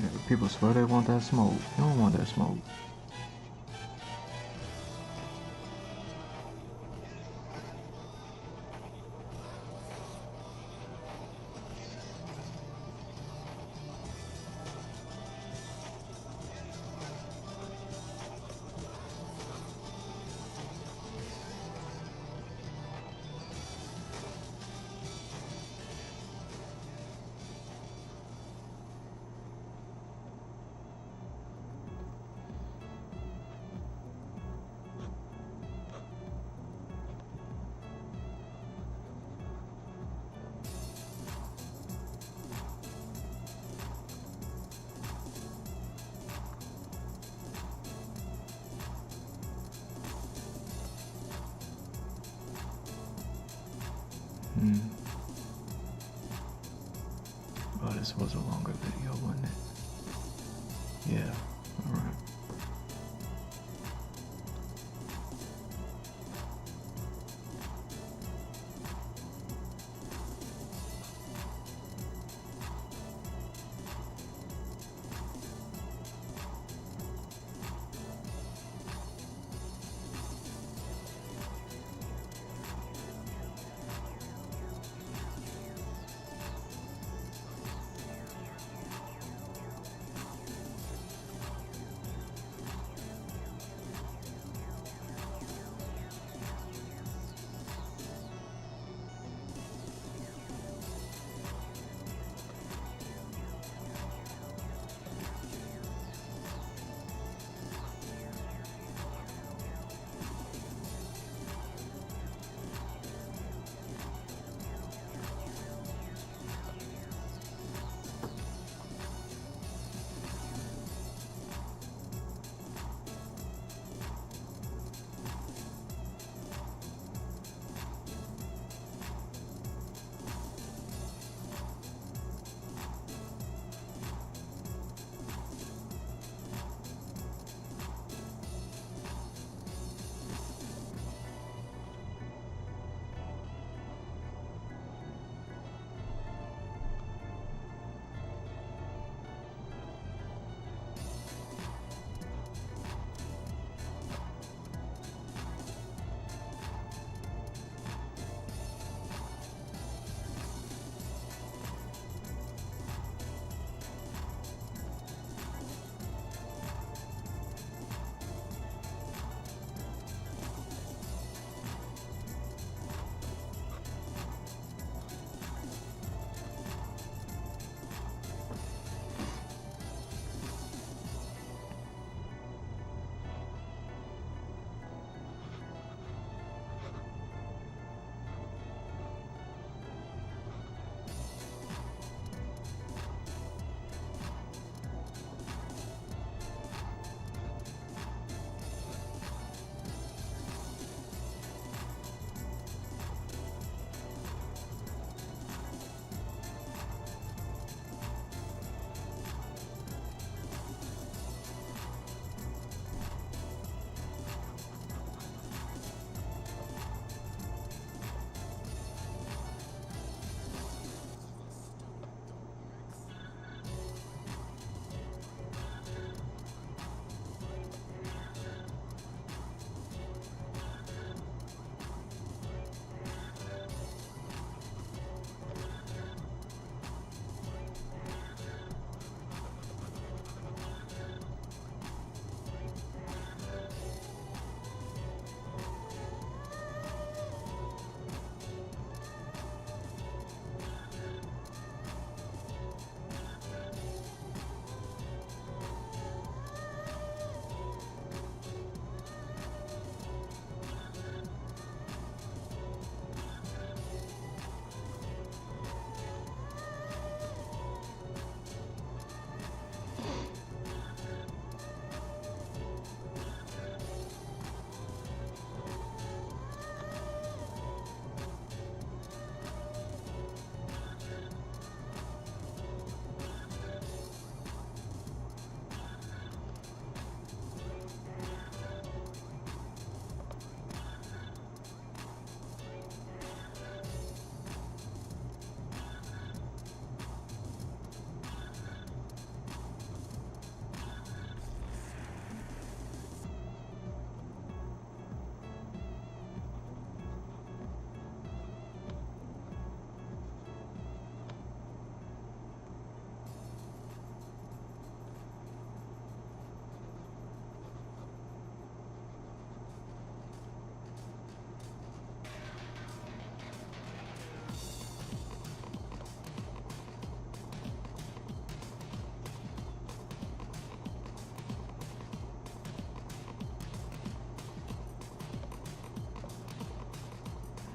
Yeah, people swear they want that smoke. You don't want that smoke. Oh, this was a longer video, wasn't it? Yeah, alright.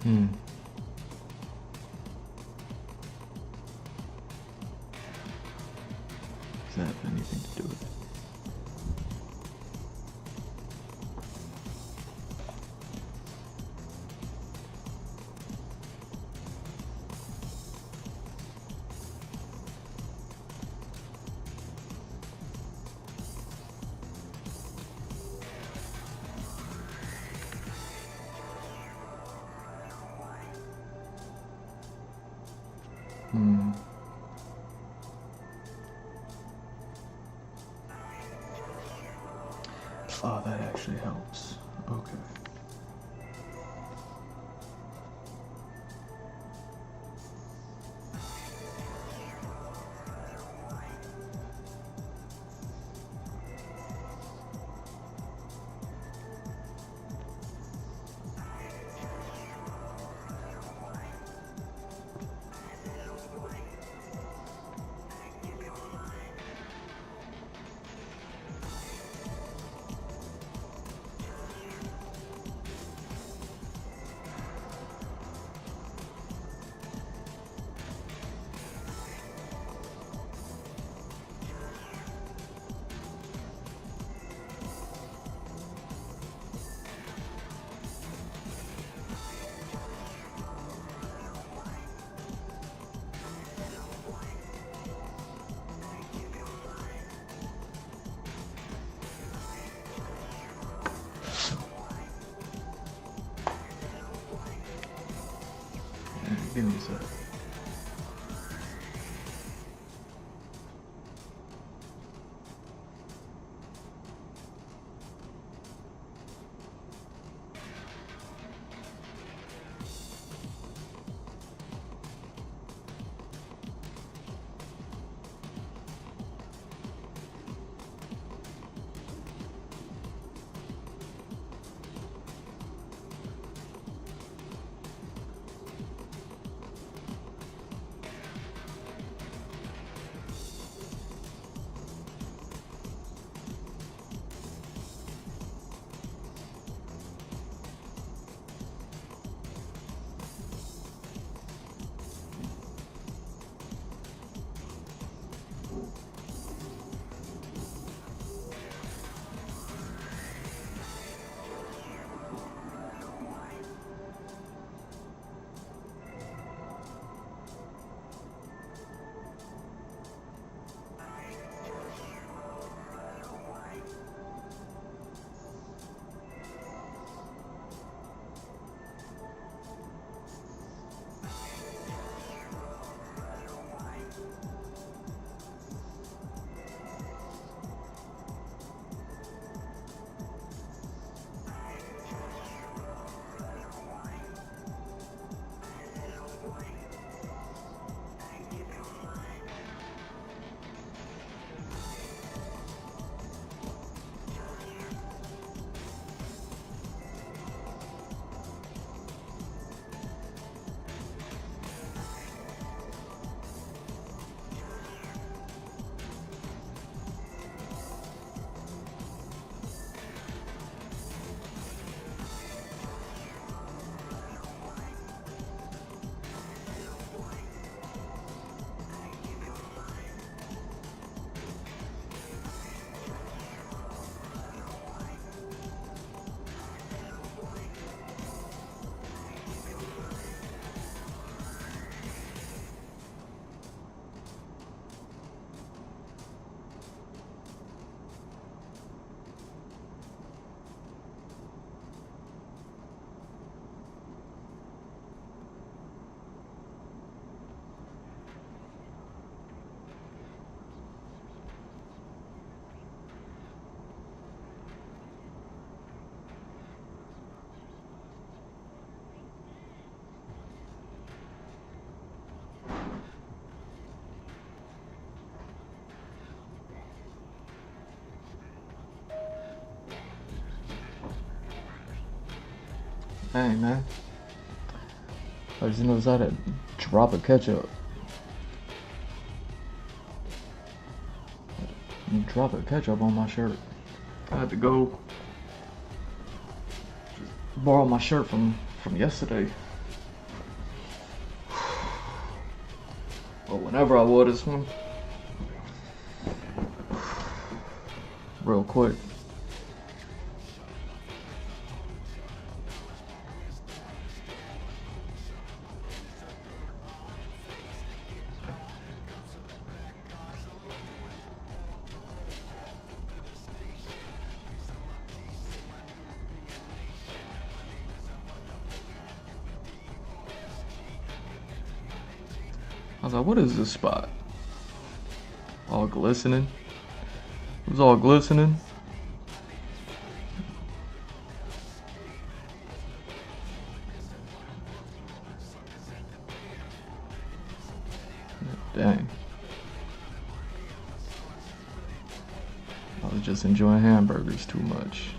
Hmm. Does that have anything to do with it? Hmm. Oh, that actually helps. Okay. Give me a sec. Hey man, I just noticed I had a drop of ketchup. Drop of ketchup on my shirt. I had to go borrow my shirt from yesterday. Whenever I wore this one, real quick. I was like, what is this spot? All glistening. It was all glistening. Dang. I was just enjoying hamburgers too much.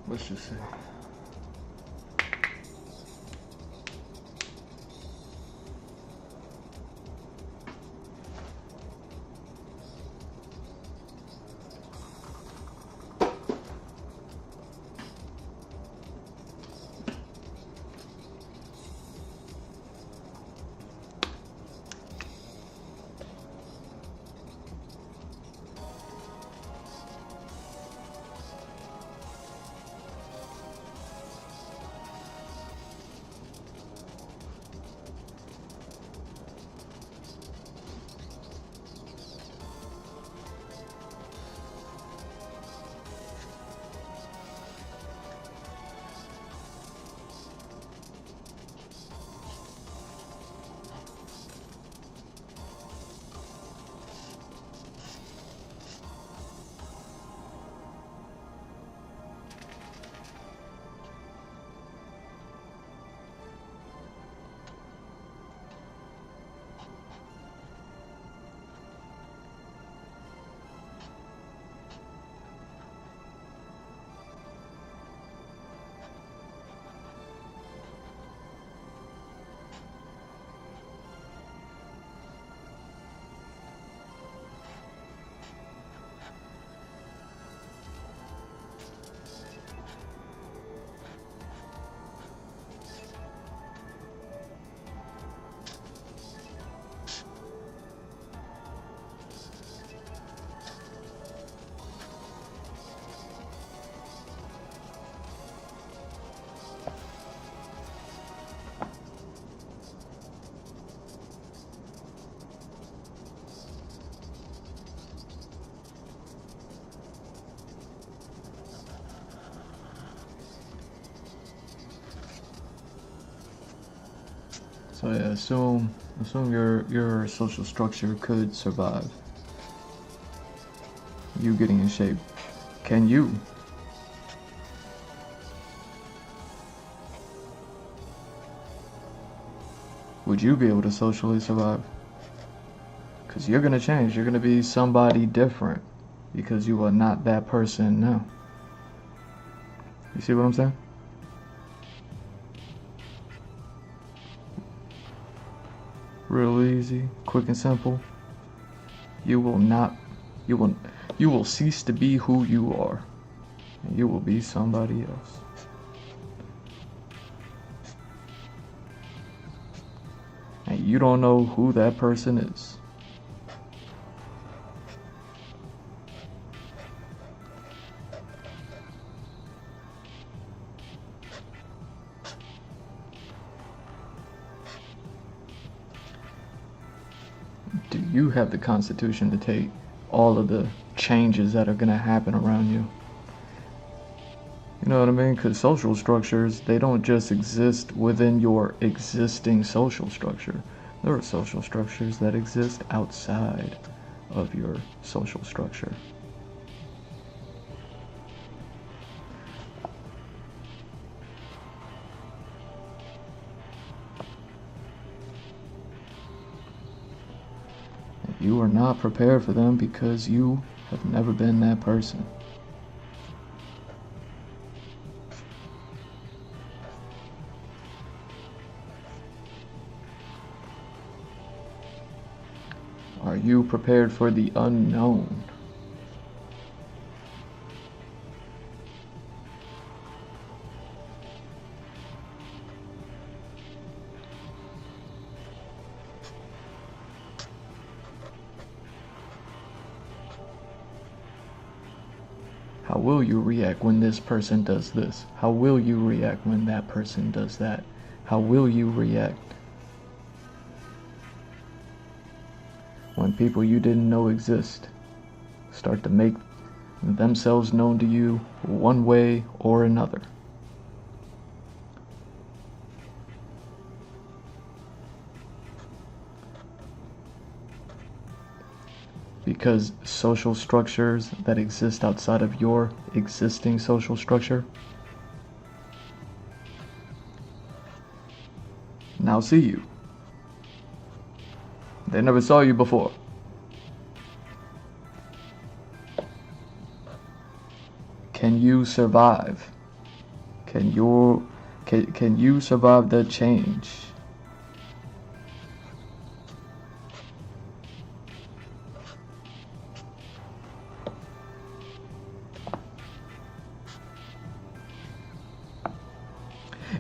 Let's just say. So yeah, assume your social structure could survive you getting in shape. Can you? Would you be able to socially survive? Because you're gonna change. You're gonna be somebody different because you are not that person now. You see what I'm saying? Real easy, quick and simple. You will cease to be who you are, and you will be somebody else. And you don't know who that person is. Do you have the constitution to take all of the changes that are going to happen around you? You know what I mean? Because social structures, they don't just exist within your existing social structure. There are social structures that exist outside of your social structure. You are not prepared for them because you have never been that person. Are you prepared for the unknown? How will you react when this person does this? How will you react when that person does that? How will you react when people you didn't know exist start to make themselves known to you one way or another? Because social structures that exist outside of your existing social structure now see you. They never saw you before. can you survive? Can you survive the change?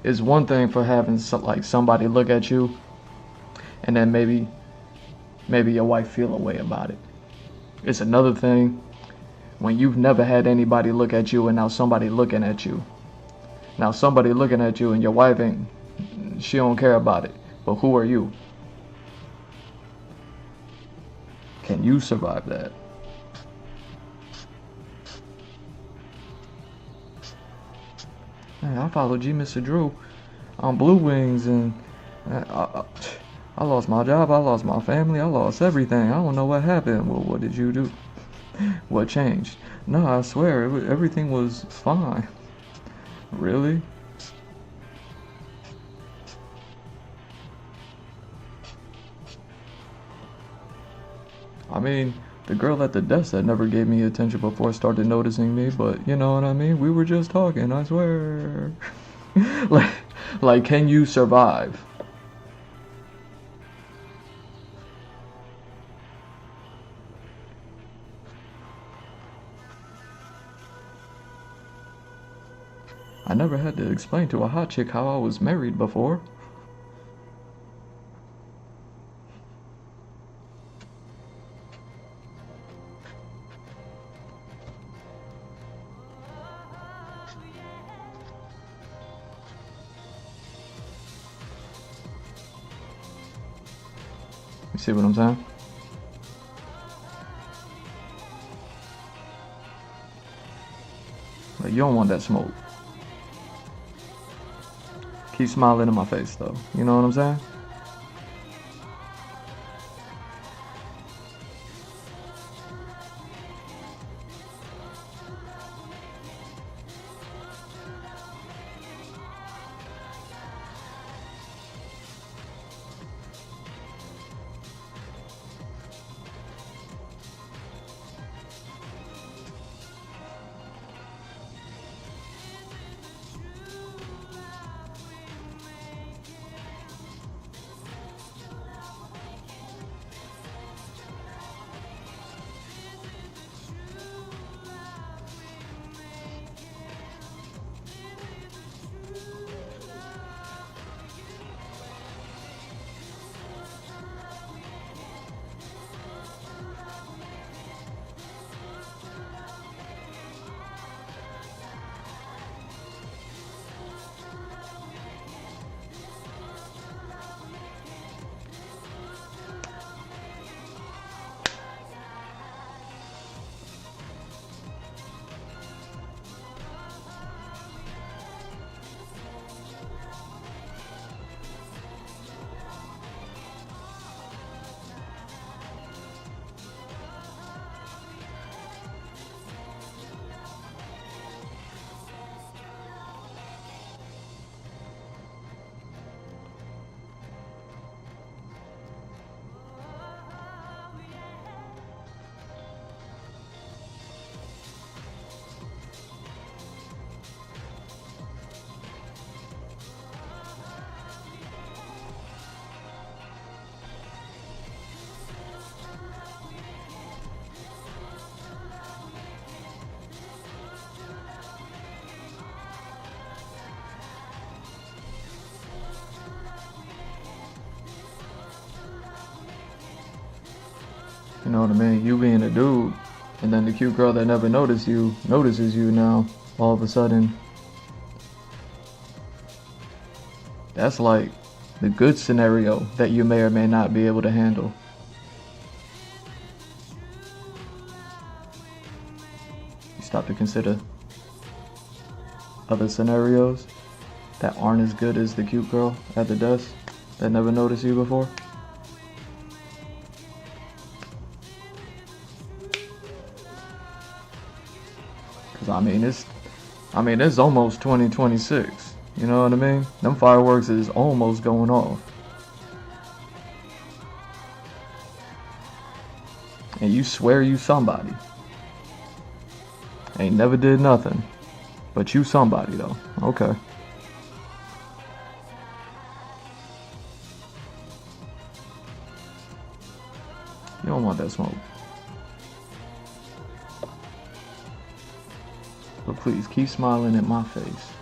It's one thing for having somebody look at you and then maybe your wife feel a way about it. It's another thing when you've never had anybody look at you and now somebody looking at you. Now somebody looking at you and your wife she don't care about it. But who are you? Can you survive that? Man, I followed G Mr. Drew on Blue Wings and I lost my job, I lost my family, I lost everything. I don't know what happened. Well, what did you do? What changed? No, I swear, everything was fine. Really? I mean, the girl at the desk that never gave me attention before started noticing me, but you know what I mean? We were just talking, I swear. like, can you survive? I never had to explain to a hot chick how I was married before. You see what I'm saying? Like, you don't want that smoke. Keep smiling in my face though. You know what I'm saying? You know what I mean? You being a dude, and then the cute girl that never noticed you notices you now all of a sudden. That's like the good scenario that you may or may not be able to handle. You stop to consider other scenarios that aren't as good as the cute girl at the desk that never noticed you before. Cause I mean it's almost 2026. You know what I mean? Them fireworks is almost going off. And you swear you somebody. Ain't never did nothing. But you somebody though. Okay. You don't want that smoke. But please keep smiling in my face.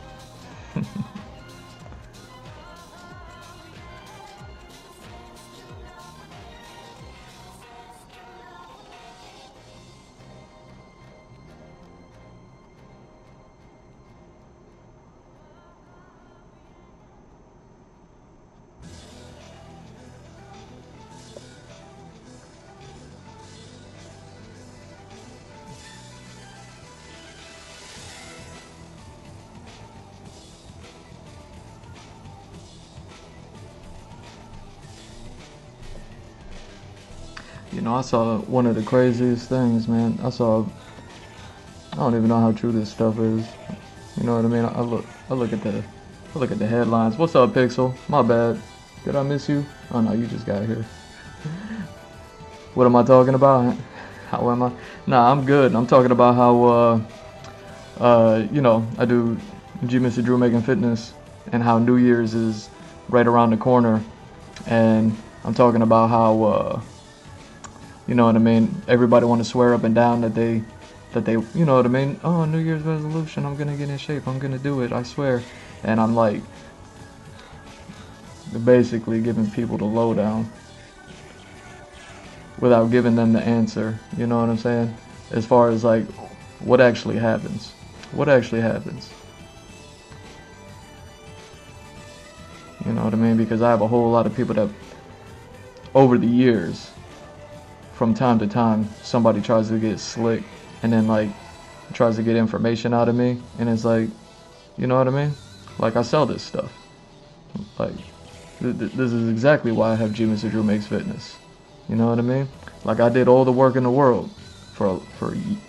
You know, I saw one of the craziest things, man. I don't even know how true this stuff is. You know what I mean? I look at the headlines. What's up, Pixel? My bad. Did I miss you? Oh no, you just got here. What am I talking about? How am I? Nah, I'm good. I'm talking about how you know, I do G Mr. Drew Making Fitness, and how New Year's is right around the corner, and I'm talking about how you know what I mean, everybody want to swear up and down that they, you know what I mean, oh, New Year's resolution, I'm gonna get in shape, I'm gonna do it, I swear. And I'm like, basically giving people the lowdown without giving them the answer, you know what I'm saying, as far as like what actually happens. What actually happens, you know what I mean? Because I have a whole lot of people that over the years, from time to time, somebody tries to get slick and then like tries to get information out of me, and it's like, you know what I mean, like I sell this stuff. Like this is exactly why I have G Mr. Drew Makes Fitness, you know what I mean? Like I did all the work in the world for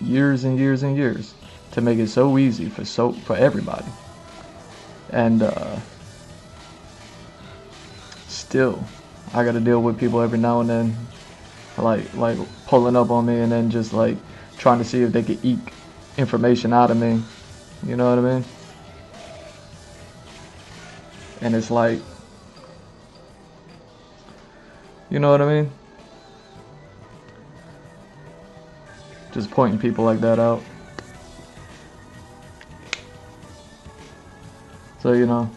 years and years and years to make it so easy for everybody, and still I gotta deal with people every now and then like pulling up on me and then just like trying to see if they could eke information out of me, you know what I mean? And it's like, you know what I mean, just pointing people like that out. So, you know,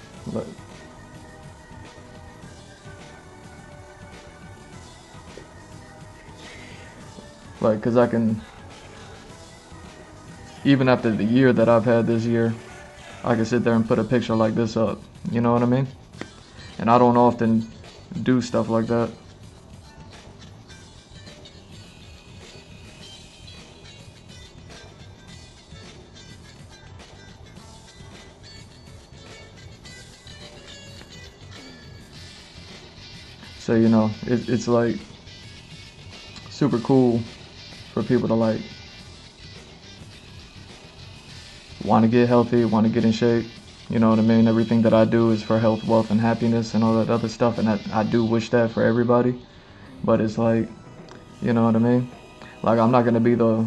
like, cause I can, even after the year that I've had this year, I can sit there and put a picture like this up, you know what I mean? And I don't often do stuff like that. So, you know, it's like super cool for people to like want to get healthy, want to get in shape, you know what I mean? Everything that I do is for health, wealth, and happiness and all that other stuff, and I do wish that for everybody. But it's like, you know what I mean? Like I'm not gonna be the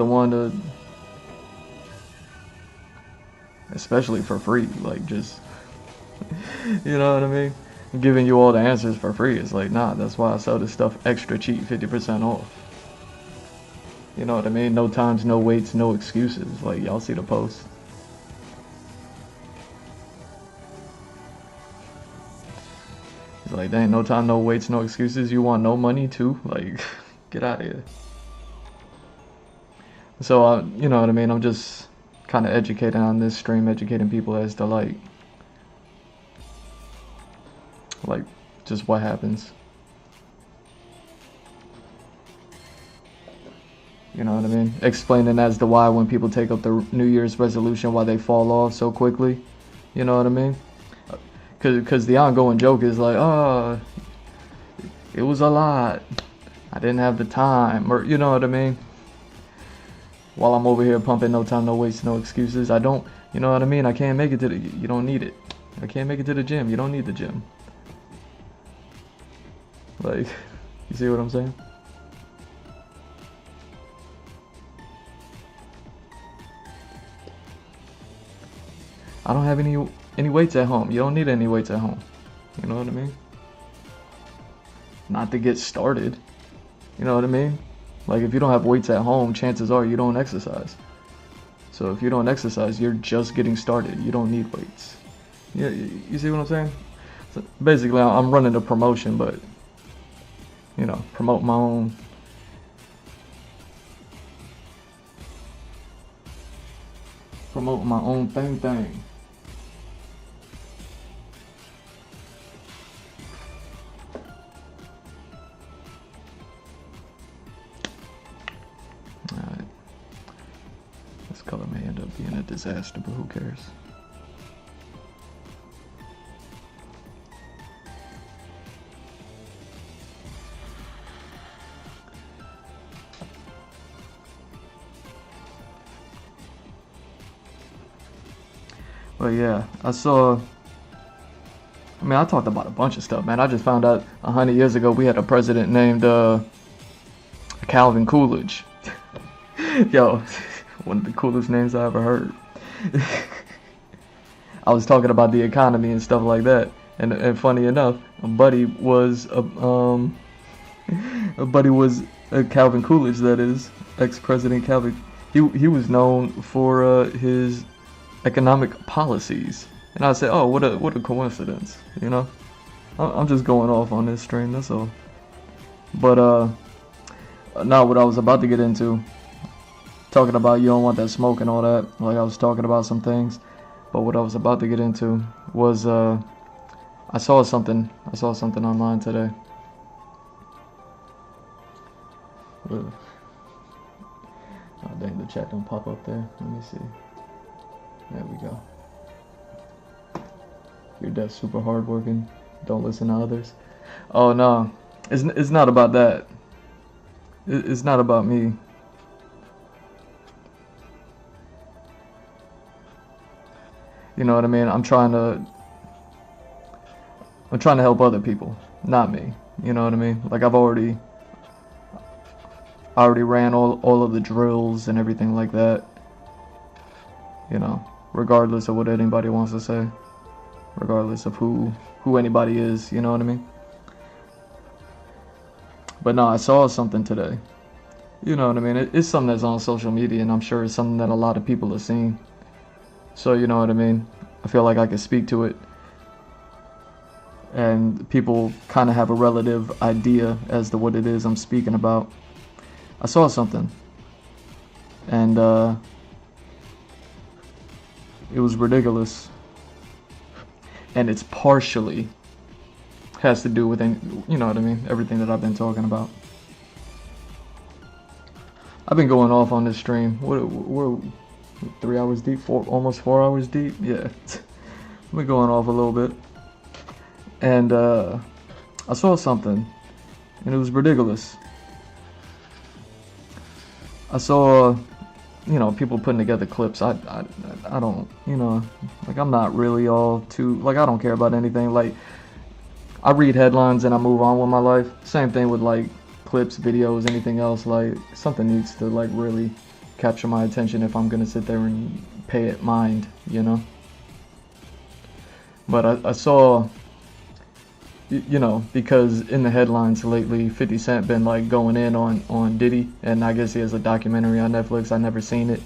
one to, especially for free, like just you know what I mean, giving you all the answers for free. It's like, nah, that's why I sell this stuff extra cheap, 50% off. You know what I mean? No times, no waits, no excuses. Like, y'all see the post. It's like, dang, no time, no waits, no excuses. You want no money too? Like, get out of here. So, you know what I mean? I'm just kind of educating on this stream, educating people as to like just what happens. You know what I mean? Explaining as to why when people take up the New Year's resolution, why they fall off so quickly. You know what I mean? Because the ongoing joke is like, oh, it was a lot. I didn't have the time. Or, you know what I mean? While I'm over here pumping no time, no waste, no excuses. I don't, you know what I mean? I can't make it to the, you don't need it. I can't make it to the gym. You don't need the gym. Like, you see what I'm saying? I don't have any weights at home. You don't need any weights at home. You know what I mean? Not to get started. You know what I mean? Like, if you don't have weights at home, chances are you don't exercise. So if you don't exercise, you're just getting started. You don't need weights. Yeah, you see what I'm saying? So basically, I'm running a promotion, but, you know, promote my own. Promote my own thing. Alright. This color may end up being a disaster, but who cares? But yeah, I talked about a bunch of stuff, man. I just found out 100 years ago we had a president named Calvin Coolidge. Yo, one of the coolest names I ever heard. I was talking about the economy and stuff like that, and funny enough, a buddy was Calvin Coolidge, that is, ex-president Calvin. He was known for his economic policies, and I said, oh, what a coincidence, you know. I'm just going off on this stream, that's all. But now what I was about to get into, talking about you don't want that smoke and all that, like I was talking about some things, but what I was about to get into was I saw something online today. Oh dang, the chat don't pop up there. Let me see. There we go. You're deaf, super hardworking. Don't listen to others. Oh no, it's not about that. It's not about me. You know what I mean? I'm trying to help other people, not me. You know what I mean? Like I already ran all of the drills and everything like that. You know, regardless of what anybody wants to say, regardless of who anybody is, you know what I mean? But no, I saw something today. You know what I mean? It's something that's on social media, and I'm sure it's something that a lot of people have seen. So, you know what I mean? I feel like I can speak to it, and people kind of have a relative idea as to what it is I'm speaking about. I saw something, and it was ridiculous, and it's partially has to do with, you know what I mean, everything that I've been talking about. I've been going off on this stream. We're 3 hours deep, almost 4 hours deep. Yeah, I've been going off a little bit, and I saw something, and it was ridiculous. I saw, you know, people putting together clips. I don't, you know, like I'm not really all too, like I don't care about anything. Like I read headlines and I move on with my life. Same thing with like clips, videos, anything else. Like something needs to like really capture my attention if I'm gonna sit there and pay it mind, you know. But I saw, you know, because in the headlines lately, 50 Cent been like going in on Diddy, and I guess he has a documentary on Netflix. I never seen it,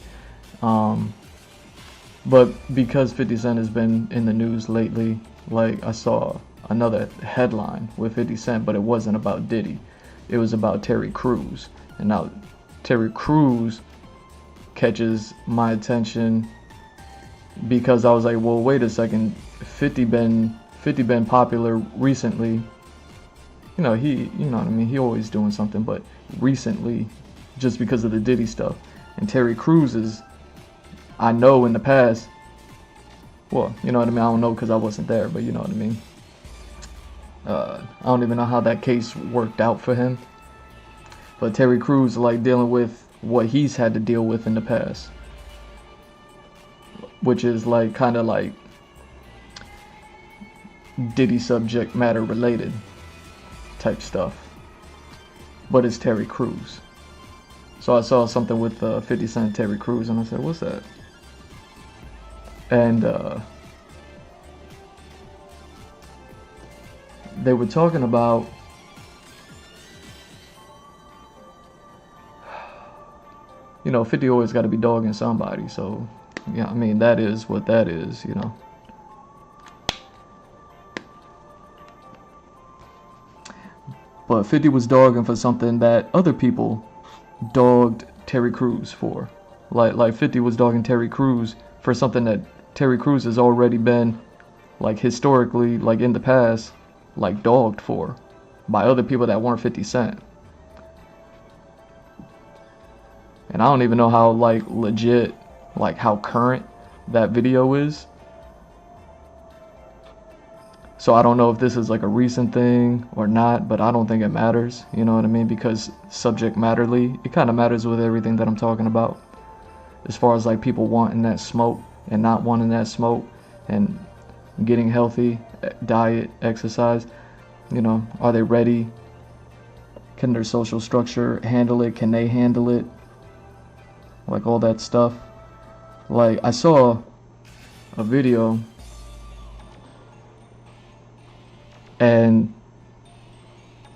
but because 50 Cent has been in the news lately, like I saw another headline with 50 Cent, but it wasn't about Diddy. It was about Terry Crews, and now Terry Crews catches my attention because I was like, well, wait a second, 50 been popular recently. You know, you know what I mean, he always doing something, but recently, just because of the Diddy stuff. And Terry Crews is, I know in the past, well, you know what I mean, I don't know because I wasn't there, but you know what I mean. I don't even know how that case worked out for him. But Terry Crews, like, dealing with what he's had to deal with in the past, which is like kind of like Diddy subject matter related type stuff, but it's Terry Crews. So I saw something with 50 Cent, Terry Crews, and I said, what's that? And they were talking about you know, 50 always got to be dogging somebody. So, yeah, I mean, that is what that is, you know. But 50 was dogging for something that other people dogged Terry Crews for. Like 50 was dogging Terry Crews for something that Terry Crews has already been, like, historically, like, in the past, like, dogged for by other people that weren't 50 Cent. And I don't even know how, like, legit, like, how current that video is. So I don't know if this is, like, a recent thing or not, but I don't think it matters, you know what I mean? Because subject matterly, it kind of matters with everything that I'm talking about. As far as, like, people wanting that smoke and not wanting that smoke and getting healthy, diet, exercise, you know, are they ready? Can their social structure handle it? Can they handle it? Like, all that stuff. Like, I saw a video and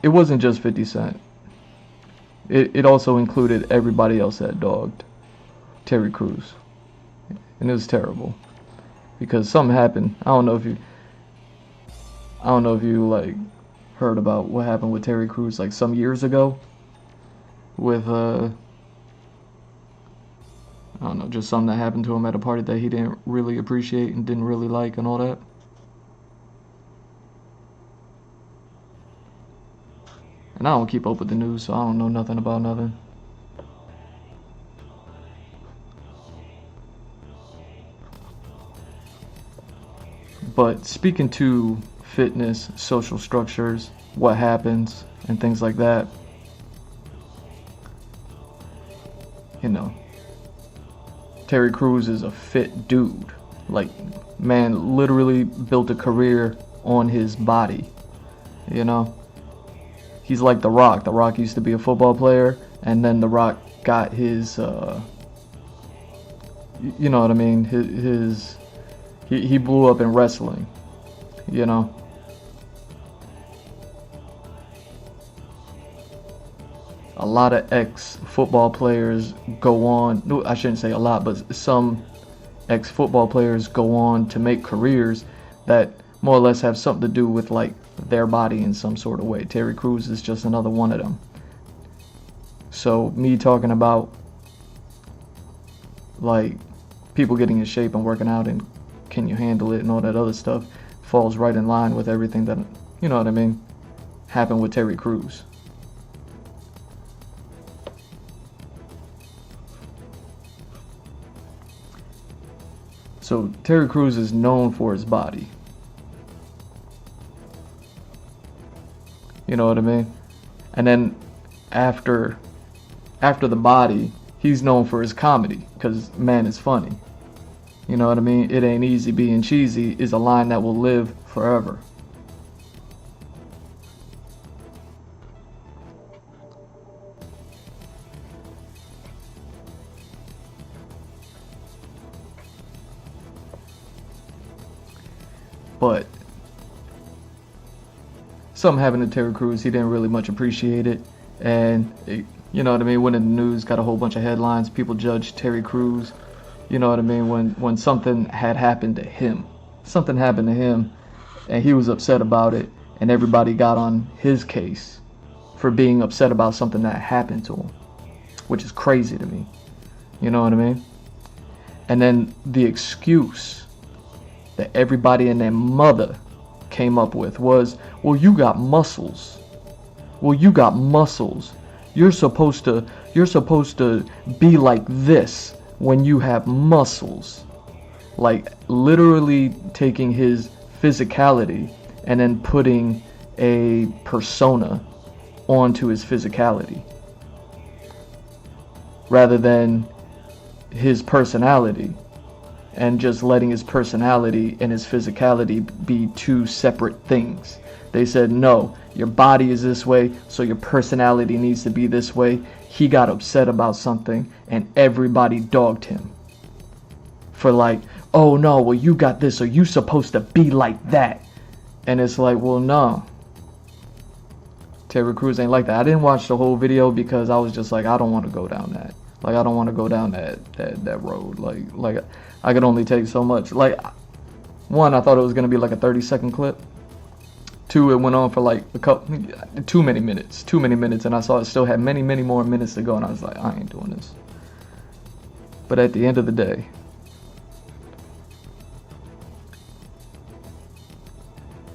it wasn't just 50 Cent. It also included everybody else that dogged Terry Crews. And it was terrible. Because something happened. I don't know if you like heard about what happened with Terry Crews like some years ago with I don't know, just something that happened to him at a party that he didn't really appreciate and didn't really like and all that. And I don't keep up with the news, so I don't know nothing about nothing. But speaking to fitness, social structures, what happens, and things like that, you know, Terry Crews is a fit dude. Like, man literally built a career on his body, you know? He's like The Rock. The Rock used to be a football player, and then The Rock got his, you know what I mean? He blew up in wrestling, you know? A lot of ex-football players go on, no, I shouldn't say a lot, but some ex-football players go on to make careers that more or less have something to do with, like, their body in some sort of way. Terry Crews is just another one of them. So me talking about, like, people getting in shape and working out and can you handle it and all that other stuff falls right in line with everything that, you know what I mean, happened with Terry Crews. So Terry Crews is known for his body. You know what I mean? And then after the body, he's known for his comedy, because man is funny. You know what I mean? It ain't easy being cheesy is a line that will live forever. But something happened to Terry Crews. He didn't really much appreciate it. And, you know what I mean? Went in the news, got a whole bunch of headlines. People judged Terry Crews. You know what I mean? When something had happened to him. Something happened to him, and he was upset about it. And everybody got on his case for being upset about something that happened to him. Which is crazy to me. You know what I mean? And then the excuse that everybody and their mother came up with was, well, you got muscles. Well, you got muscles. You're supposed to be like this when you have muscles. Like, literally taking his physicality and then putting a persona onto his physicality rather than his personality, and just letting his personality and his physicality be two separate things. They said, no, your body is this way, so your personality needs to be this way. He got upset about something, and everybody dogged him for, like, oh no, well, you got this, so you supposed to be like that. And it's like, well, no, Terry Crews ain't like that. I didn't watch the whole video because I was just like, I don't want to go down that. Like, I don't want to go down that road. Like I could only take so much. Like, one, I thought it was gonna be like a 30-second clip. Two, it went on for like too many minutes, and I saw it still had many more minutes to go, and I was like, I ain't doing this. But at the end of the day,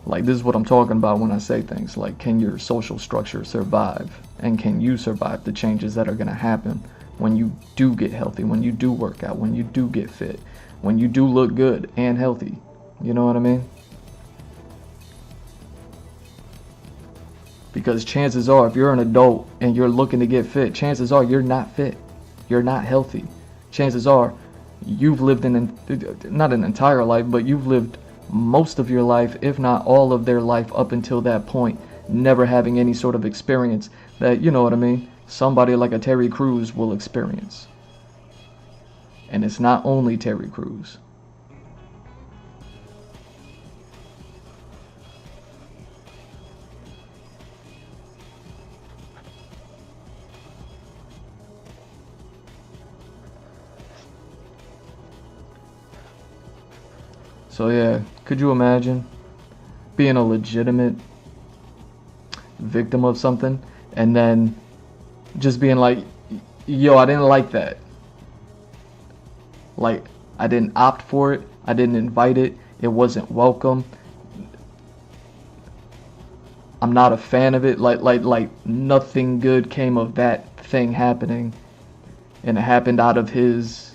like, this is what I'm talking about when I say things like, can your social structure survive? And can you survive the changes that are going to happen when you do get healthy, when you do work out, when you do get fit, when you do look good and healthy? You know what I mean? Because chances are, if you're an adult and you're looking to get fit, chances are you're not fit. You're not healthy. Chances are you've lived not an entire life, but you've lived most of your life, if not all of their life up until that point, never having any sort of experience that, you know what I mean, somebody like a Terry Crews will experience. And it's not only Terry Crews. So yeah, could you imagine being a legitimate victim of something and then just being like, yo, I didn't like that. Like, I didn't opt for it. I didn't invite it. It wasn't welcome. I'm not a fan of it. Like nothing good came of that thing happening. And it happened out of his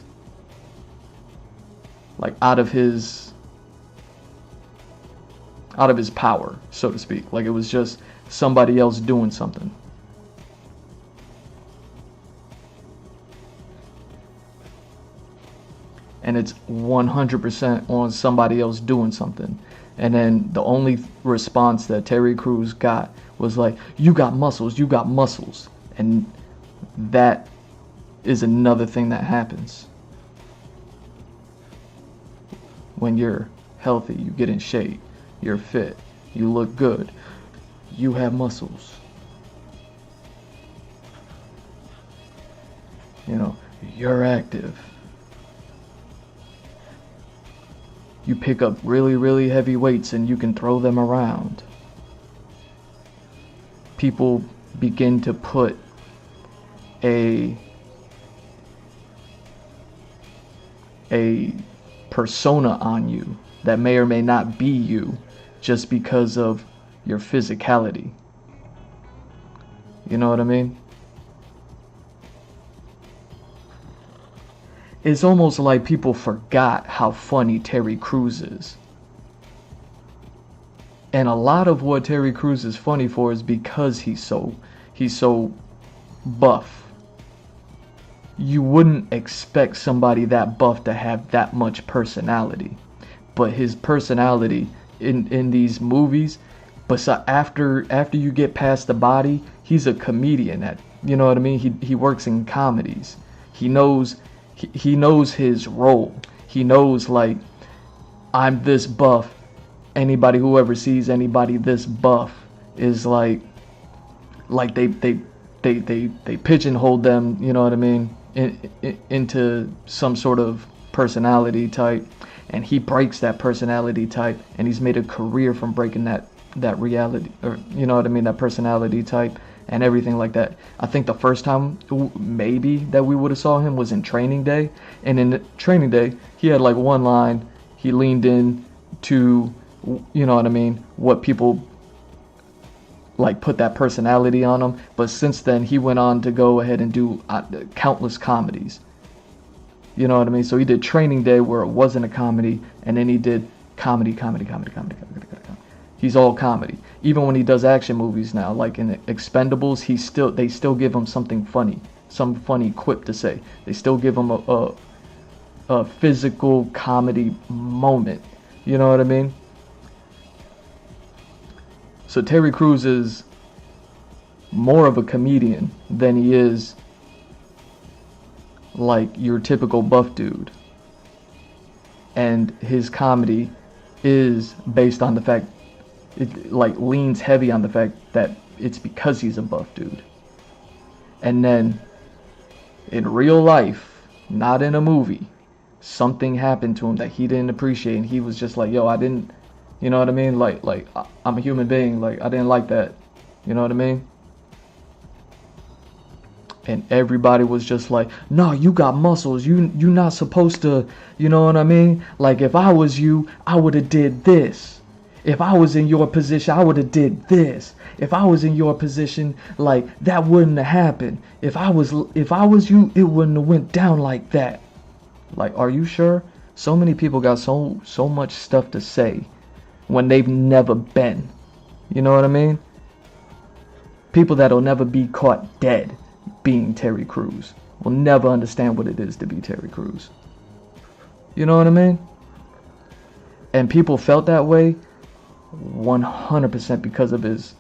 power, so to speak. Like, it was just somebody else doing something. And it's 100% on somebody else doing something. And then the only response that Terry Crews got was like, you got muscles, you got muscles. And that is another thing that happens. When you're healthy, you get in shape, you're fit, you look good, you have muscles. You know, you're active. You pick up really heavy weights and you can throw them around. People begin to put a persona on you that may or may not be you just because of your physicality. You know what I mean? It's almost like people forgot how funny Terry Crews is. And a lot of what Terry Crews is funny for is because he's so buff. You wouldn't expect somebody that buff to have that much personality. But his personality in these movies, but after you get past the body, he's a comedian at, you know what I mean? He works in comedies. He knows his role. He knows, like, I'm this buff. Anybody who ever sees anybody this buff is like they pigeonhole them, you know what I mean, into some sort of personality type, and he breaks that personality type, and he's made a career from breaking that reality, or, you know what I mean, that personality type and everything like that. I think the first time maybe that we would have saw him was in Training Day, and in Training Day he had like one line, he leaned in to, you know what I mean, what people like put that personality on him. But since then he went on to go ahead and do countless comedies, you know what I mean. So he did Training Day where it wasn't a comedy, and then he did comedy. He's all comedy. Even when he does action movies now, like in Expendables, they still give him something funny, some funny quip to say. They still give him a physical comedy moment. You know what I mean? So Terry Crews is more of a comedian than he is like your typical buff dude. And his comedy is based on the fact, it like leans heavy on the fact that it's because he's a buff dude. And then in real life, not in a movie, something happened to him that he didn't appreciate, and he was just like, yo, I didn't, you know what I mean? Like I'm a human being, like I didn't like that. You know what I mean? And everybody was just like, no, you got muscles. You not supposed to, you know what I mean? Like if I was you, I would have did this. If I was in your position, I would have did this. If I was in your position, like that wouldn't have happened. If I was you, it wouldn't have went down like that. Like, are you sure? So many people got so much stuff to say when they've never been. You know what I mean? People that'll never be caught dead being Terry Crews will never understand what it is to be Terry Crews. You know what I mean? And people felt that way 100% because of his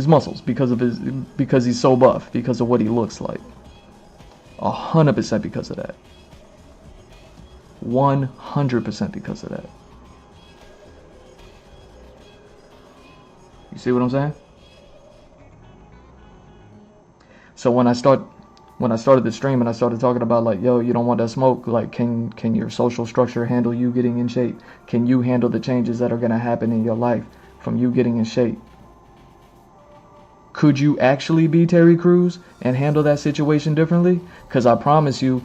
muscles, because he's so buff, because of what he looks like. 100% because of that. 100% because of that. You see what I'm saying? So when I started the stream and I started talking about like, yo, you don't want that smoke, like can your social structure handle you getting in shape? Can you handle the changes that are going to happen in your life from you getting in shape? Could you actually be Terry Crews and handle that situation differently? Because I promise you,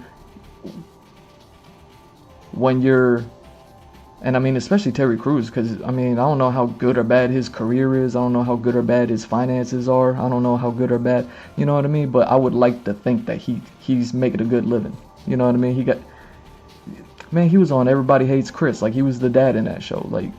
when you're, and I mean especially Terry Crews, because I mean I don't know how good or bad his career is, I don't know how good or bad his finances are, I don't know how good or bad, you know what I mean, but I would like to think that he's making a good living, you know what I mean. He was on Everybody Hates Chris, like he was the dad in that show, like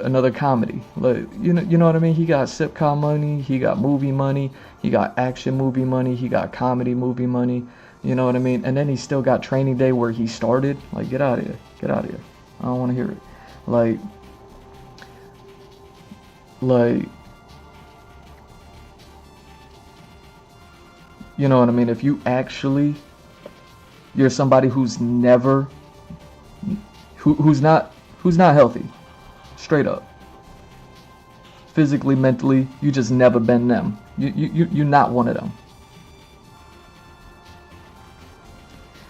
another comedy, like you know what I mean. He got sitcom money, he got movie money, he got action movie money, he got comedy movie money, you know what I mean. And then he still got Training Day where he started. Like get out of here, I don't want to hear it. Like you know what I mean. If you actually, you're somebody who's never, who's not healthy, straight up, physically, mentally, you just never been them. You're not one of them.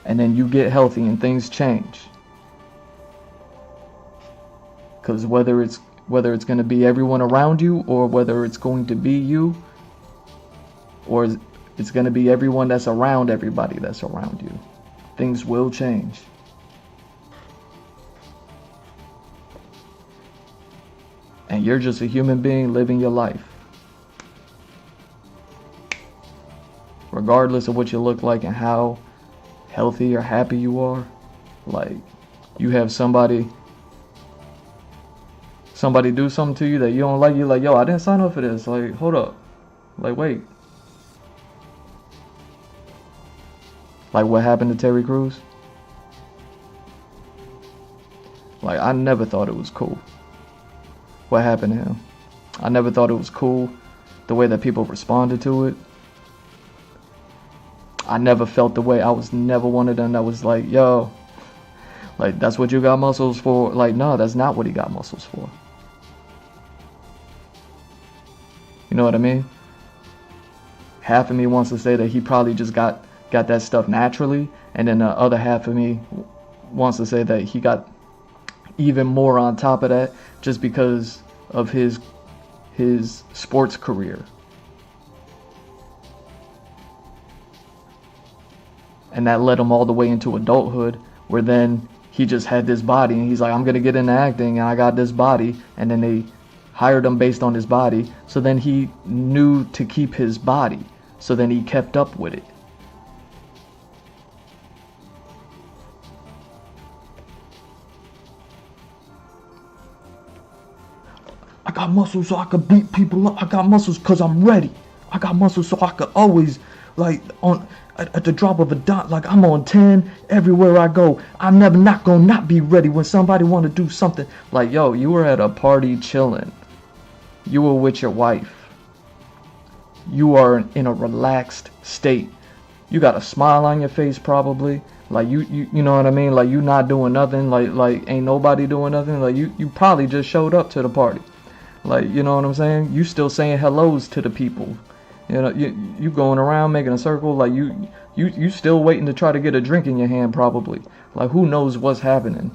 And then you get healthy and things change. Because whether it's going to be everyone around you, or whether it's going to be you, or it's going to be everyone that's around everybody that's around you, things will change. And you're just a human being living your life. Regardless of what you look like and how healthy or happy you are, like you have somebody do something to you that you don't like, you're like, yo, I didn't sign up for this. Like, hold up. Like, wait. Like what happened to Terry Crews? Like, I never thought it was cool what happened to him. I never thought it was cool the way that people responded to it. I never felt the way. I was never one of them that was like, yo, like that's what you got muscles for. Like, no, that's not what he got muscles for. You know what I mean? Half of me wants to say that he probably just got that stuff naturally, and then the other half of me wants to say that he got even more on top of that just because of his sports career. And that led him all the way into adulthood, where then he just had this body and he's like, I'm gonna get into acting and I got this body, and then they hired him based on his body, so then he knew to keep his body, so then he kept up with it. I got muscles so I could beat people up. I got muscles because I'm ready. I got muscles so I could always, like, at the drop of a dot, like I'm on 10 everywhere I go. I'm never not gonna not be ready when somebody want to do something. Like, yo, you were at a party chilling. You were with your wife. You are in a relaxed state. You got a smile on your face probably. Like you know what I mean? Like you not doing nothing. Like ain't nobody doing nothing. Like you probably just showed up to the party. Like, you know what I'm saying? You still saying hellos to the people. You know, you going around making a circle. Like, you still waiting to try to get a drink in your hand, probably. Like, who knows what's happening?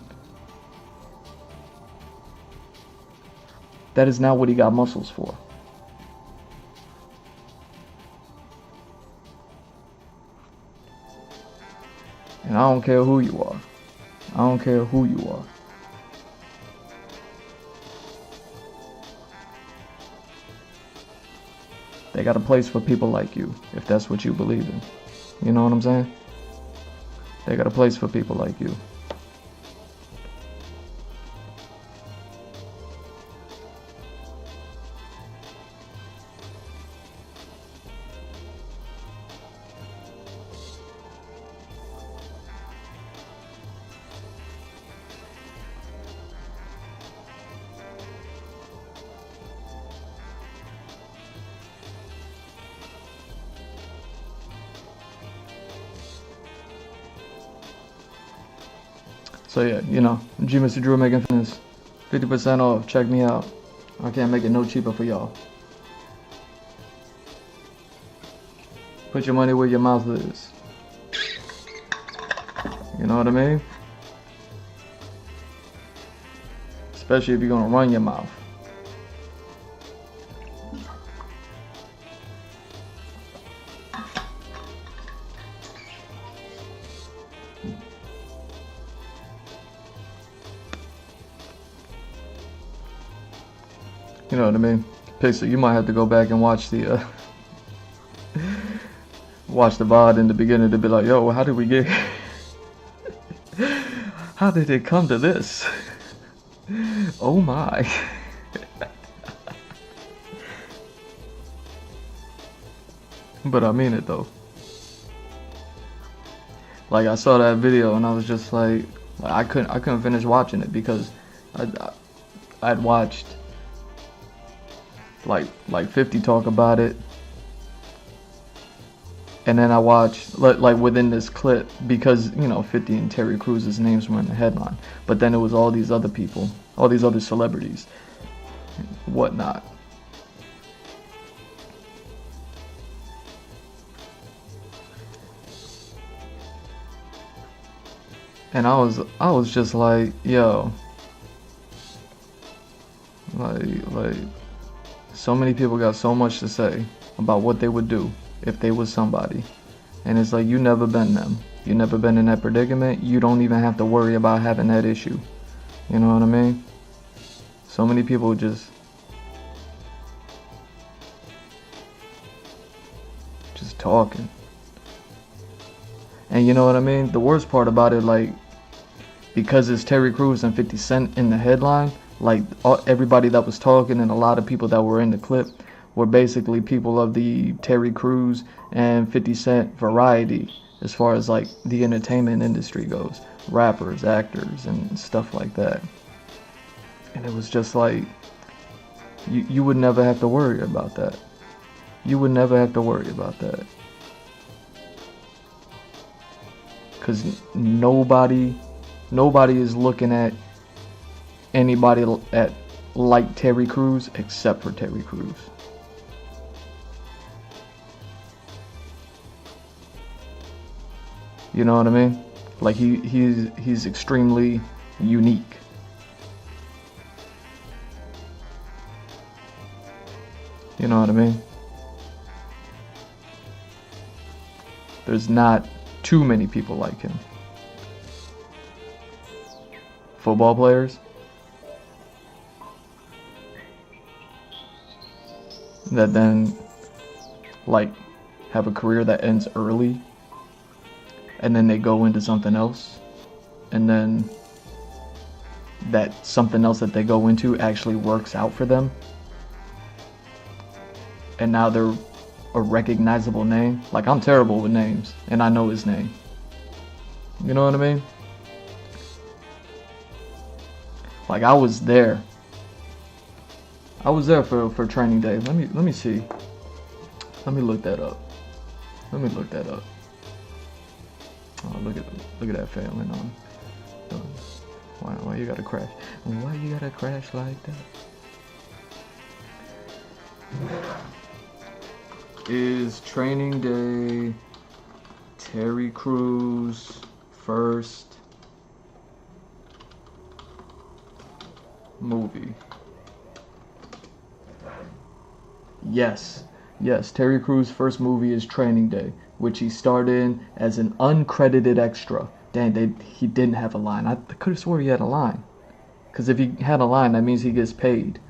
That is not what he got muscles for. And I don't care who you are. I don't care who you are. They got a place for people like you, if that's what you believe in. You know what I'm saying? They got a place for people like you. So yeah, you know, G Mr. Drew making fitness 50% off. Check me out. I can't make it no cheaper for y'all. Put your money where your mouth is. You know what I mean? Especially if you're gonna run your mouth. You know what I mean? Pixel, you might have to go back and watch the watch the VOD in the beginning to be like, yo, how did we get how did it come to this? Oh my. But I mean it though. Like, I saw that video and I was just like I couldn't finish watching it because I'd watched like 50 talk about it, and then I watched like within this clip, because you know 50 and Terry Crews's names were in the headline, but then it was all these other people, all these other celebrities, whatnot. And I was just like, yo, like so many people got so much to say about what they would do if they was somebody. And it's like, you never been them. You never been in that predicament. You don't even have to worry about having that issue. You know what I mean? So many people just talking. And you know what I mean? The worst part about it, like, because it's Terry Crews and 50 Cent in the headline, like everybody that was talking and a lot of people that were in the clip were basically people of the Terry Crews and 50 Cent variety as far as like the entertainment industry goes, rappers, actors, and stuff like that. And it was just like, you would never have to worry about that. You would never have to worry about that. Because nobody is looking at anybody at like Terry Crews except for Terry Crews. You know what I mean? Like he's extremely unique. You know what I mean? There's not too many people like him. Football players that then like have a career that ends early and then they go into something else, and then that something else that they go into actually works out for them, and now they're a recognizable name. Like, I'm terrible with names and I know his name. You know what I mean? Like, I was there for training day. Let me see. Let me look that up. Oh, look at that failing on. Why you gotta crash? Why you gotta crash like that? Is Training Day Terry Crews' first movie? Yes. Yes, Terry Crews' first movie is Training Day, which he starred in as an uncredited extra. Dang, he didn't have a line. I could have swore he had a line. Because if he had a line, that means he gets paid.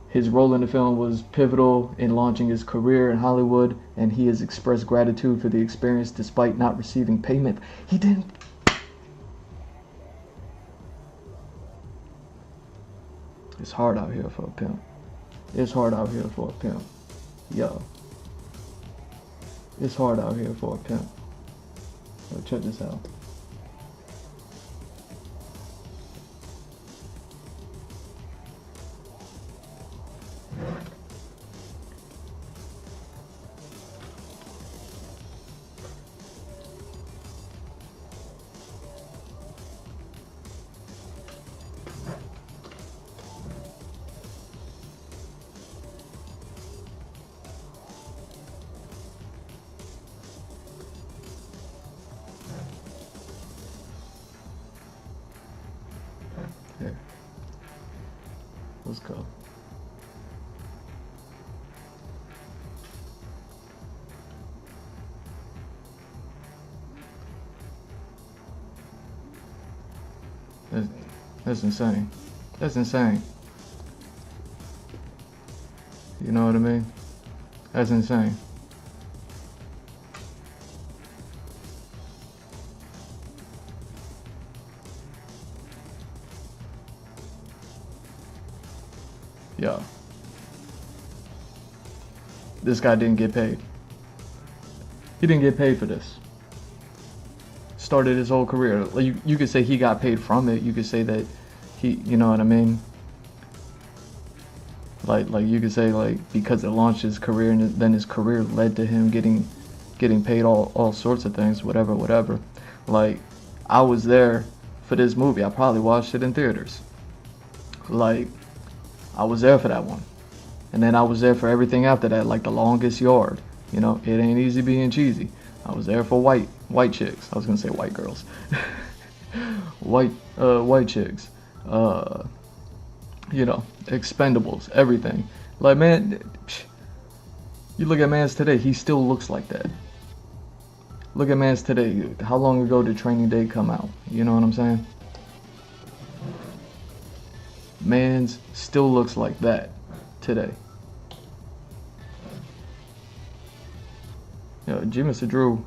His role in the film was pivotal in launching his career in Hollywood, and he has expressed gratitude for the experience despite not receiving payment. He didn't. It's hard out here for a pimp. It's hard out here for a pimp. Yo. It's hard out here for a pimp. Yo, check this out. Here. Let's go. That's insane. That's insane. You know what I mean? That's insane. Yo. This guy didn't get paid. He didn't get paid for this. Started his whole career. You could say he got paid from it. You could say that he, you know what I mean? Like you could say like because it launched his career and then his career led to him getting paid all sorts of things, whatever. Like I was there for this movie. I probably watched it in theaters. Like I was there for that one. And then I was there for everything after that, like The Longest Yard. You know, It Ain't Easy Being Cheesy. I was there for white chicks. I was gonna say white girls. white chicks. You know, Expendables, everything. Like man, you look at Mans today, he still looks like that. Look at Mans today. How long ago did Training Day come out? You know what I'm saying? Mans still looks like that today. You know, G. Mr. Drew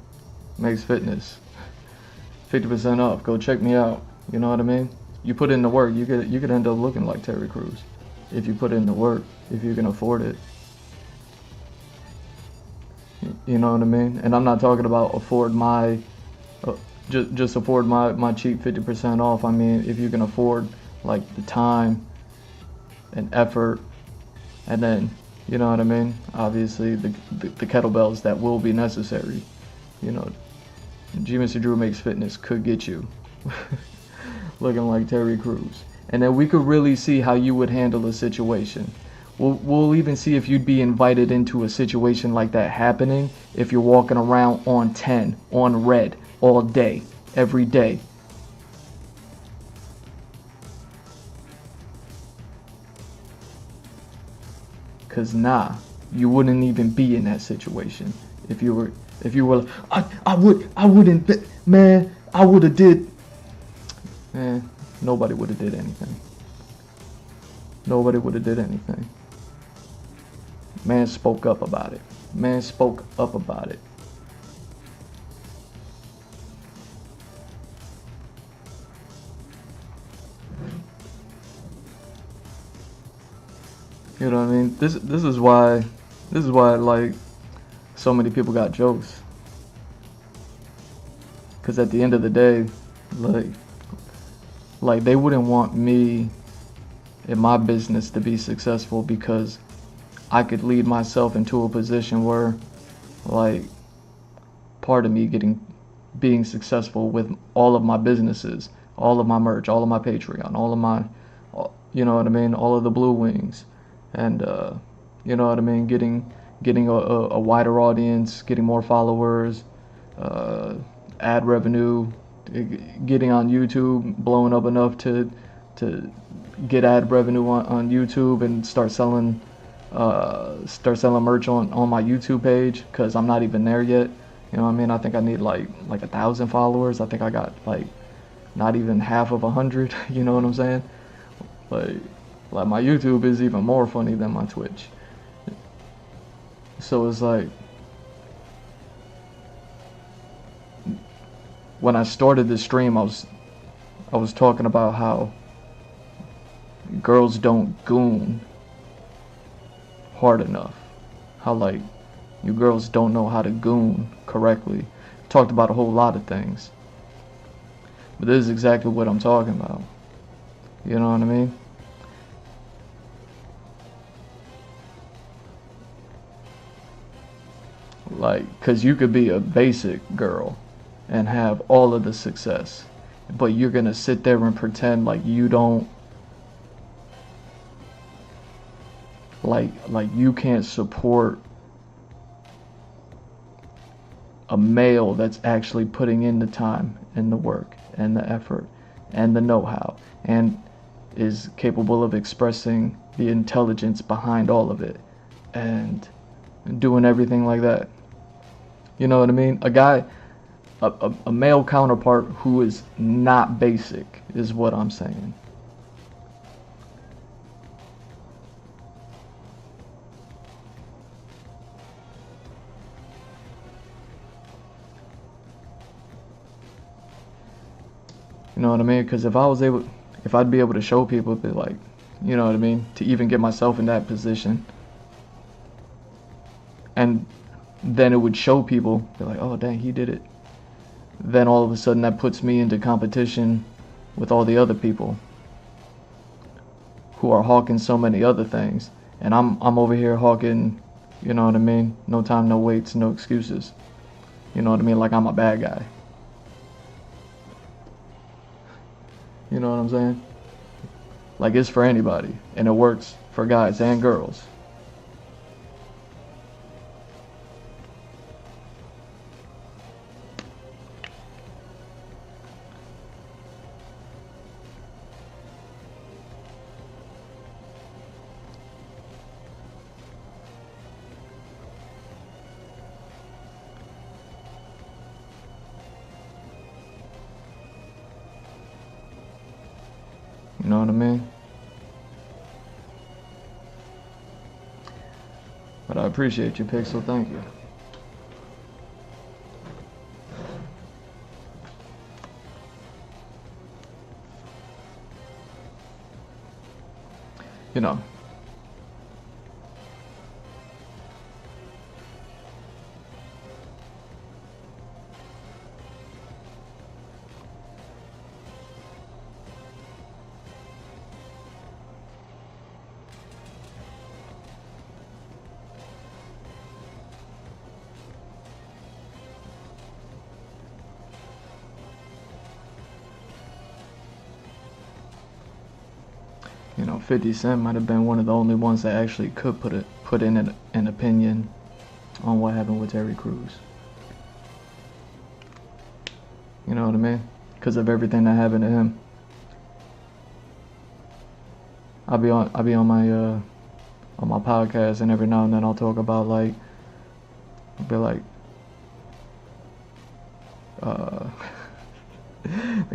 makes fitness 50% off. Go check me out. You know what I mean? You put in the work, you could end up looking like Terry Crews if you put in the work, if you can afford it. You know what I mean? And I'm not talking about afford my just afford my cheap 50% off. I mean, if you can afford like the time and effort, and then, you know what I mean? Obviously, the kettlebells that will be necessary. You know, G. Mr. Drew Makes Fitness could get you looking like Terry Crews. And then we could really see how you would handle a situation. We'll even see if you'd be invited into a situation like that happening if you're walking around on 10, on red, all day, every day. Cause nah, you wouldn't even be in that situation if you were I wouldn't man, I would have did. Man, nobody would have did anything. Nobody would have did anything. Man spoke up about it. Man spoke up about it. You know what I mean? This is why like so many people got jokes. Cause at the end of the day, like they wouldn't want me in my business to be successful because I could lead myself into a position where, like, part of me being successful with all of my businesses, all of my merch, all of my Patreon, all of my, you know what I mean, all of the Blue Wings, and You know what I mean? Getting a wider audience, getting more followers, uh, ad revenue, getting on YouTube, blowing up enough to get ad revenue on YouTube and start selling merch on my YouTube page, because I'm not even there yet. You know what I mean? I think I need like 1,000 followers. I think I got like not even half of 100. You know what I'm saying? Like my YouTube is even more funny than my Twitch. So it's like, when I started the stream, I was talking about how girls don't goon hard enough. How like you girls don't know how to goon correctly. Talked about a whole lot of things. But this is exactly what I'm talking about. You know what I mean? Like, cause you could be a basic girl and have all of the success, but you're gonna sit there and pretend like you don't, like you can't support a male that's actually putting in the time and the work and the effort and the know-how and is capable of expressing the intelligence behind all of it and doing everything like that. You know what I mean? A male counterpart who is not basic is what I'm saying. You know what I mean? Because if I'd be able to show people, be like, you know what I mean, to even get myself in that position, and then it would show people, be like, oh dang, he did it. Then all of a sudden that puts me into competition with all the other people who are hawking so many other things, and I'm over here hawking, you know what I mean, no time, no waits, no excuses. You know what I mean? Like I'm a bad guy. You know what I'm saying? Like it's for anybody, and it works for guys and girls. You know what I mean? But I appreciate you, Pixel. Thank you. You know. You know, 50 Cent might have been one of the only ones that actually could put in an opinion on what happened with Terry Crews. You know what I mean? Because of everything that happened to him. I'll be on my podcast, and every now and then I'll talk about like, I'll be like, the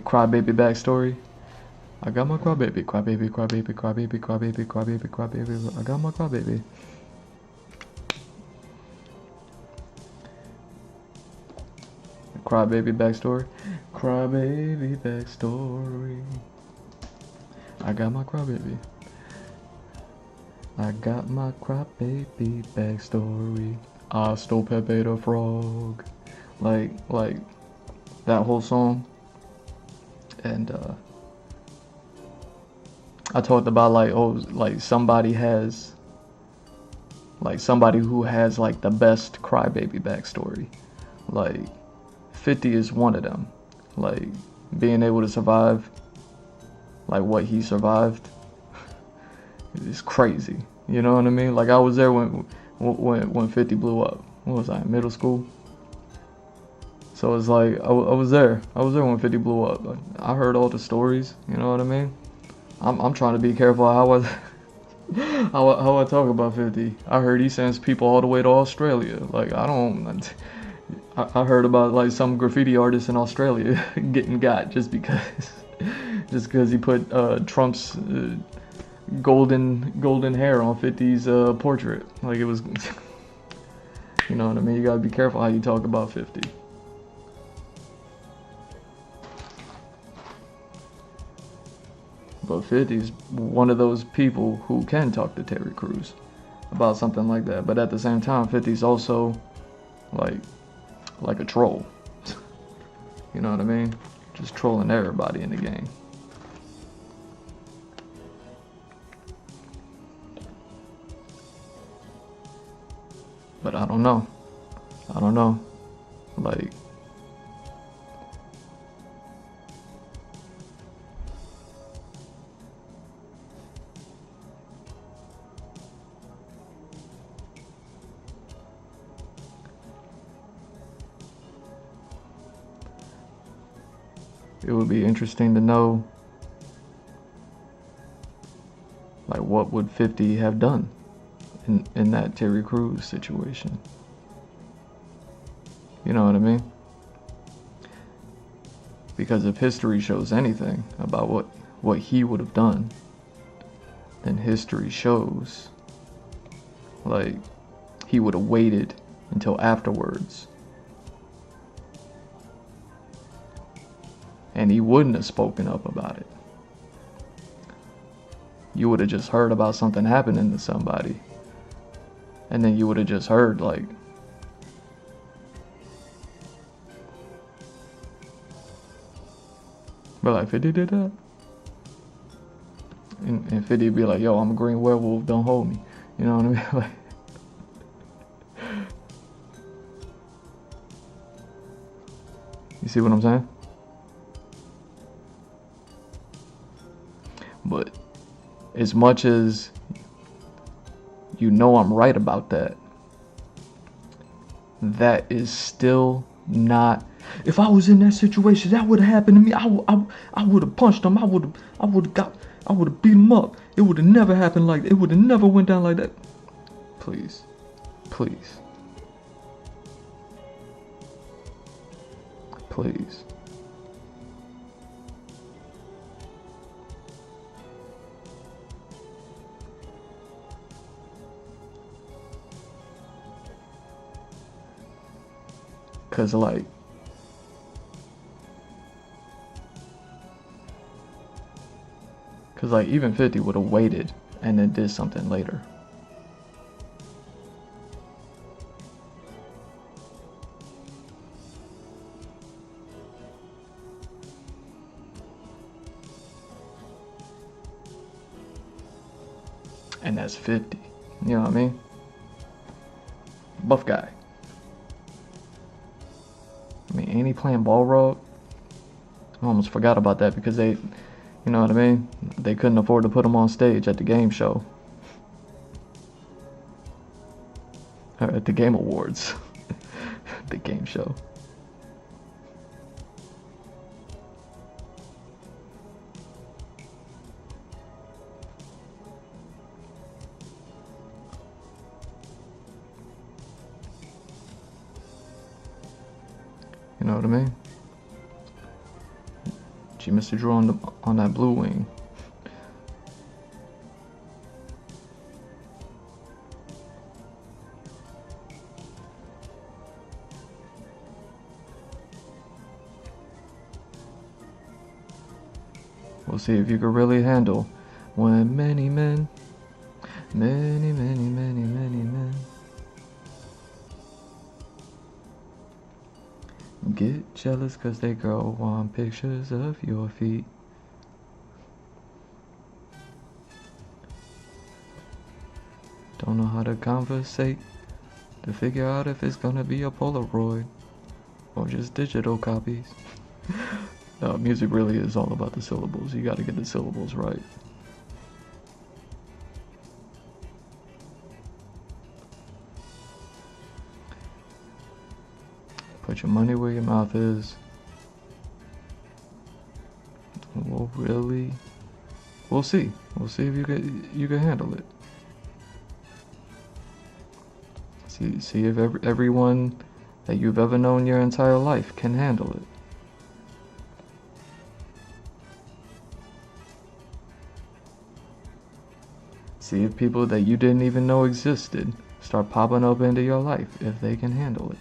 crybaby backstory. I got my crybaby, crybaby, crybaby, crybaby, crybaby, crybaby, crybaby. I got my crybaby. Crybaby backstory. Crybaby backstory. I got my crybaby. I got my crybaby backstory. I stole Pepe the Frog. Like that whole song. And I talked about like, oh, like somebody who has like the best crybaby backstory. Like 50 is one of them. Like being able to survive like what he survived is crazy. You know what I mean? Like I was there when 50 blew up. What was I in middle school? So it's like I was there. I was there when 50 blew up. I heard all the stories. You know what I mean? I'm trying to be careful how I how I talk about 50. I heard he sends people all the way to Australia. Like I don't. I heard about like some graffiti artist in Australia getting got just because he put Trump's golden hair on 50's portrait. Like it was. You know what I mean? You gotta be careful how you talk about 50. But 50's one of those people who can talk to Terry Crews about something like that. But at the same time, 50's also like a troll. You know what I mean? Just trolling everybody in the game. But I don't know. Like, it would be interesting to know, like, what would 50 have done in that Terry Crews situation. You know what I mean? Because if history shows anything about what he would have done, then history shows like he would have waited until afterwards. And he wouldn't have spoken up about it. You would have just heard about something happening to somebody. And then you would have just heard like, but like 50 did that? And 50 would be like, yo, I'm a green werewolf, don't hold me. You know what I mean? Like, you see what I'm saying? But as much as you know I'm right about that, that is still not. If I was in that situation, that would have happened to me. I would have punched him. I would have beat him up. It would have never happened like that. It would have never went down like that. Please. Please. Please. Cause like, even 50 would have waited and then did something later. And that's 50. You know what I mean? Buff guy. I mean, ain't he playing ball rug? I almost forgot about that because they, you know what I mean? They couldn't afford to put him on stage at the game show. Or at the Game Awards. The game show. You know what I mean? She missed a draw on that blue wing. We'll see if you can really handle when many men, many men get jealous cause they girl want pictures of your feet. Don't know how to conversate to figure out if it's gonna be a Polaroid or just digital copies. No, music really is all about the syllables. You gotta get the syllables right. Put your money where your mouth is. We'll see. We'll see if you can handle it. See if everyone that you've ever known your entire life can handle it. See if people that you didn't even know existed start popping up into your life, if they can handle it.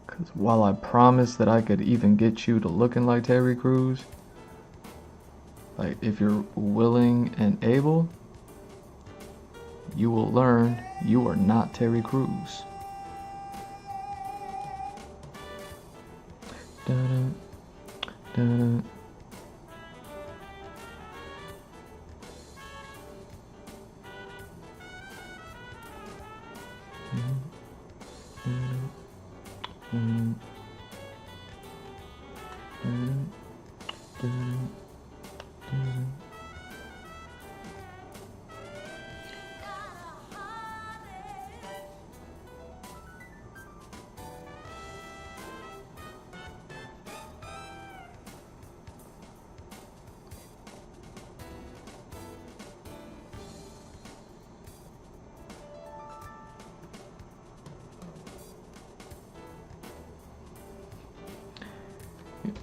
Because while I promise that I could even get you to looking like Terry Crews, like if you're willing and able, you will learn you are not Terry Crews. Dun, dun,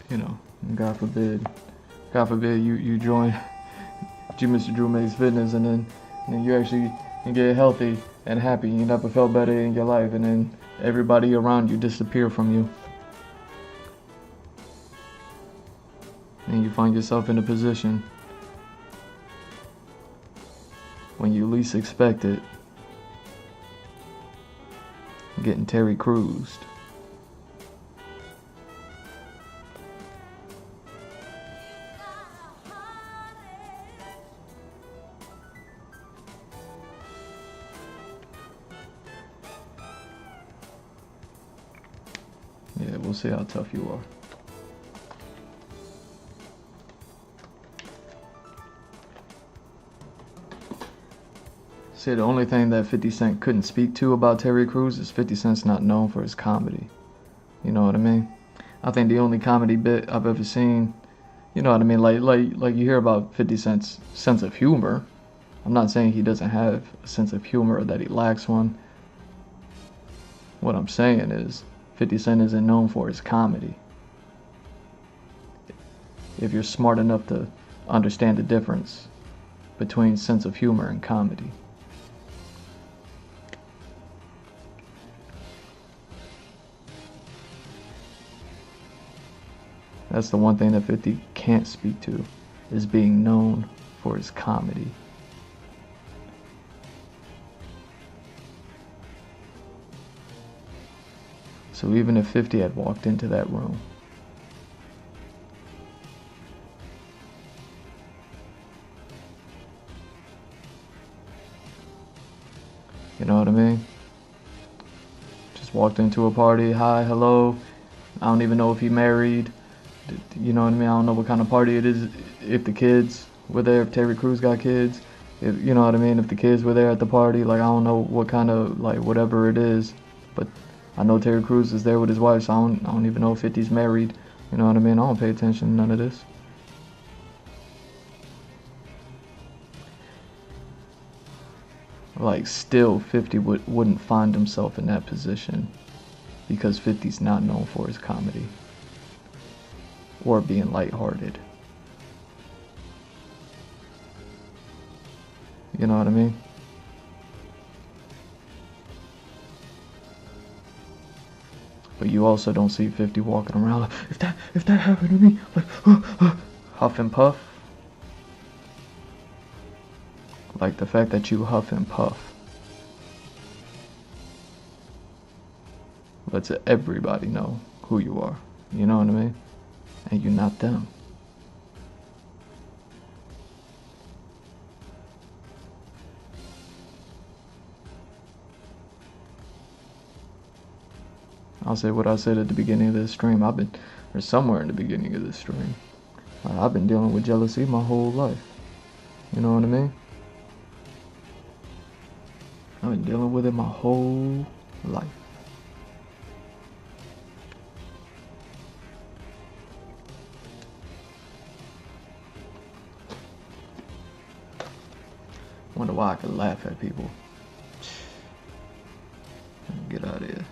you know, God forbid you join Mr. Drew Mays Fitness and then you actually get healthy and happy. You never felt better in your life, and then everybody around you disappear from you. And you find yourself in a position when you least expect it, getting Terry Crewsed. Yeah, we'll see how tough you are. See, the only thing that 50 Cent couldn't speak to about Terry Crews is 50 Cent's not known for his comedy. You know what I mean? I think the only comedy bit I've ever seen, you know what I mean? Like you hear about 50 Cent's sense of humor. I'm not saying he doesn't have a sense of humor or that he lacks one. What I'm saying is 50 Cent isn't known for his comedy. If you're smart enough to understand the difference between sense of humor and comedy. That's the one thing that 50 can't speak to, is being known for his comedy. So even if 50 had walked into that room, you know what I mean? Just walked into a party, hi, hello, I don't even know if he married, you know what I mean? I don't know what kind of party it is, if the kids were there, if Terry Crews got kids, if, you know what I mean? If the kids were there at the party, like I don't know what kind of, like whatever it is, but I know Terry Crews is there with his wife, so I don't even know if 50's married. You know what I mean? I don't pay attention to none of this. Like, still, 50 wouldn't find himself in that position because 50's not known for his comedy or being lighthearted. You know what I mean? But you also don't see 50 walking around like, if that happened to me, like, huff and puff. Like the fact that you huff and puff lets everybody know who you are. You know what I mean? And you're not them. I'll say what I said at the beginning of this stream. Or somewhere in the beginning of this stream. I've been dealing with jealousy my whole life. You know what I mean? I've been dealing with it my whole life. Wonder why I can laugh at people. Get out of here.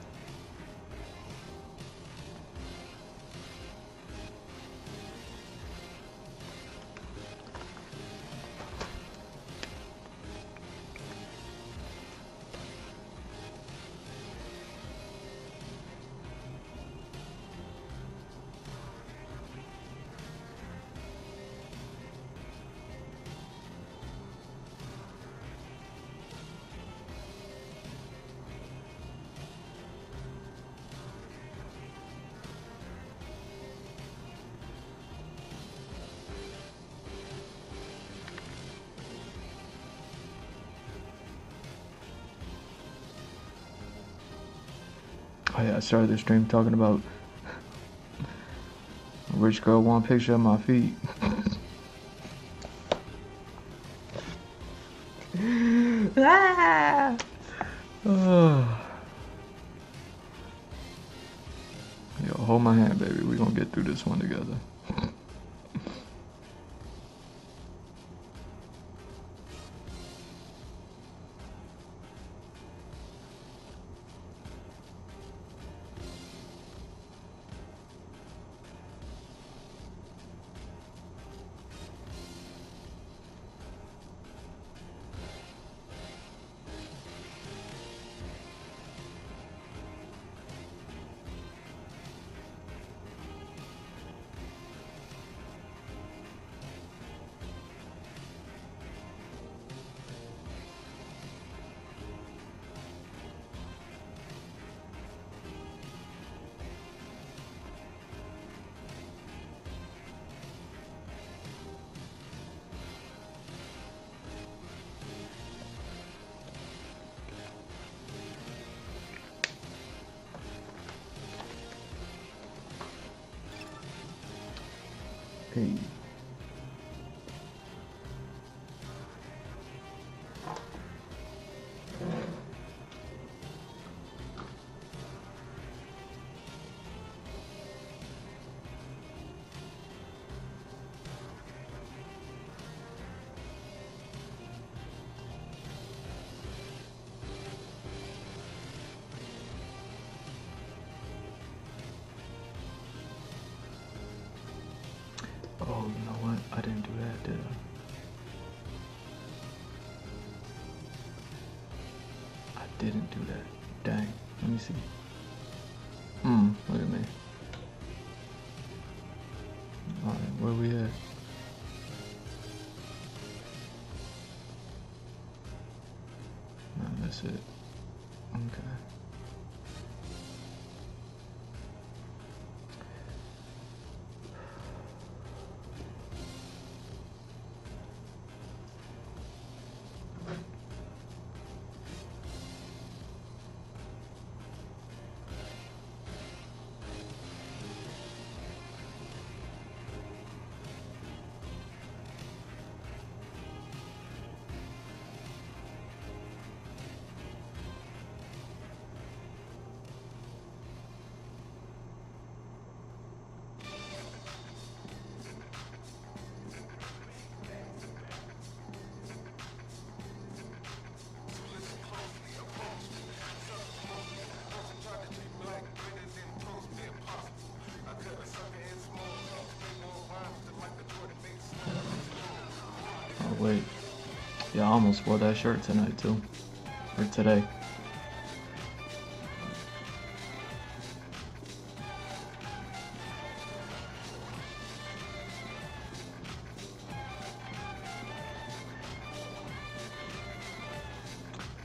Oh yeah, I started the stream talking about a rich girl want a picture of my feet. Ah! Oh. Yo, hold my hand, baby. We gonna get through this one together. Hey. Oh, you know what? I didn't do that, did I? I didn't do that. Dang. Let me see. Look at me. Alright, where we at? No, that's it. Okay. Oh wait. Yeah, I almost wore that shirt tonight too. Or today.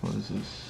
What is this?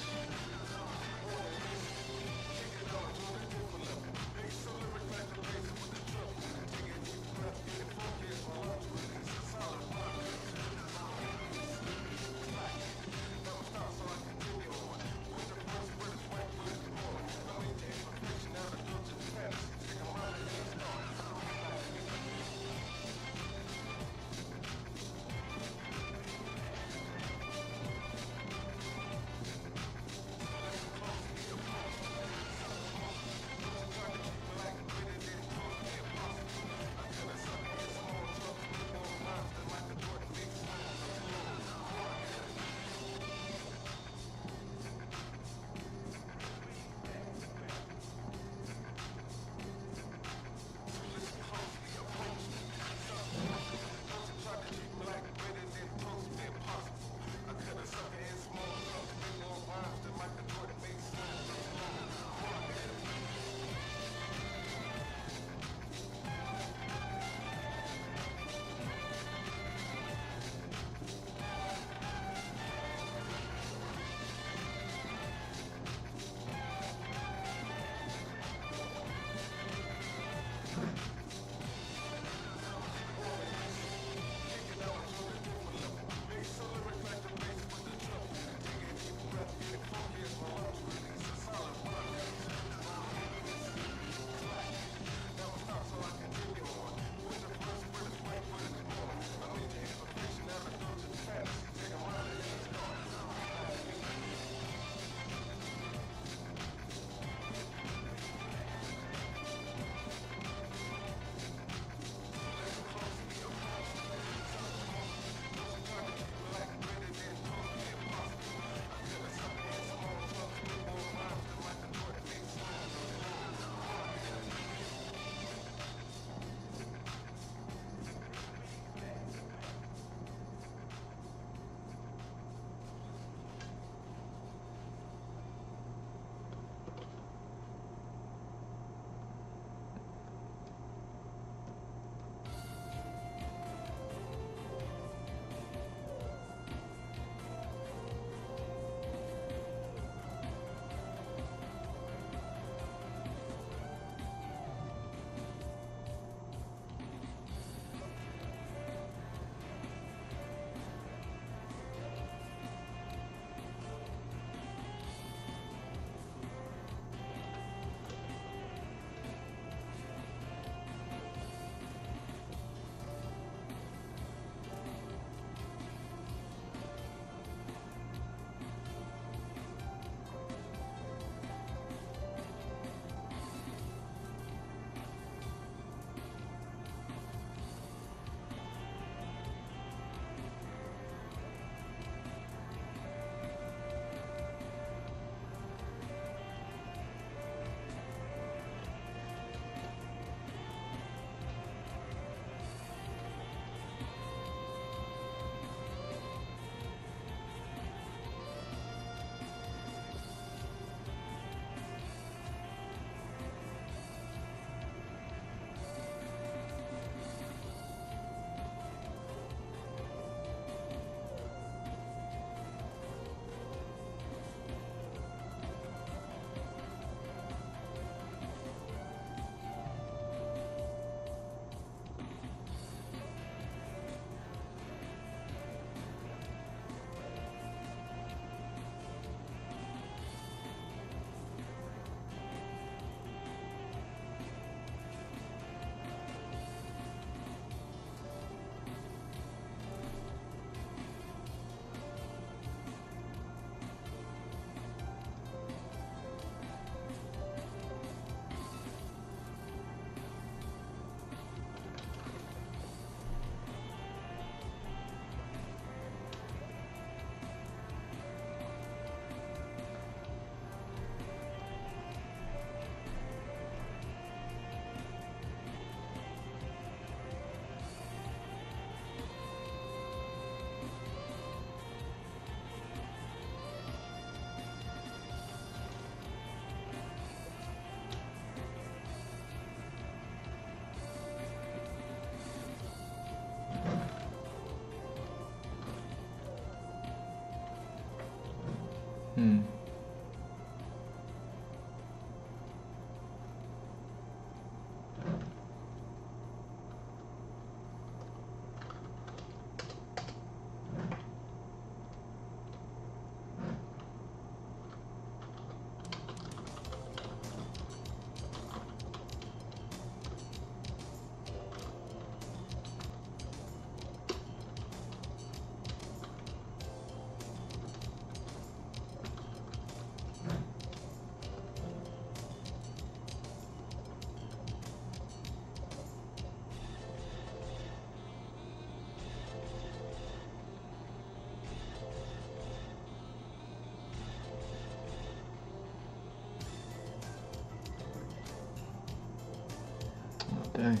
Dang.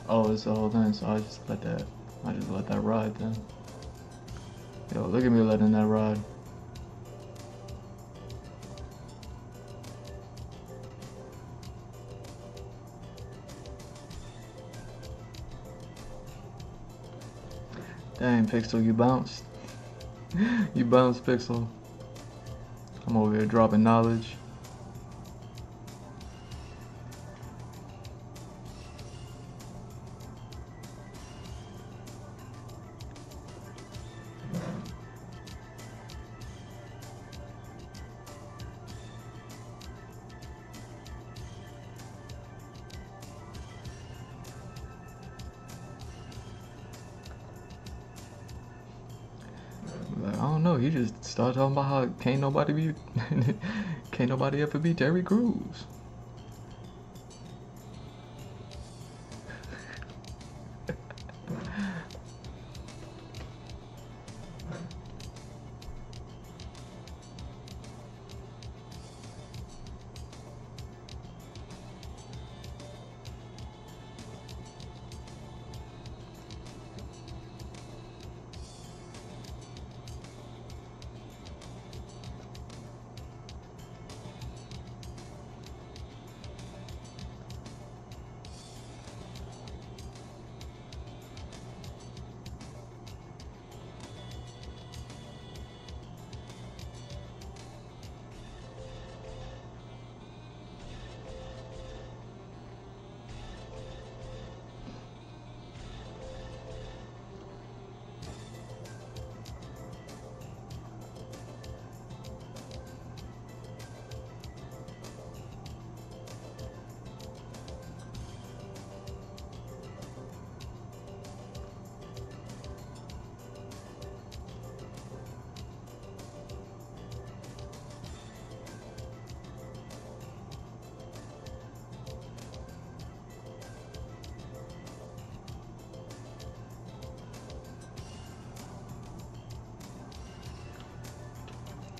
Oh, it's the whole thing, so I just let that ride then. Yo, look at me letting that ride. Dang, Pixel, you bounced. You bounced, Pixel. I'm over here dropping knowledge. Like, I don't know, he just started talking about how can't nobody ever be Terry Crews.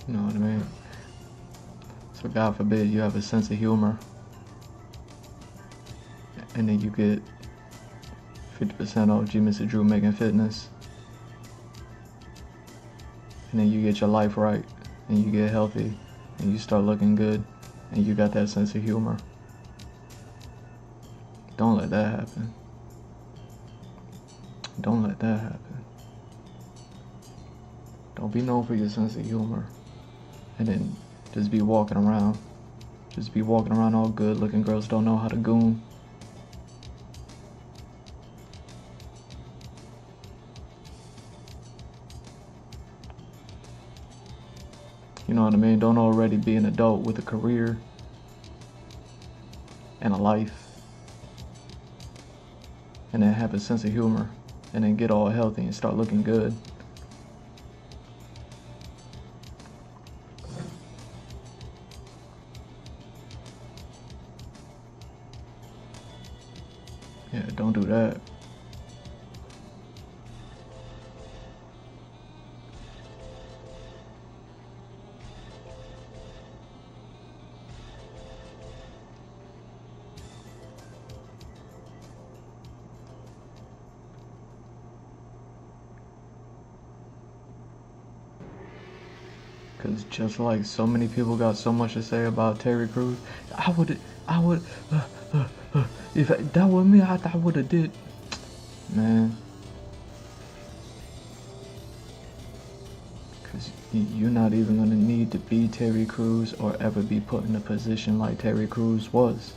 You know what I mean? So God forbid you have a sense of humor and then you get 50% off G Mr. Drew Making Fitness. And then you get your life right and you get healthy and you start looking good and you got that sense of humor. Don't let that happen. Don't let that happen. Don't be known for your sense of humor and then just be walking around. Just be walking around all good looking girls don't know how to goon. You know what I mean? Don't already be an adult with a career and a life and then have a sense of humor and then get all healthy and start looking good. Yeah, don't do that. Cause just like so many people got so much to say about Terry Crews, if that was me, I would have did, man. Cause you're not even gonna need to be Terry Crews or ever be put in a position like Terry Crews was.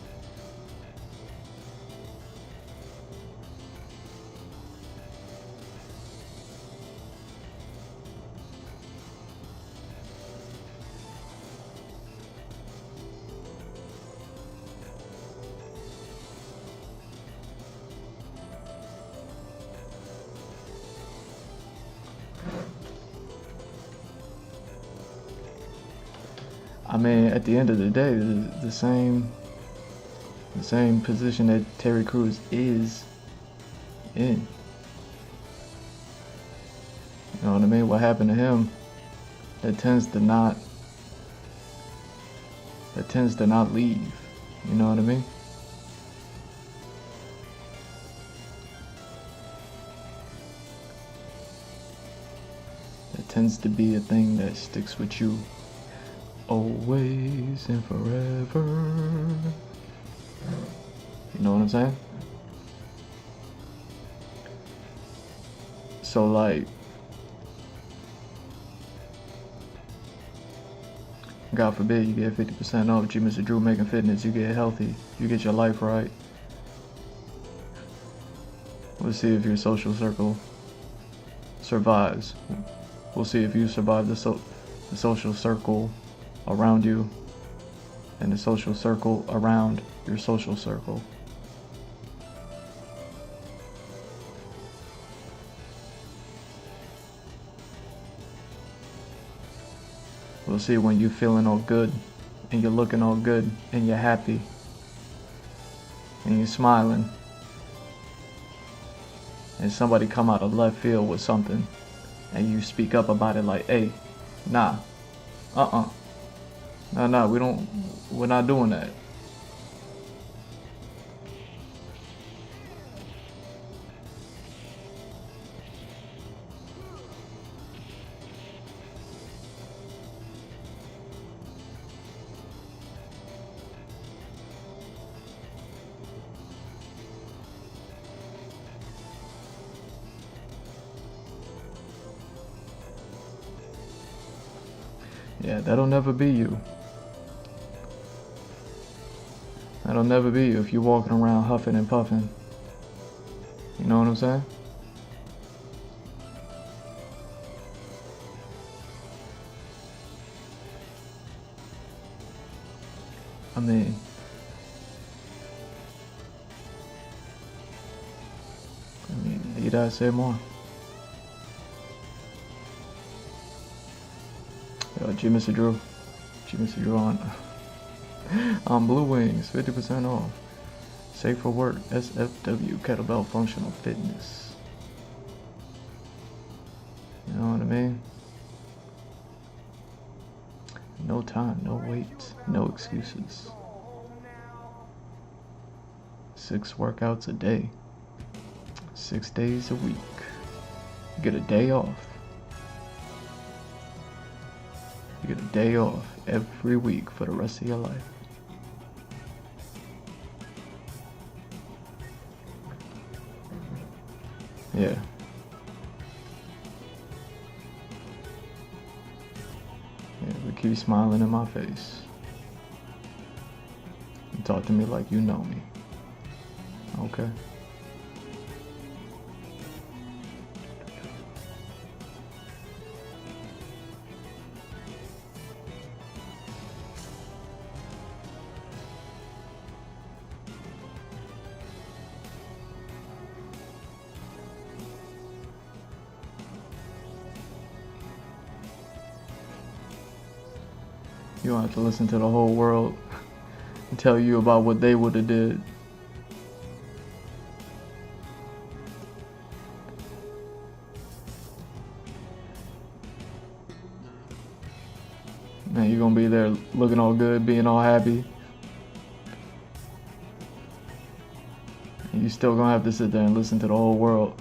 I mean, at the end of the day, the same position that Terry Crews is in. You know what I mean? What happened to him, that tends to not leave. You know what I mean? tends to be a thing that sticks with you always and forever. You know what I'm saying? So like, God forbid you get 50% off G Mr. Drew Making Fitness, you get healthy, you get your life right. We'll see if your social circle survives. We'll see if you survive the social circle around you and the social circle around your social circle. We'll see when you're feeling all good and you're looking all good and you're happy and you're smiling and somebody come out of left field with something and you speak up about it like, hey, nah, nah, we're not doing that. Yeah, that'll never be you. That'll never be you if you're walking around huffing and puffing. You know what I'm saying? I mean, need I say more? Yo, G Mr. Drew on Blue Wings, 50% off. Safe for work, SFW, kettlebell functional fitness. You know what I mean? No time, no wait, no excuses. 6 workouts a day, 6 days a week. You get a day off. You get a day off every week for the rest of your life. Yeah. Yeah, but keep smiling in my face. And talk to me like you know me. Okay? You don't have to listen to the whole world and tell you about what they would have did. Man, you're gonna be there looking all good, being all happy. And you still gonna have to sit there and listen to the whole world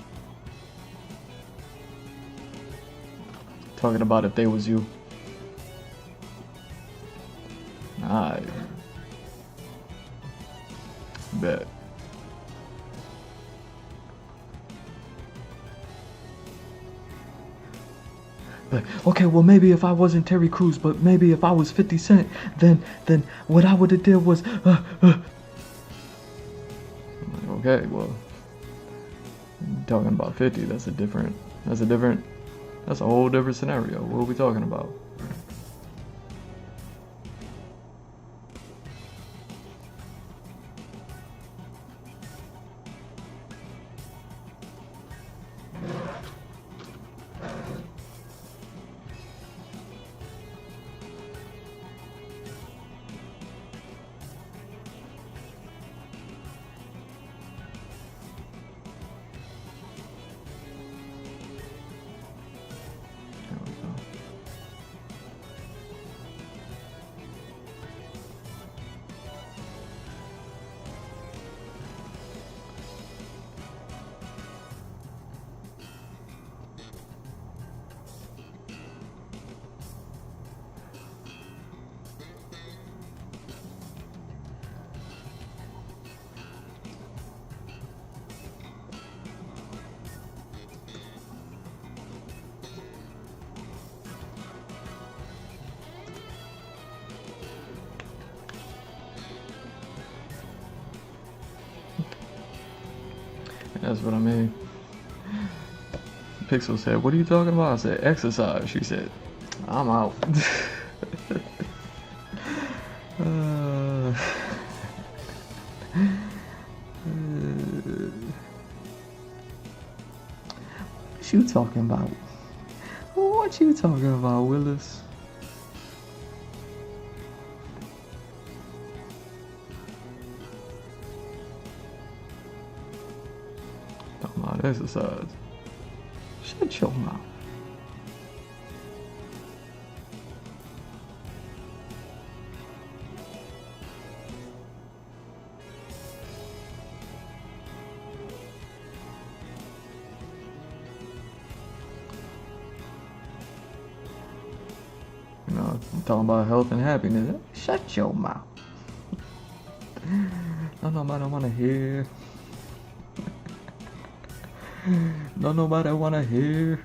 talking about if they was you. I bet. Like, okay, well maybe if I wasn't Terry Crews, but maybe if I was 50 Cent, then what I would have did was okay, well, you're talking about 50, that's a whole different scenario. What are we talking about? That's what I mean. Pixel said, "What are you talking about?" I said, "Exercise." She said, "I'm out." uh, what you talking about? What you talking about, Willis? Talking about exercise. Shut your mouth. You know, I'm talking about health and happiness. Shut your mouth. No, nobody wanna hear. No, nobody wanna hear.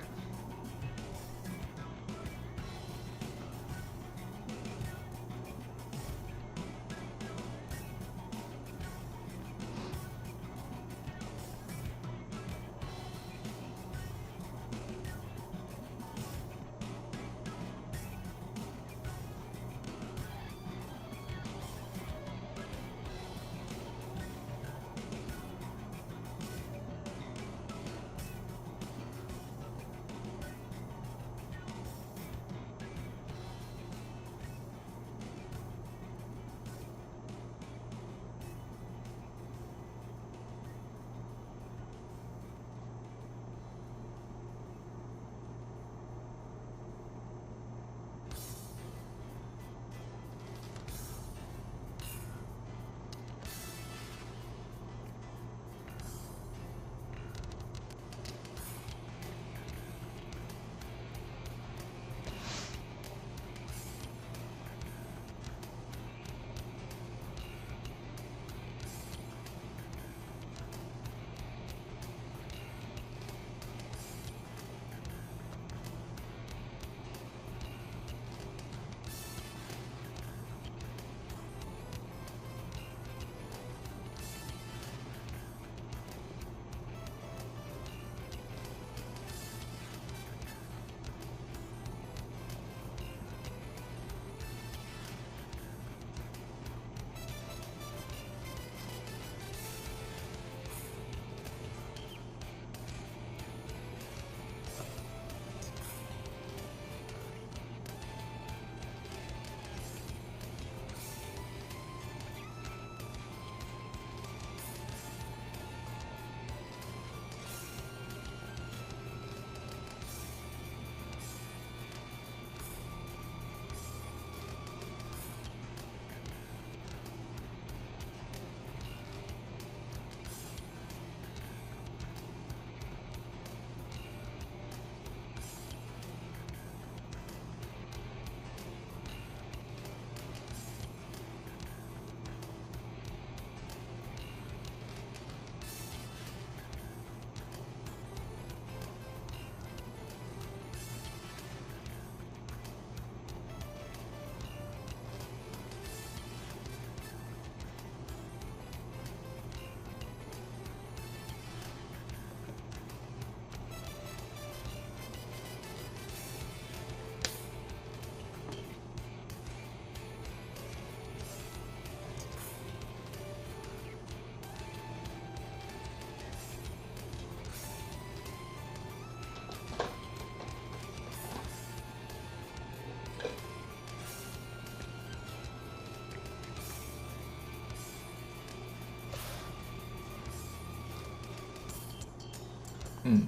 Mm.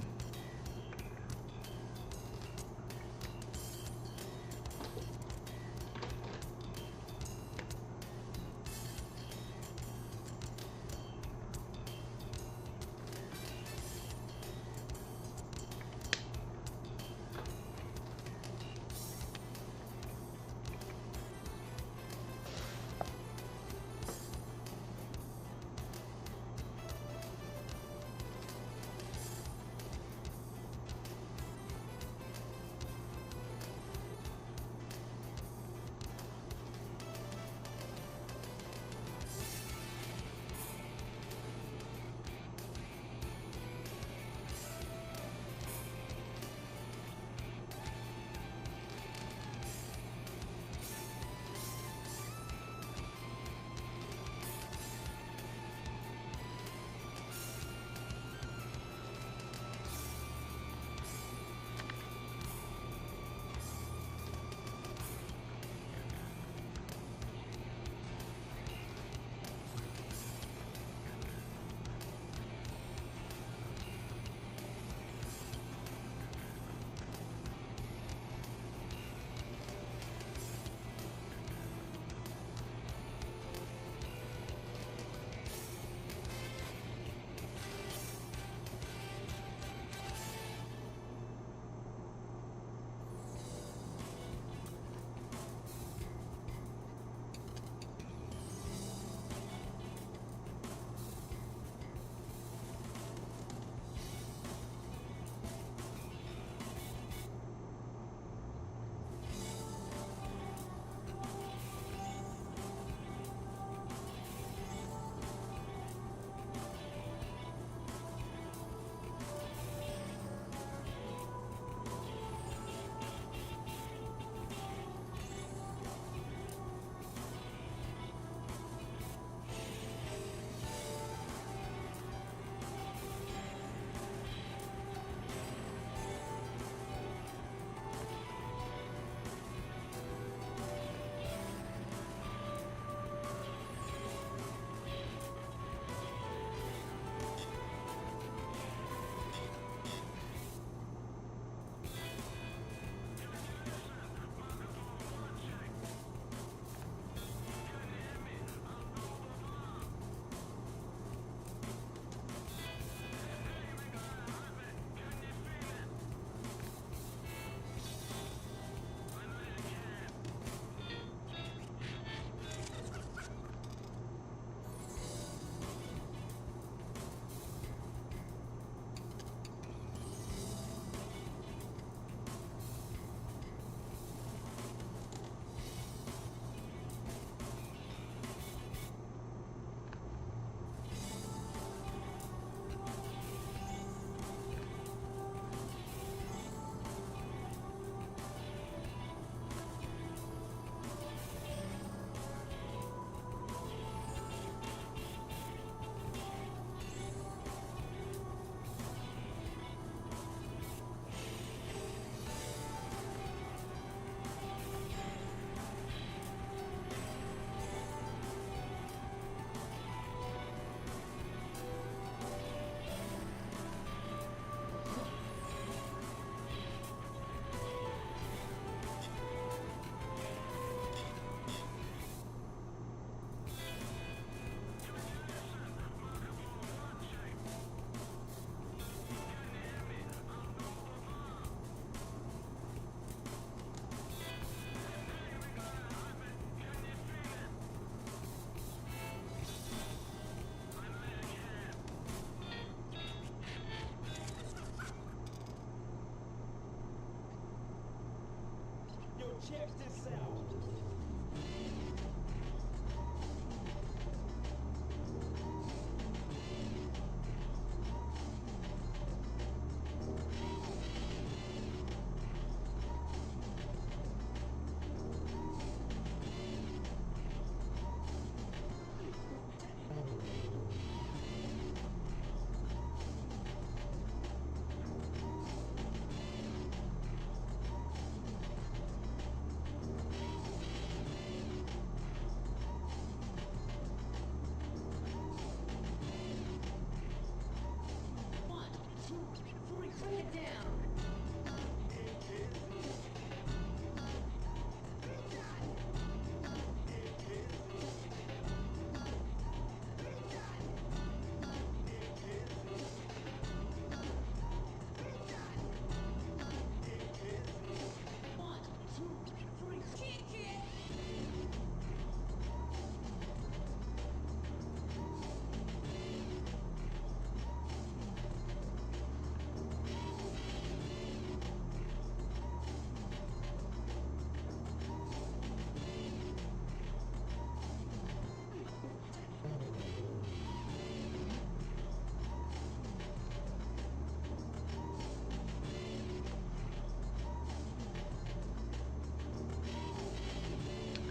check this out.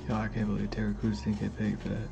Yo, I can't believe Terry Crews didn't get paid for that.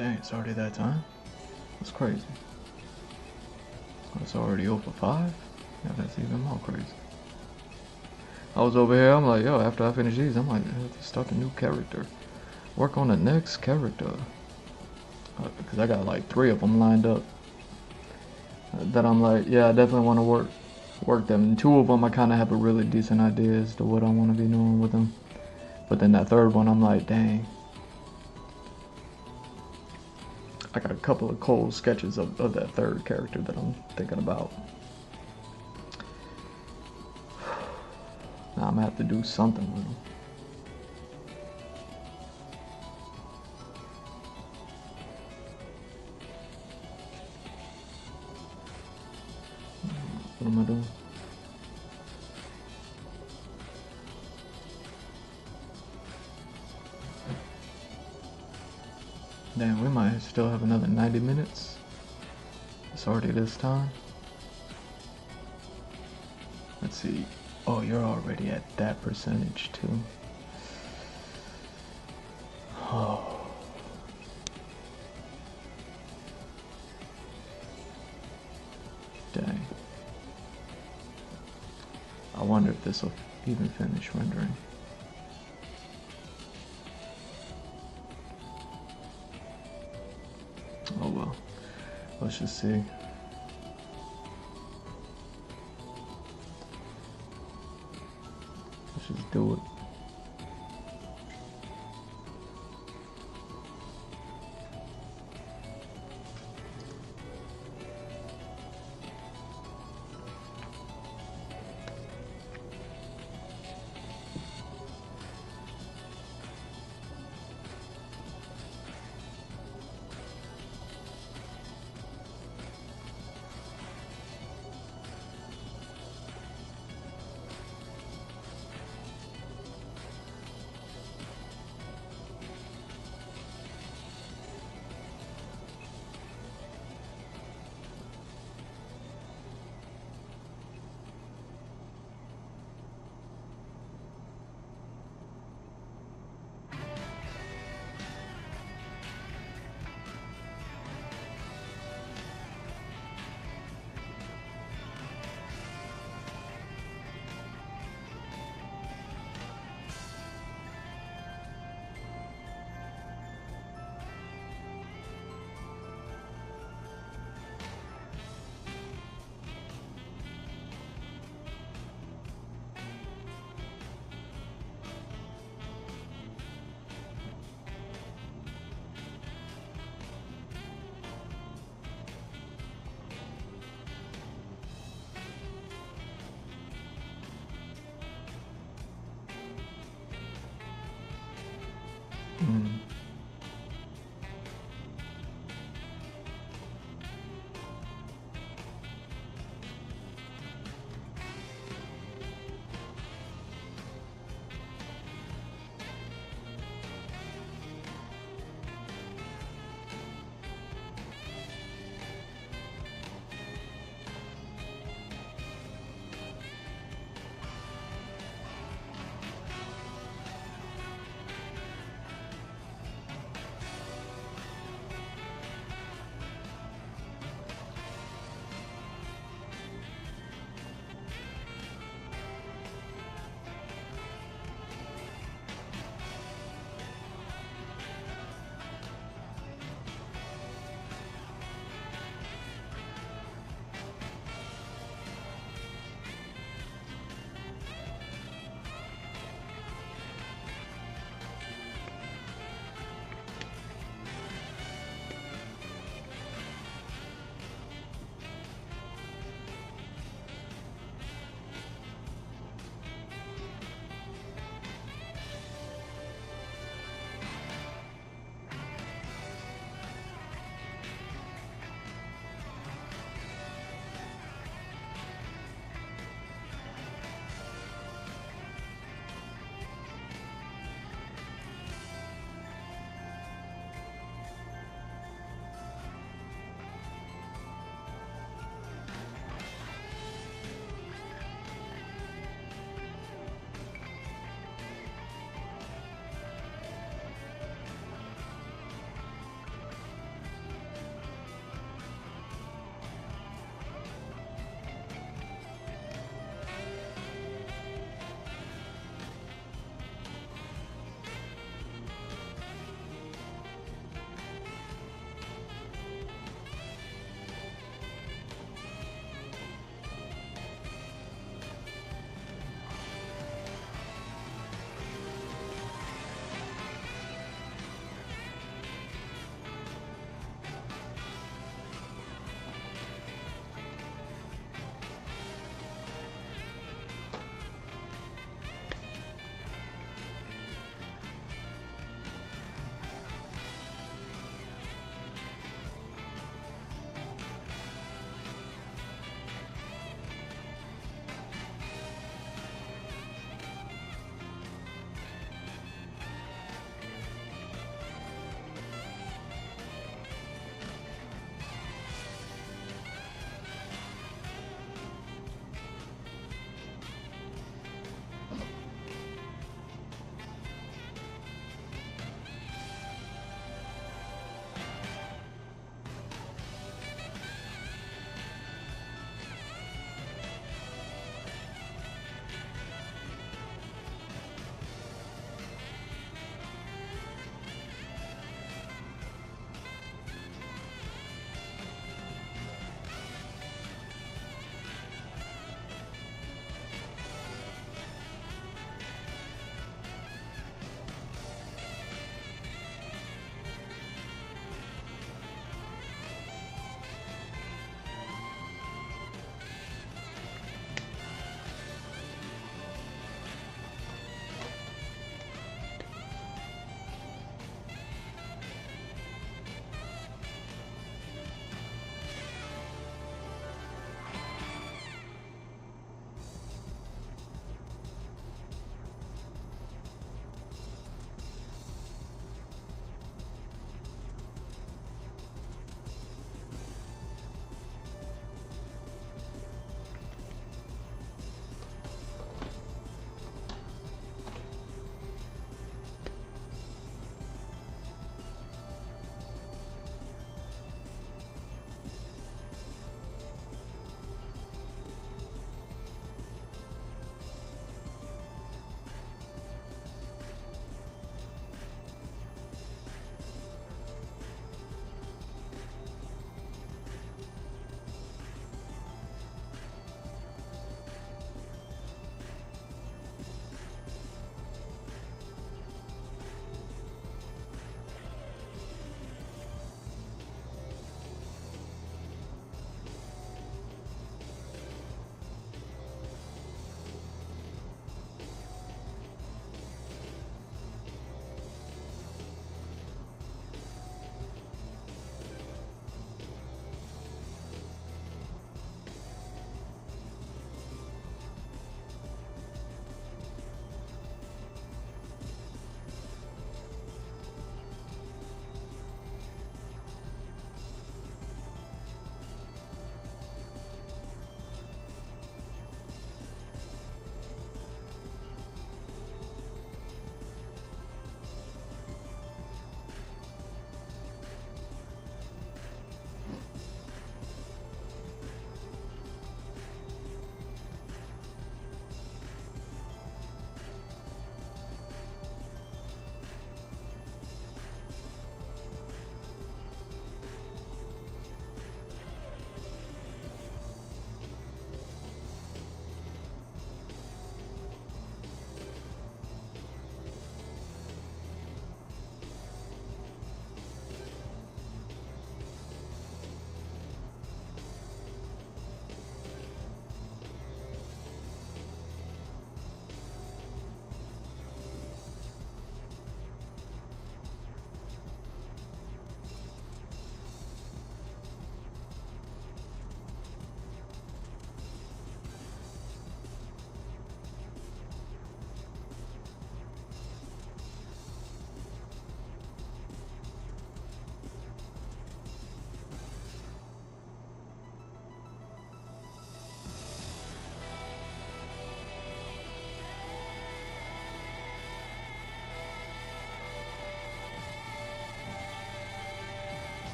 Dang, it's already that time? That's crazy. It's already over 5? Yeah, that's even more crazy. I was over here, I'm like, yo, after I finish these, I'm like, let's start a new character. Work on the next character. Because I got like 3 of them lined up. That I'm like, yeah, I definitely want to work them. And 2 of them, I kind of have a really decent idea as to what I want to be doing with them. But then that 3rd one, I'm like, dang. I got a couple of cold sketches of that 3rd character that I'm thinking about. Now I'm gonna have to do something with them. What am I doing? Damn, we might still have another 90 minutes. It's already this time. Let's see. Oh, you're already at that percentage too. Oh. Dang. I wonder if this will even finish rendering. Oh well. Let's just see. Let's just do it.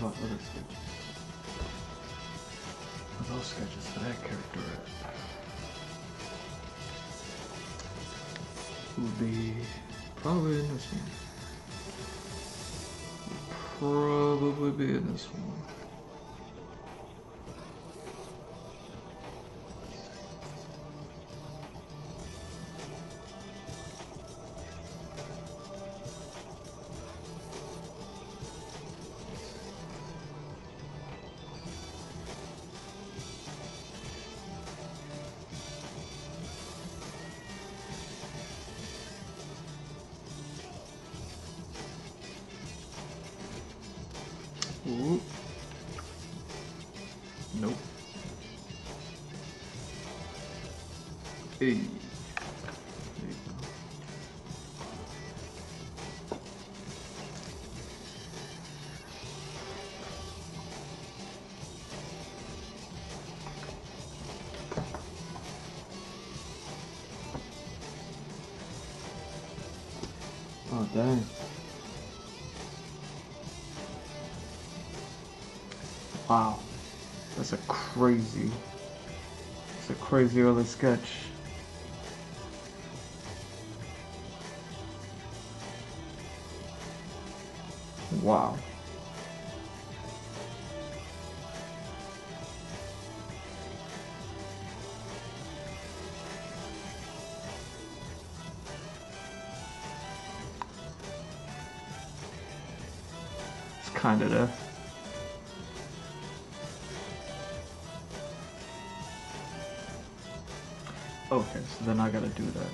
What about other sketches? What those sketches for that character at? Would be probably in this one. Probably be in this one. Ooh. Nope. Hey. There you go. Oh, dang. Wow. That's a crazy early sketch. Wow. It's kind of there. Okay, so then I gotta do that.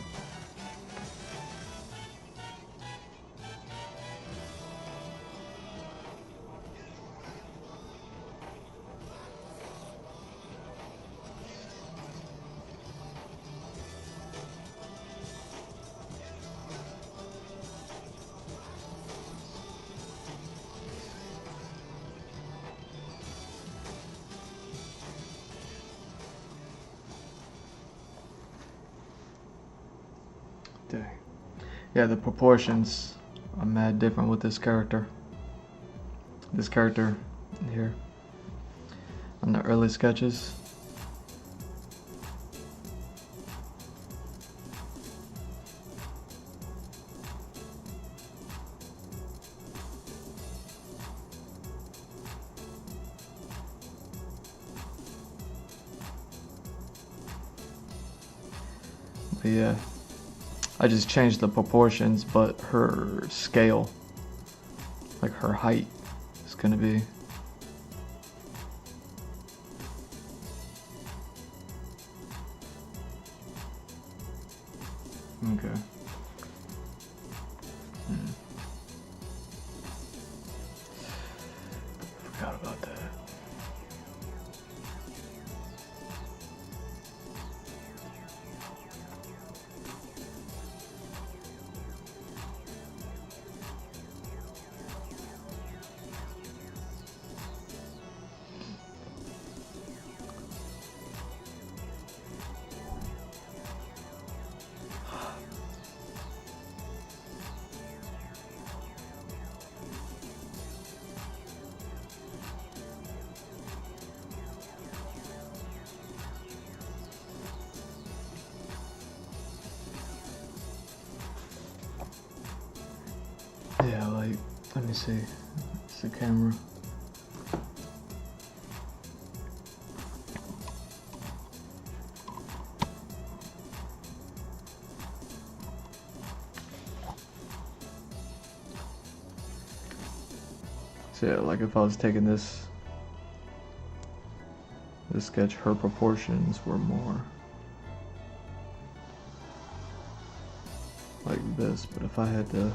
Dang. Yeah, the proportions are mad different with this character. This character here on the early sketches. But yeah, I just changed the proportions, but her scale, like her height, is gonna be okay. Forgot about that. Yeah, like, let me see. It's the camera. So yeah, like if I was taking this sketch, her proportions were more like this, but if I had to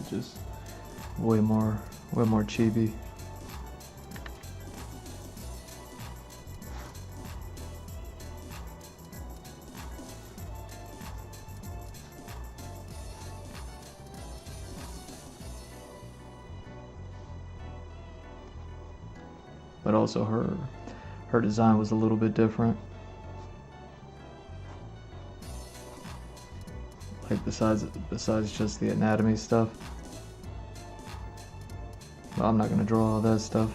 just way more chibi. But also her her design was a little bit different. Like besides just the anatomy stuff. But I'm not gonna draw all that stuff.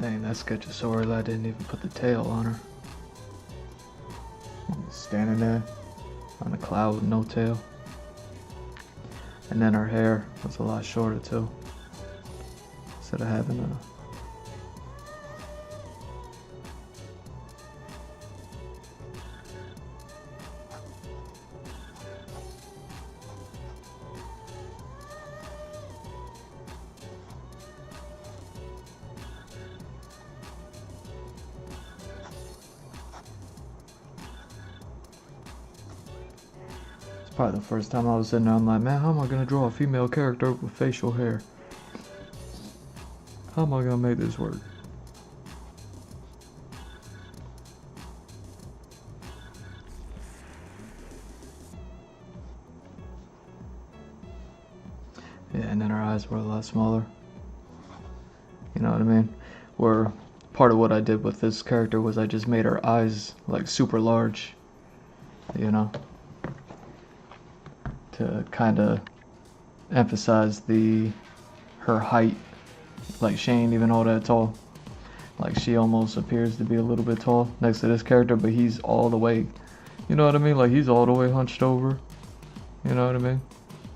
Dang, that Skechosaurus, I didn't even put the tail on her. Standing there on a cloud with no tail. And then her hair was a lot shorter too. Instead of having a... Probably the first time I was sitting there, I'm like, man, how am I gonna draw a female character with facial hair? How am I gonna make this work? Yeah, and then her eyes were a lot smaller. You know what I mean? Where part of what I did with this character was I just made her eyes like super large. You know? To kind of emphasize her height. Like she ain't even all that tall. Like she almost appears to be a little bit tall next to this character, but he's all the way, you know what I mean? Like he's all the way hunched over. You know what I mean?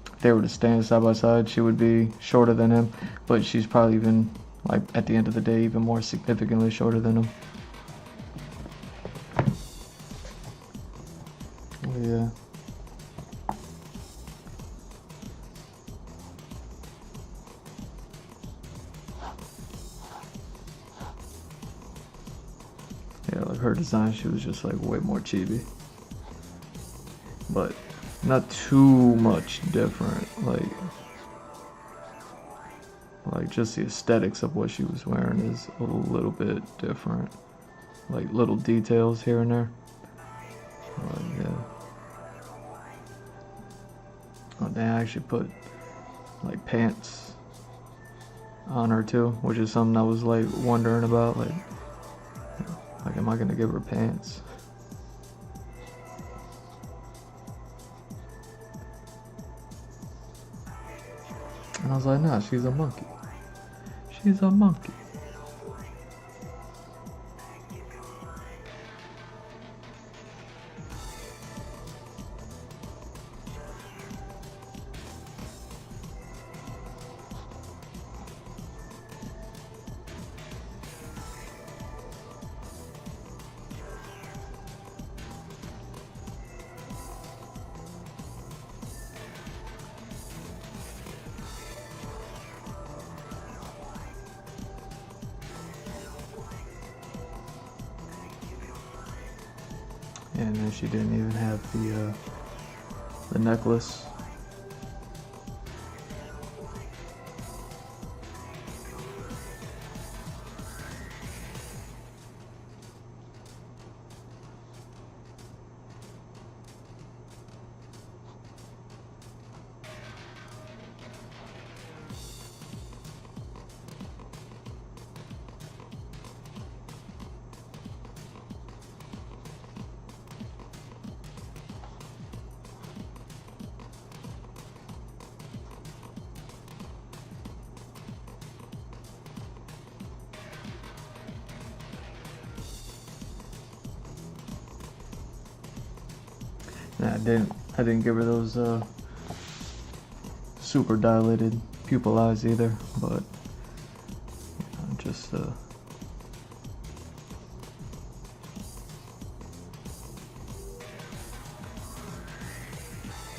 If they were to stand side by side, she would be shorter than him, but she's probably even, like at the end of the day, even more significantly shorter than him. Yeah. Yeah, like her design, she was just like way more chibi. But not too much different. Like just the aesthetics of what she was wearing is a little bit different. Like little details here and there. Yeah. Oh, dang, I actually put like pants on her too, which is something I was like wondering about. Like am I gonna give her pants? And I was like, nah, she's a monkey. She's a monkey. And then she didn't even have the necklace. Nah, I didn't give her those super dilated pupil eyes either, but just and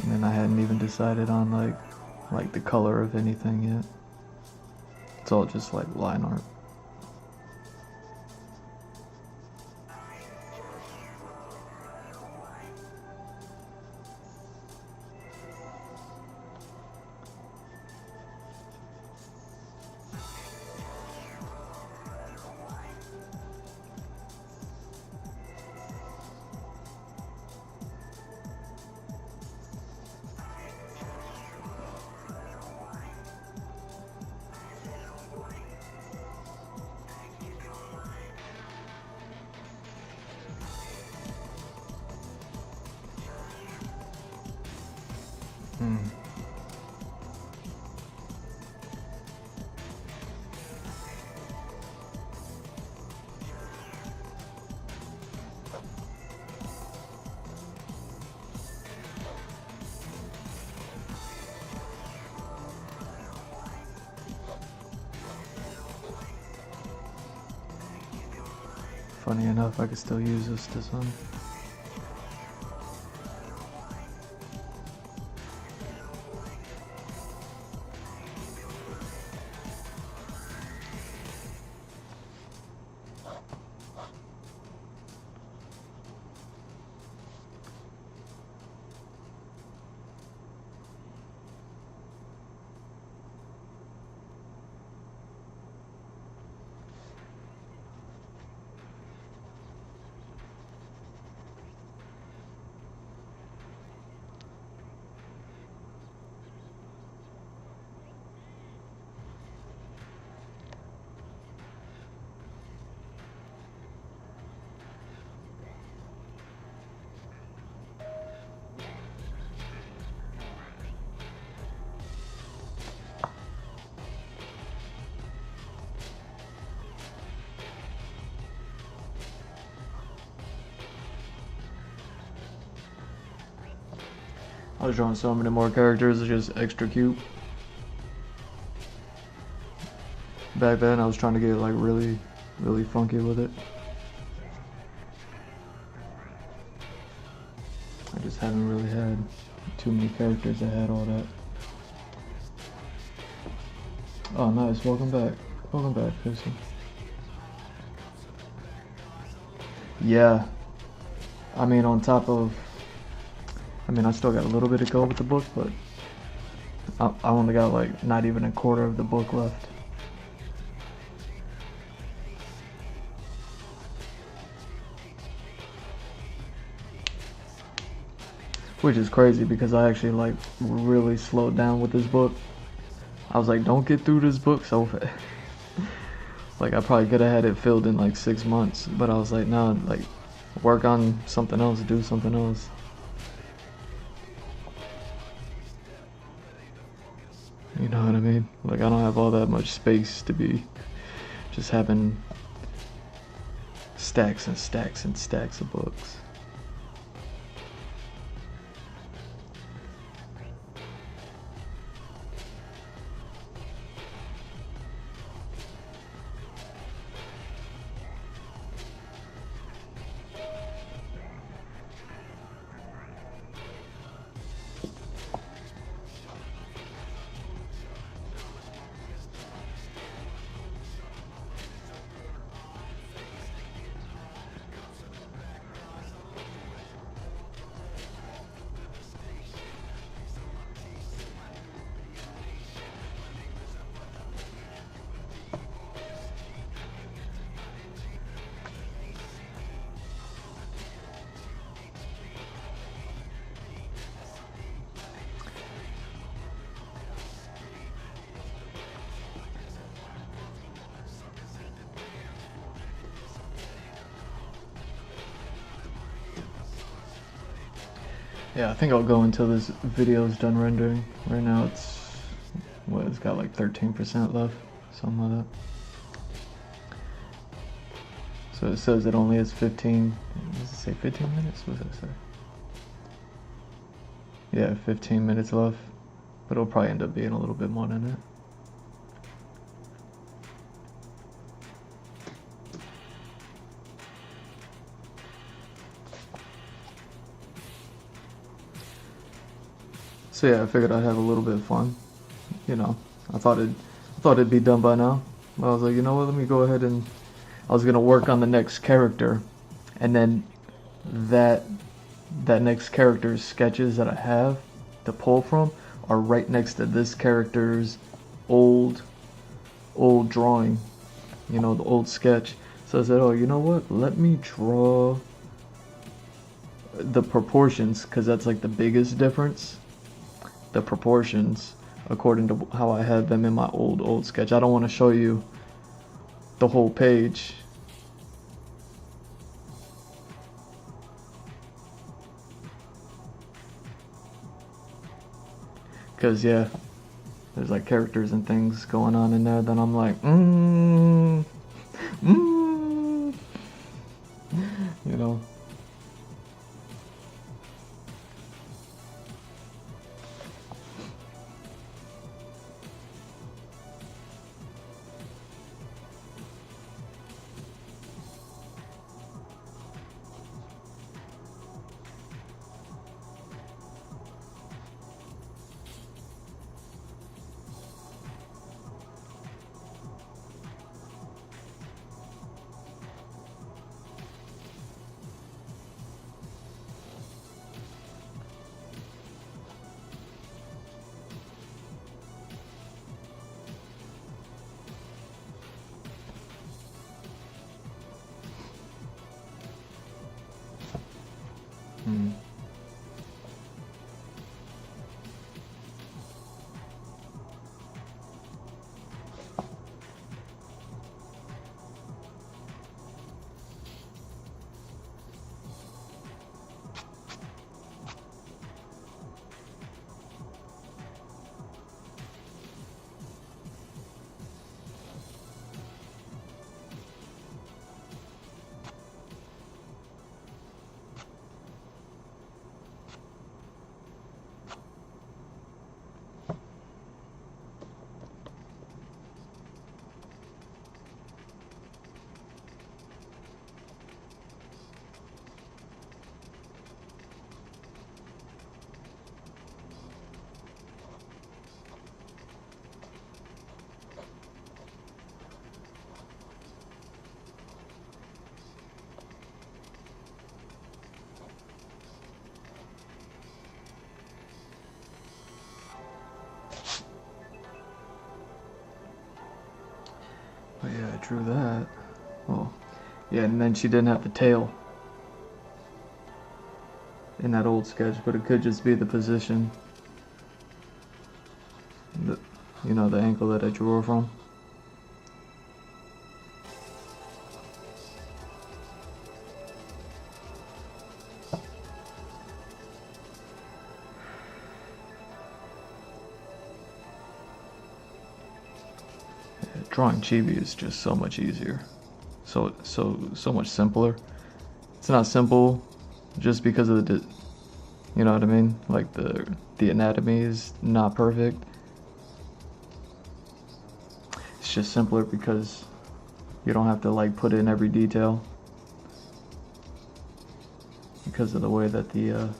then I hadn't even decided on like the color of anything yet. It's all just like line art. Funny enough, I could still use this design. I was drawing so many more characters, it's just extra cute. Back then I was trying to get like really funky with it. I just haven't really had too many characters that had all that. Oh nice, welcome back. Welcome back, Pixie. Yeah. I mean on top of I still got a little bit to go with the book, but I only got like not even a quarter of the book left. Which is crazy because I actually like really slowed down with this book. I was like, don't get through this book so fast. Like I probably could have had it filled in like 6 months, but I was like, no, like work on something else, do something else. You know what I mean? Like I don't have all that much space to be just having stacks and stacks and stacks of books. Yeah, I think I'll go until this video is done rendering. Right now it's, what, it's got like 13% left, something like that. So it says it only has 15, does it say 15 minutes? What does it say? Yeah, 15 minutes left. but it'll probably end up being a little bit more than that. So yeah, I figured I'd have a little bit of fun. You know, I thought it'd be done by now. But I was like, you know what? Let me go ahead and I was gonna work on the next character, and then that next character's sketches that I have to pull from are right next to this character's old drawing. You know, the old sketch. So I said, oh, you know what? Let me draw the proportions, because that's like the biggest difference. The proportions according to how I had them in my old sketch. I don't want to show you the whole page. Because yeah, there's like characters and things going on in there that I'm like, you know. But yeah, I drew that. Oh, yeah, and then she didn't have the tail in that old sketch, but it could just be the position, you know, the ankle that I drew her from. Yeah, drawing chibi is just so much easier, so much simpler. It's not simple just because of the, you know what I mean? Like the anatomy is not perfect. It's just simpler because you don't have to like put in every detail because of the way that the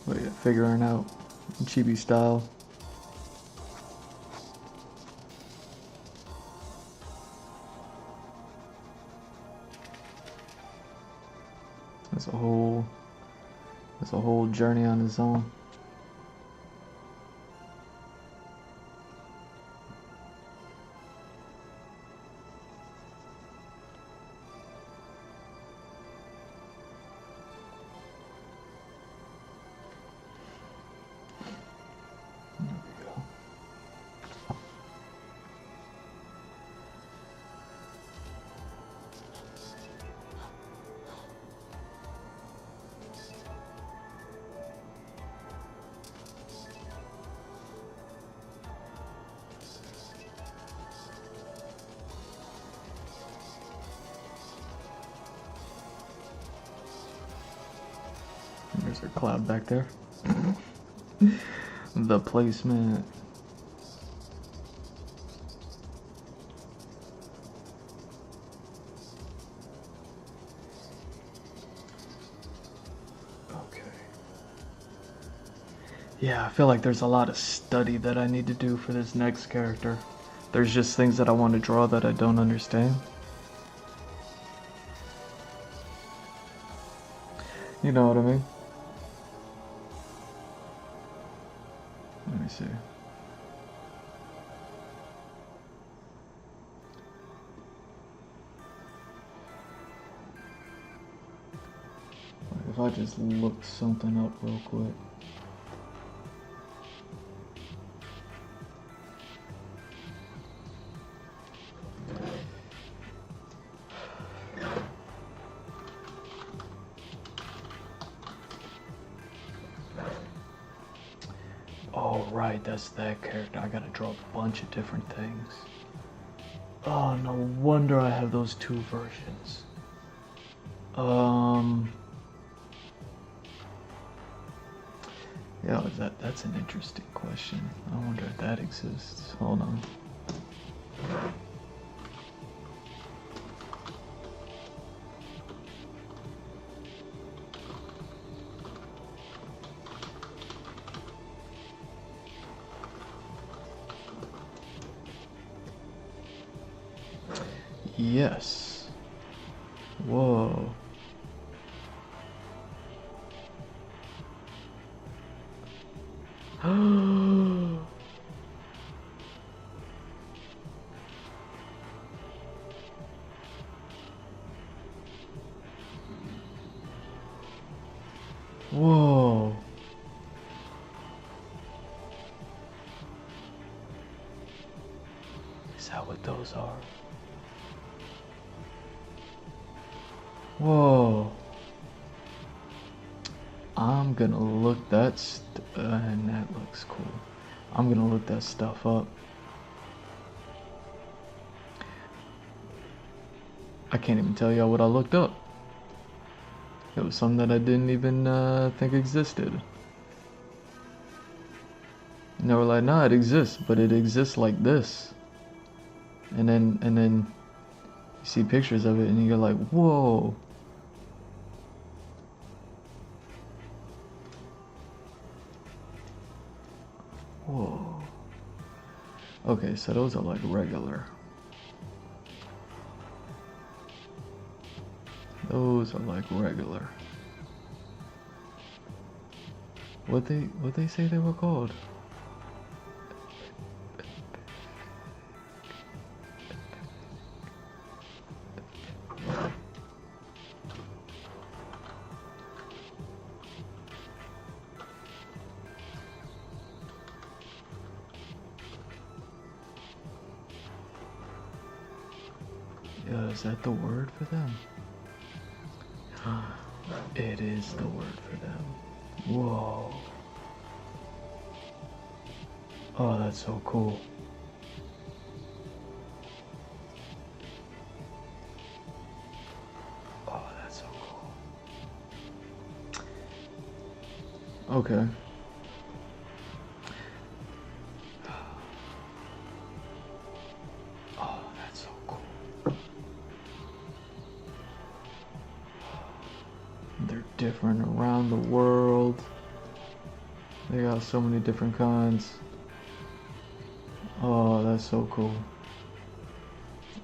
but yeah, figuring out chibi style. It's a whole journey on its own. There we go. Is there a cloud back there? The placement. Okay. Yeah, I feel like there's a lot of study that I need to do for this next character. There's just things that I want to draw that I don't understand. You know what I mean? Let me see. If I just look something up real quick. Oh, right, that's that character. I gotta draw a bunch of different things. Oh, no wonder I have those two versions. Yeah, that's an interesting question. I wonder if that exists. Hold on. Yes. Whoa. Whoa. Is that what those are? Whoa. I'm gonna look and that looks cool. I'm gonna look that stuff up. I can't even tell y'all what I looked up. It was something that I didn't even think existed. And they were like, nah, it exists, but it exists like this. And then you see pictures of it and you're like, whoa. Whoa. Okay, so those are like regular. Those are like regular. What they say they were called? Yeah, is that the word for them? It is the word for them. Whoa. Oh, that's so cool. Oh, that's so cool. Okay. Oh, that's so cool. They're different around the world. They got so many different kinds. Oh, that's so cool.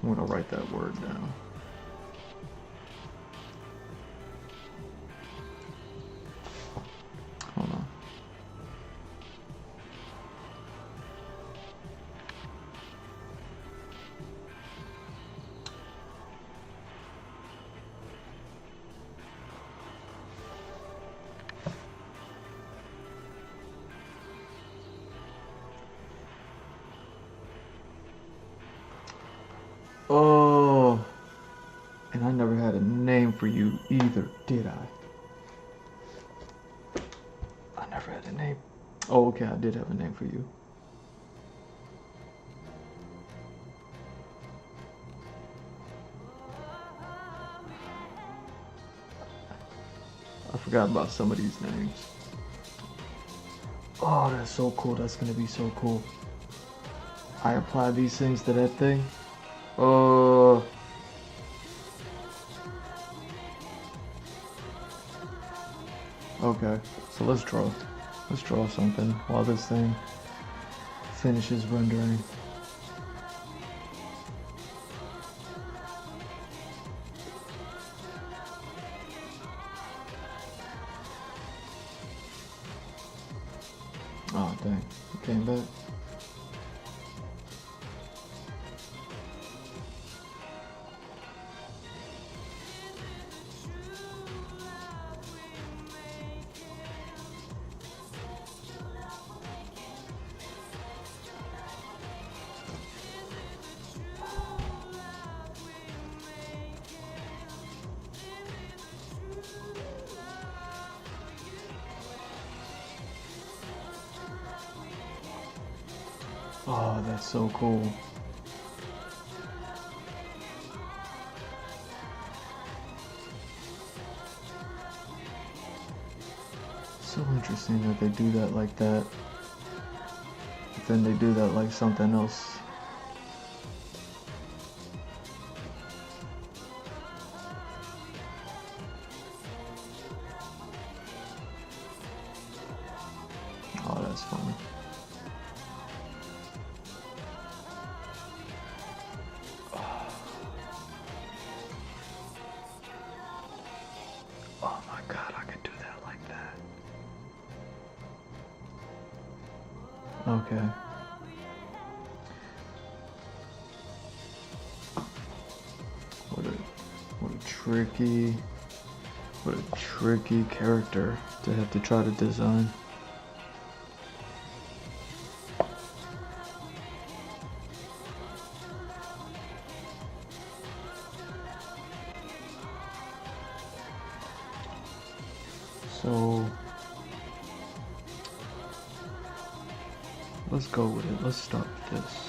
I'm gonna write that word down. Hold on. Oh, and I never had a name for you either, did I? I never had a name. Oh, okay, I did have a name for you. I Forgot about some of these names. Oh, that's so cool. That's gonna be so cool. I apply these things to that thing. Oh. Okay, so let's draw. Let's draw something while this thing finishes rendering. Oh, dang. It came back. Oh, that's so cool. So interesting that they do that like that. But then they do that like something else. Oh, that's funny. Oh my god, I could do that like that. Okay. What a tricky character to have to try to design. So let's go with it. Let's start with this.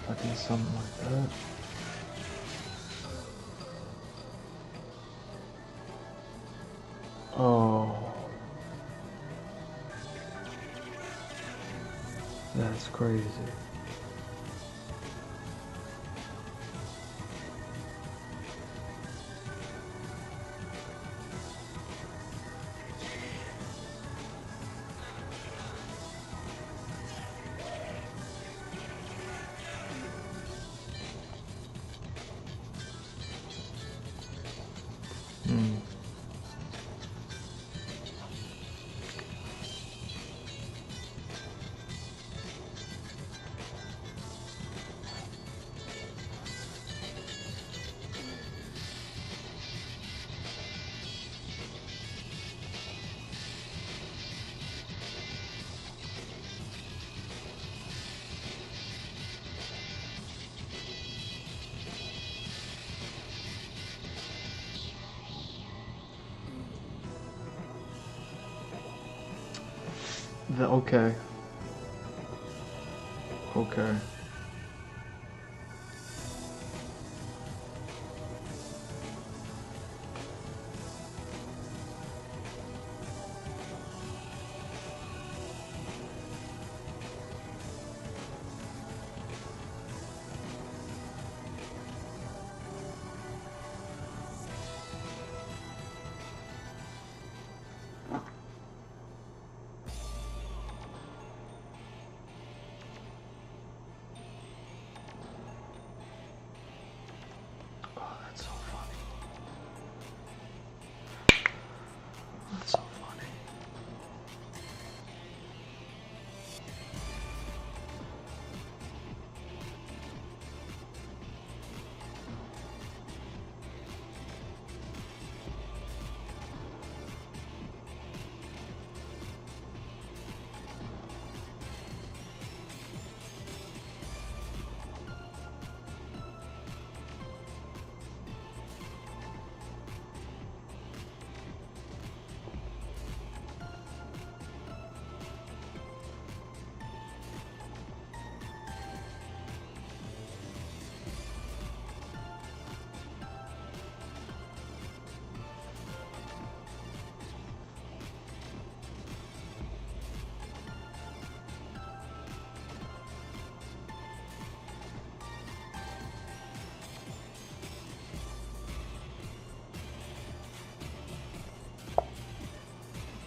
if I do something like that. Oh, that's crazy. Hmm. Okay. Okay. Oh, that's so funny. That's so funny.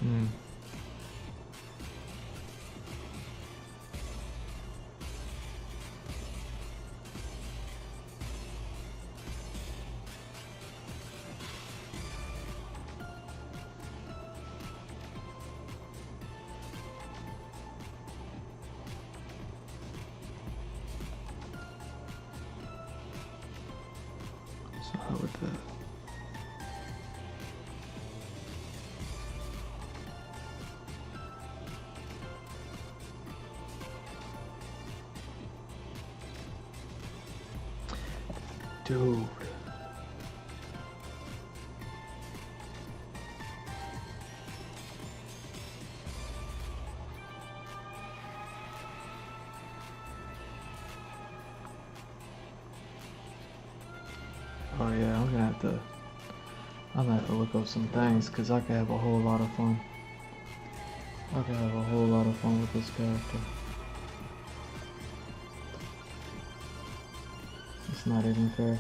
Hmm. So how would that? Dude. Oh yeah, I'm gonna have to look up some things because I could have a whole lot of fun. I could have a whole lot of fun with this character. It's not even fair.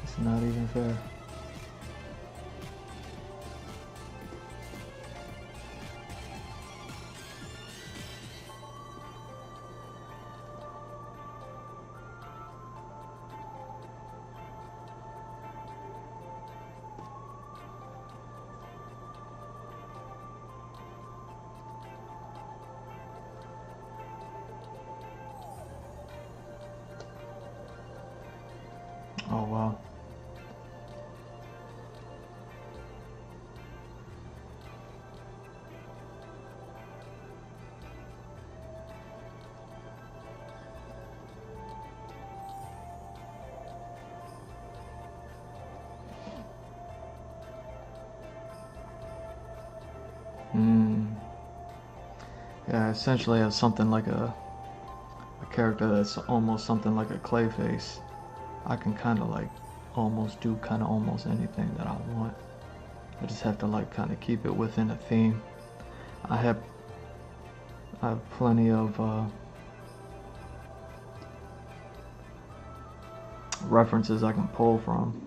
It's not even fair. Oh wow. Hmm. Yeah, essentially have something like a character that's almost something like a clay face, I can kind of like almost do almost anything that I want. I just have to like kind of keep it within a theme. I have plenty of references I can pull from.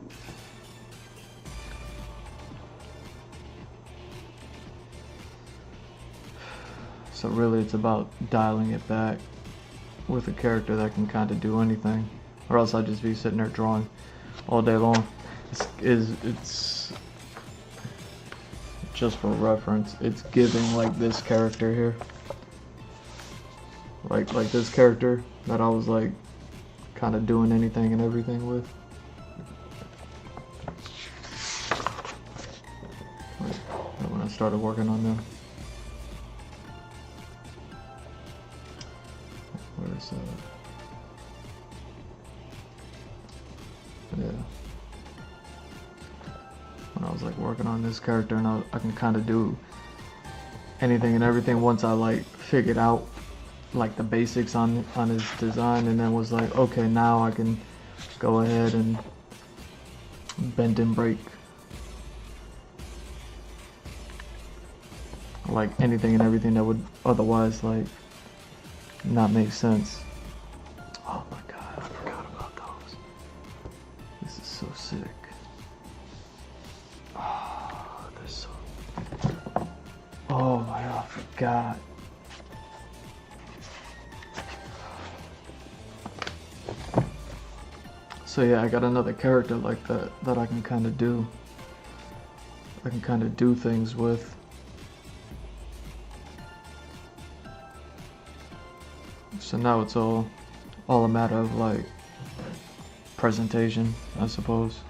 So really it's about dialing it back with a character that can kind of do anything, or else I'd just be sitting there drawing all day long. It's just for reference, it's giving like this character here. Like this character that I was like kind of doing anything and everything with. Like when I started working on them. Where's yeah. When I was like working on this character, and I can kind of do anything and everything once I like figured out like the basics on his design, and then was like, okay, now I can go ahead and bend and break like anything and everything that would otherwise like not make sense. Oh my god, I forgot about those. This is so sick. Oh, they're so... Oh my god, I forgot. So yeah, I got another character like that I can kind of do. I can kind of do things with. So now it's all a matter of like presentation, I suppose.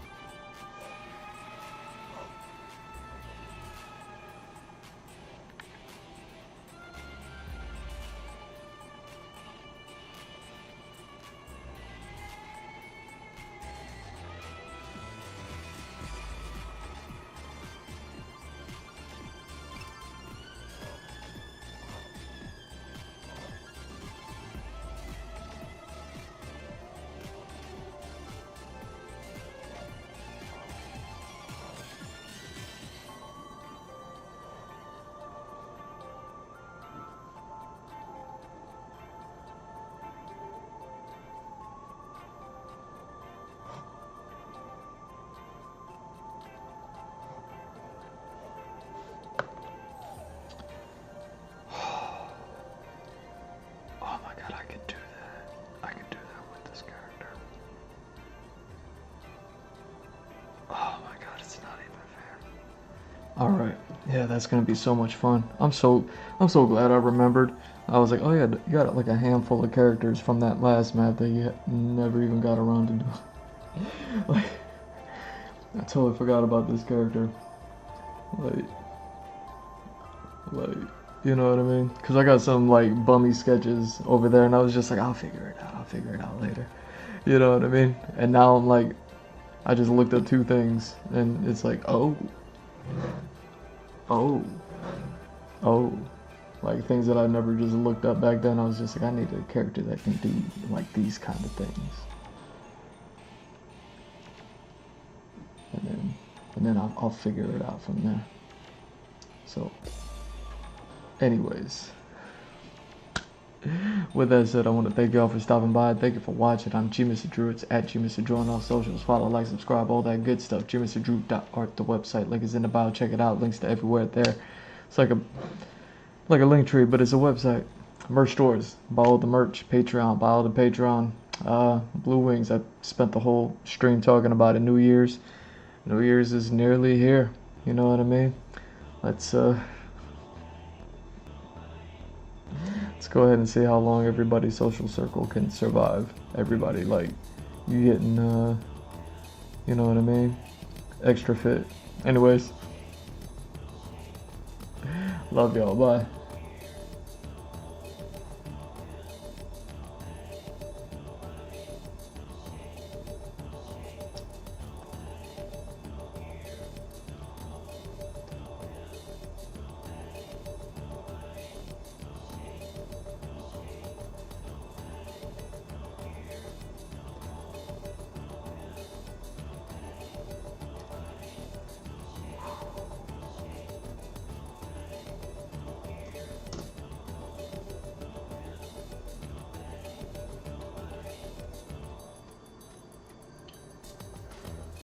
All right, yeah, that's gonna be so much fun. I'm so glad I remembered. I was like, oh yeah, you got like a handful of characters from that last map that you never even got around to do. Like, I totally forgot about this character. Like, you know what I mean? Cause I got some like bummy sketches over there, and I was just like, I'll figure it out later. You know what I mean? And now I'm like, I just looked up two things, and it's like, oh, like things that I never just looked up back then. I was just like, I need a character that can do like these kind of things. And then I'll figure it out from there. So, anyways, with that said, I want to thank y'all for stopping by. Thank you for watching. I'm G Mr. Drew. It's at G Mr. Drew on all socials. Follow, like, subscribe, all that good stuff. GMrDrew.art, the website. Link is in the bio. Check it out. Links to everywhere there. It's like a link tree, but it's a website. Merch stores. Buy all the merch. Patreon. Buy all the Patreon. Blue Wings. I spent the whole stream talking about it. New Year's. New Year's is nearly here. You know what I mean? Let's go ahead and see how long everybody's social circle can survive. Everybody, like, you getting, you know what I mean? Extra fit. Anyways, love y'all. Bye.